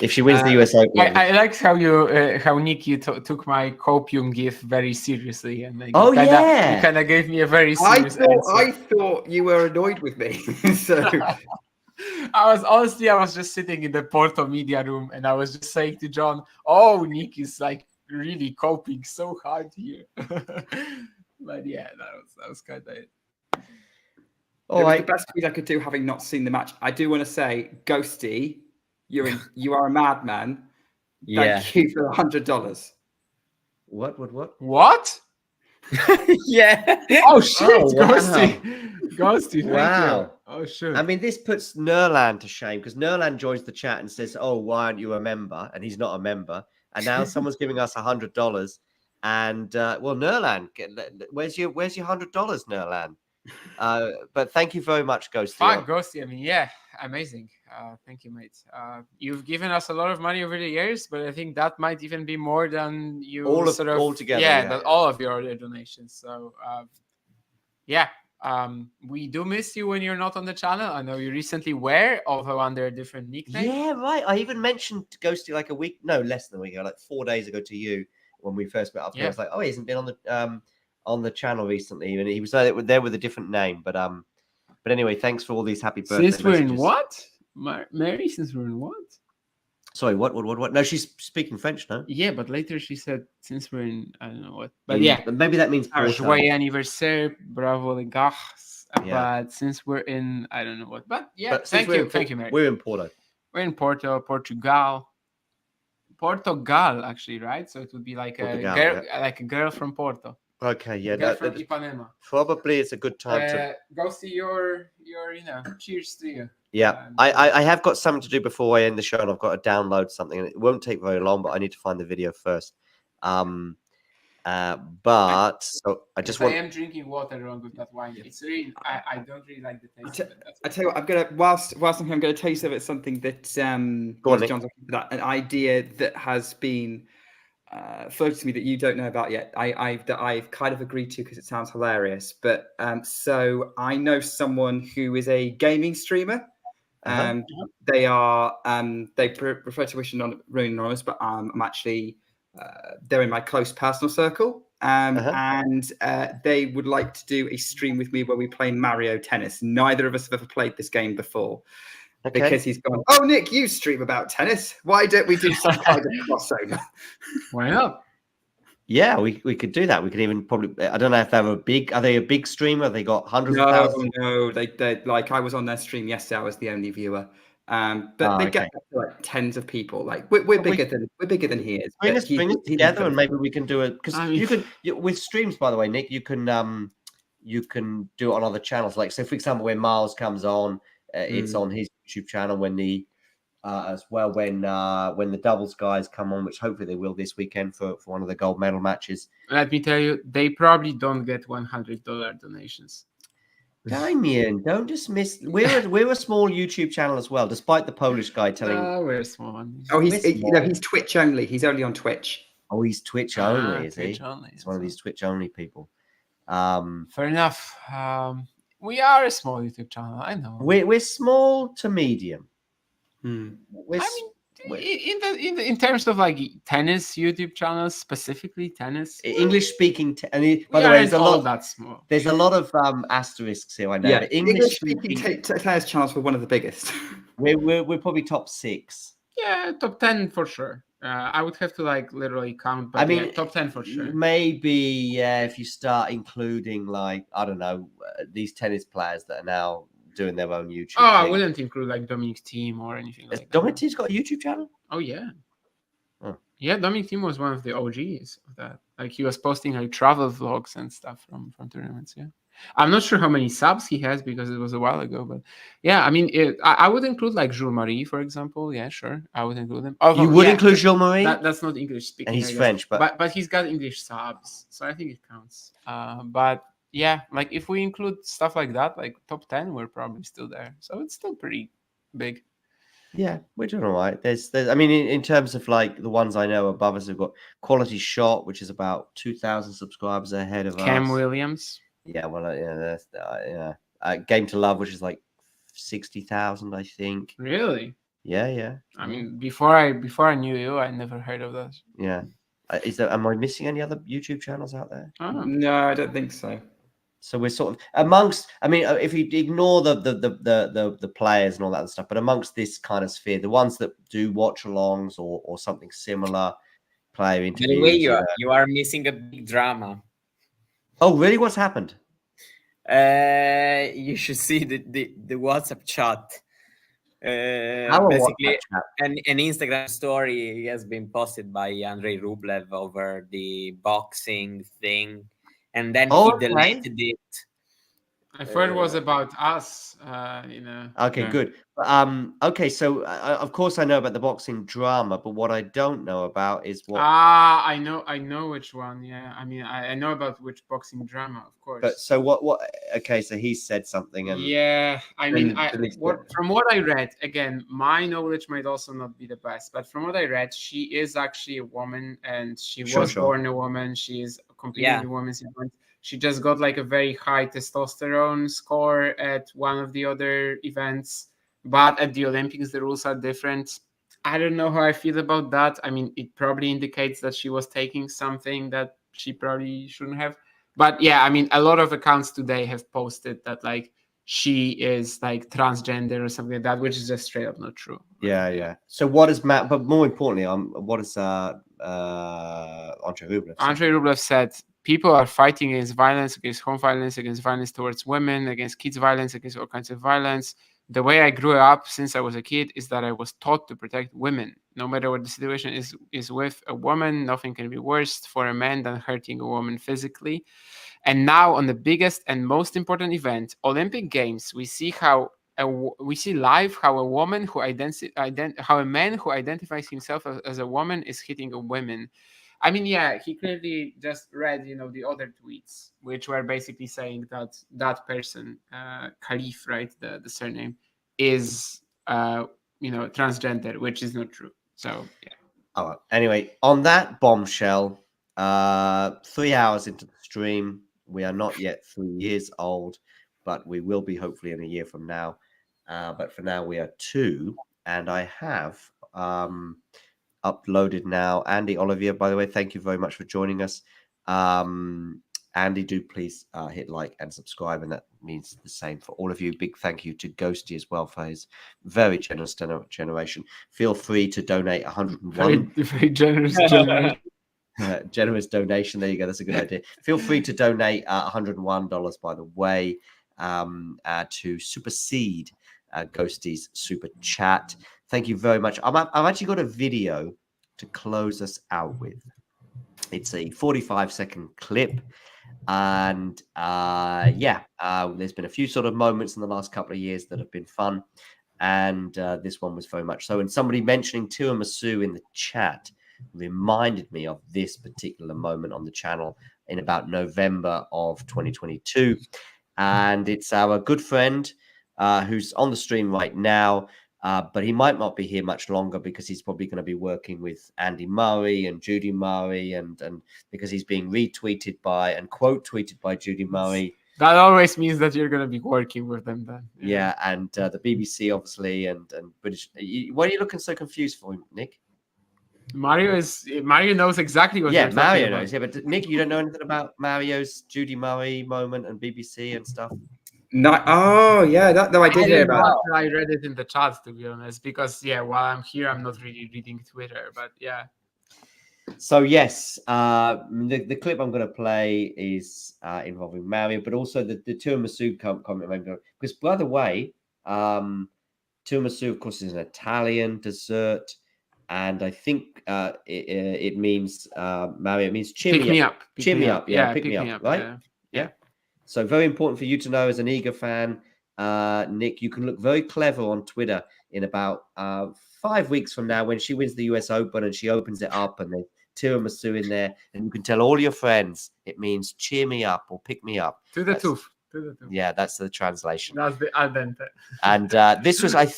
If she wins the US Open, I liked how Nick took my copium gift very seriously, and like, you you kind of gave me a very serious answer. I thought you were annoyed with me. So I was just sitting in the Porto media room, and I was just saying to John, "Oh, Nick is like really coping so hard here." But yeah, that was kind of it. It was the best quiz I could do, having not seen the match. I do want to say, Ghosty, you are a madman. Thank you for $100. What? Yeah. Oh shit, wow. Ghosty, thank Wow. you. Oh shit. I mean, this puts Nerland to shame, because Nerland joins the chat and says, "Oh, why aren't you a member?" And he's not a member. And now someone's giving us $100. And well, Nerland, where's your $100, Nerland? But thank you very much, Ghosty. Fuck, Ghosty. I mean, yeah, amazing. Thank you, mate. You've given us a lot of money over the years, but I think that might even be more than you all together. Yeah, all of your other donations. So yeah, we do miss you when you're not on the channel. I know you recently were, although under a different nickname. Yeah, right. I even mentioned Ghosty like less than a week ago, like 4 days ago to you when we first met up. I was like, oh, he hasn't been on the channel recently, and he was there with a different name. But anyway, thanks for all these happy birthday Since we're messages. in what? Mary, since we're in what? Sorry, what? No, she's speaking French, no? Yeah, but later she said, since we're in, I don't know what. But yeah. Maybe that means Joyeux anniversaire, bravo les gars. Yeah. But since we're in, I don't know what. But yeah, But thank you, Mary. We're in Porto. We're in Portugal, actually, right? So it would be like a girl from Porto. Okay, yeah. Girl from Ipanema. Probably it's a good time to go see your cheers to you. Yeah, I have got something to do before I end the show, and I've got to download something, and it won't take very long, but I need to find the video first. But so I just want. I am drinking water along with that wine. It's really, I don't really like the taste of it. I tell you what, I'm gonna whilst I'm here, I'm gonna tell you something that John's that an idea that has been floated to me that you don't know about yet. I've kind of agreed to because it sounds hilarious. But so I know someone who is a gaming streamer. They are they prefer to remain anonymous, but I'm actually they're in my close personal circle, and they would like to do a stream with me where we play Mario Tennis. Neither of us have ever played this game before. Okay. Because he's gone, oh, Nick, you stream about tennis. Why don't we do some kind of crossover? Why not? Yeah, we could do that. We could even probably, I don't know if they're are they a big streamer? They got hundreds of thousands? No, they like, I was on their stream yesterday. I was the only viewer. But they get like tens of people. Like we're bigger than he is. Bring us together, and maybe we can do it, because with streams, by the way, Nick, you can do it on other channels. Like, so for example, when Miles comes on, it's on his YouTube channel. When the as well when the doubles guys come on, which hopefully they will this weekend for one of the gold medal matches. Let me tell you, they probably don't get $100 donations. Damien, don't dismiss. We're a small YouTube channel as well, despite the Polish guy telling. Oh, we're small. Oh, he's Twitch only. He's only on Twitch. Oh, he's Twitch only, is Twitch he? Only, it's one of these Twitch only people. Fair enough. We are a small YouTube channel. I know. We're small to medium. In terms of like tennis YouTube channels, specifically tennis, English speaking. By the way, there's a lot that small. There's a lot of asterisks here. I know. Yeah, English speaking tennis channels were one of the biggest. we're probably top 6. Yeah, top 10 for sure. I would have to like literally count, but I mean, top 10 for sure. Maybe if you start including like, I don't know, these tennis players that are now doing their own YouTube. Oh, I wouldn't include like Dominic Thiem or anything like that. Dominic Thiem's got a YouTube channel? Oh yeah. Oh. Yeah, Dominic Thiem was one of the OGs of that. Like, he was posting like travel vlogs and stuff from tournaments. Yeah. I'm not sure how many subs he has because it was a while ago, but yeah, I mean, I would include like Jules Marie, for example. Yeah, sure, I would include him. You would include Jules Marie? That's not English speaking. And he's French, but he's got English subs, so I think it counts. But yeah, like if we include stuff like that, like top 10, we're probably still there. So it's still pretty big. Yeah, we're doing all right. There's I mean, in terms of like the ones I know above us, we've got Quality Shot, which is about 2,000 subscribers ahead of Cam us. Williams. Yeah, well, Game to Love, which is like 60,000, I think. Really? Yeah. I mean, before I knew you, I never heard of that. Yeah. Am I missing any other YouTube channels out there? Oh. No, I don't think so. So we're sort of amongst. I mean, if you ignore the players and all that other stuff, but amongst this kind of sphere, the ones that do watch-alongs or something similar, player By the way, interviews. you are missing a big drama. Oh, really? What's happened? You should see the WhatsApp chat. Basically, an Instagram story has been posted by Andrei Rublev over the boxing thing, and then he deleted it. I thought it was about us, Okay, good. Okay, so of course I know about the boxing drama, but what I don't know about is what. I know which one. Yeah, I mean, I know about which boxing drama, of course. But so what? Okay, so he said something, and yeah, I mean, from what I read, again, my knowledge might also not be the best, but from what I read, she is actually a woman, and she was born a woman. She is competing in women's events. She just got like a very high testosterone score at one of the other events, but at the Olympics the rules are different. I don't know how I feel about that. I mean, it probably indicates that she was taking something that she probably shouldn't have. But yeah, I mean, a lot of accounts today have posted that like she is like transgender or something like that, which is just straight up not true. Yeah. So what is Matt? But more importantly, what is Andrei Rublev? Andrei Rublev said people are fighting against violence, against home violence, against violence towards women, against kids' violence, against all kinds of violence. The way I grew up since I was a kid is that I was taught to protect women. No matter what the situation is with a woman, nothing can be worse for a man than hurting a woman physically. And now on the biggest and most important event, Olympic Games, we see live how a woman who how a man who identifies himself as a woman is hitting a woman. I mean, yeah, he clearly just read, the other tweets, which were basically saying that that person, Khalif, right, the surname, is, transgender, which is not true. So, yeah. All right. Anyway, on that bombshell, 3 hours into the stream, we are not yet 3 years old, but we will be hopefully in a year from now. But for now, we are 2, and I have uploaded now. Andy, Olivia, by the way, thank you very much for joining us. Andy, do please hit like and subscribe, and that means the same for all of you. Big thank you to Ghosty as well for his very generous generation. Feel free to donate 101. Very generous generation. Generous donation. There you go. That's a good idea. Feel free to donate $101, by the way, to supersede Ghosty's super chat. Thank you very much. I've actually got a video to close us out with. It's a 45-second clip. And there's been a few sort of moments in the last couple of years that have been fun. And this one was very much so. And somebody mentioning Tiramisu in the chat reminded me of this particular moment on the channel in about November of 2022. And it's our good friend who's on the stream right now. But he might not be here much longer because he's probably going to be working with Andy Murray and Judy Murray, and because he's being retweeted by and quote tweeted by Judy Murray. That always means that you're going to be working with them then. Yeah, and the BBC obviously and British. Why are you looking so confused for him, Nick? Mario knows exactly what. Yeah, Mario knows. Yeah, but Nick, you don't know anything about Mario's Judy Murray moment and BBC and stuff. No, oh yeah, no, I did hear about that. I read it in the chat, to be honest, because while I'm here, I'm not really reading Twitter, but yeah. So yes, the clip I'm going to play is involving Mario, but also the tiramisu comment. Because by the way, tiramisu, of course, is an Italian dessert, and I think it means Mario. It means cheer me up. Cheer me up. Yeah, pick me up. Right? Yeah. So very important for you to know as an eager fan, Nick, you can look very clever on Twitter in about 5 weeks from now when she wins the US Open and she opens it up and there's tiramisu in there, and you can tell all your friends it means cheer me up or pick me up. To the tooth. Yeah, that's the translation. That's the al dente. And this was, I'm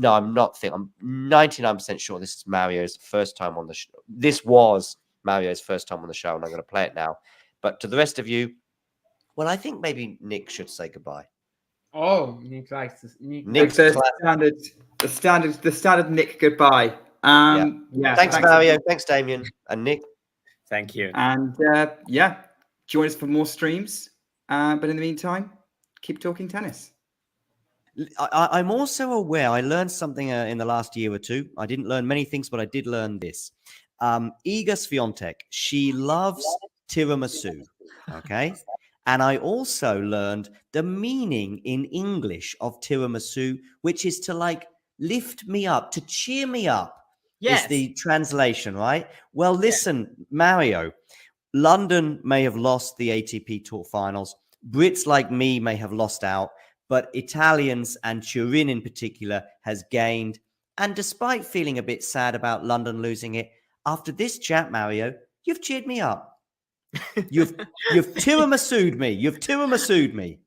99% sure this is Mario's first time on the show. This was Mario's first time on the show, and I'm going to play it now. But to the rest of you, well, I think maybe Nick should say goodbye. Oh, Nick likes this. Nick's It's class. the standard Nick goodbye. Yeah. Thanks, Mario. Thanks, Damien and Nick. Thank you. And yeah, join us for more streams. But in the meantime, keep talking tennis. I'm also aware, I learned something in the last year or two. I didn't learn many things, but I did learn this. Iga Swiatek, she loves tiramisu, okay? And I also learned the meaning in English of tiramisu, which is to like lift me up, to cheer me up. Yes. Is the translation, right? Well, listen, Mario, London may have lost the ATP Tour Finals. Brits like me may have lost out, but Italians and Turin in particular has gained. And despite feeling a bit sad about London losing it, after this chat, Mario, you've cheered me up. You've tiramisu-'d me. You've tiramisu-'d me.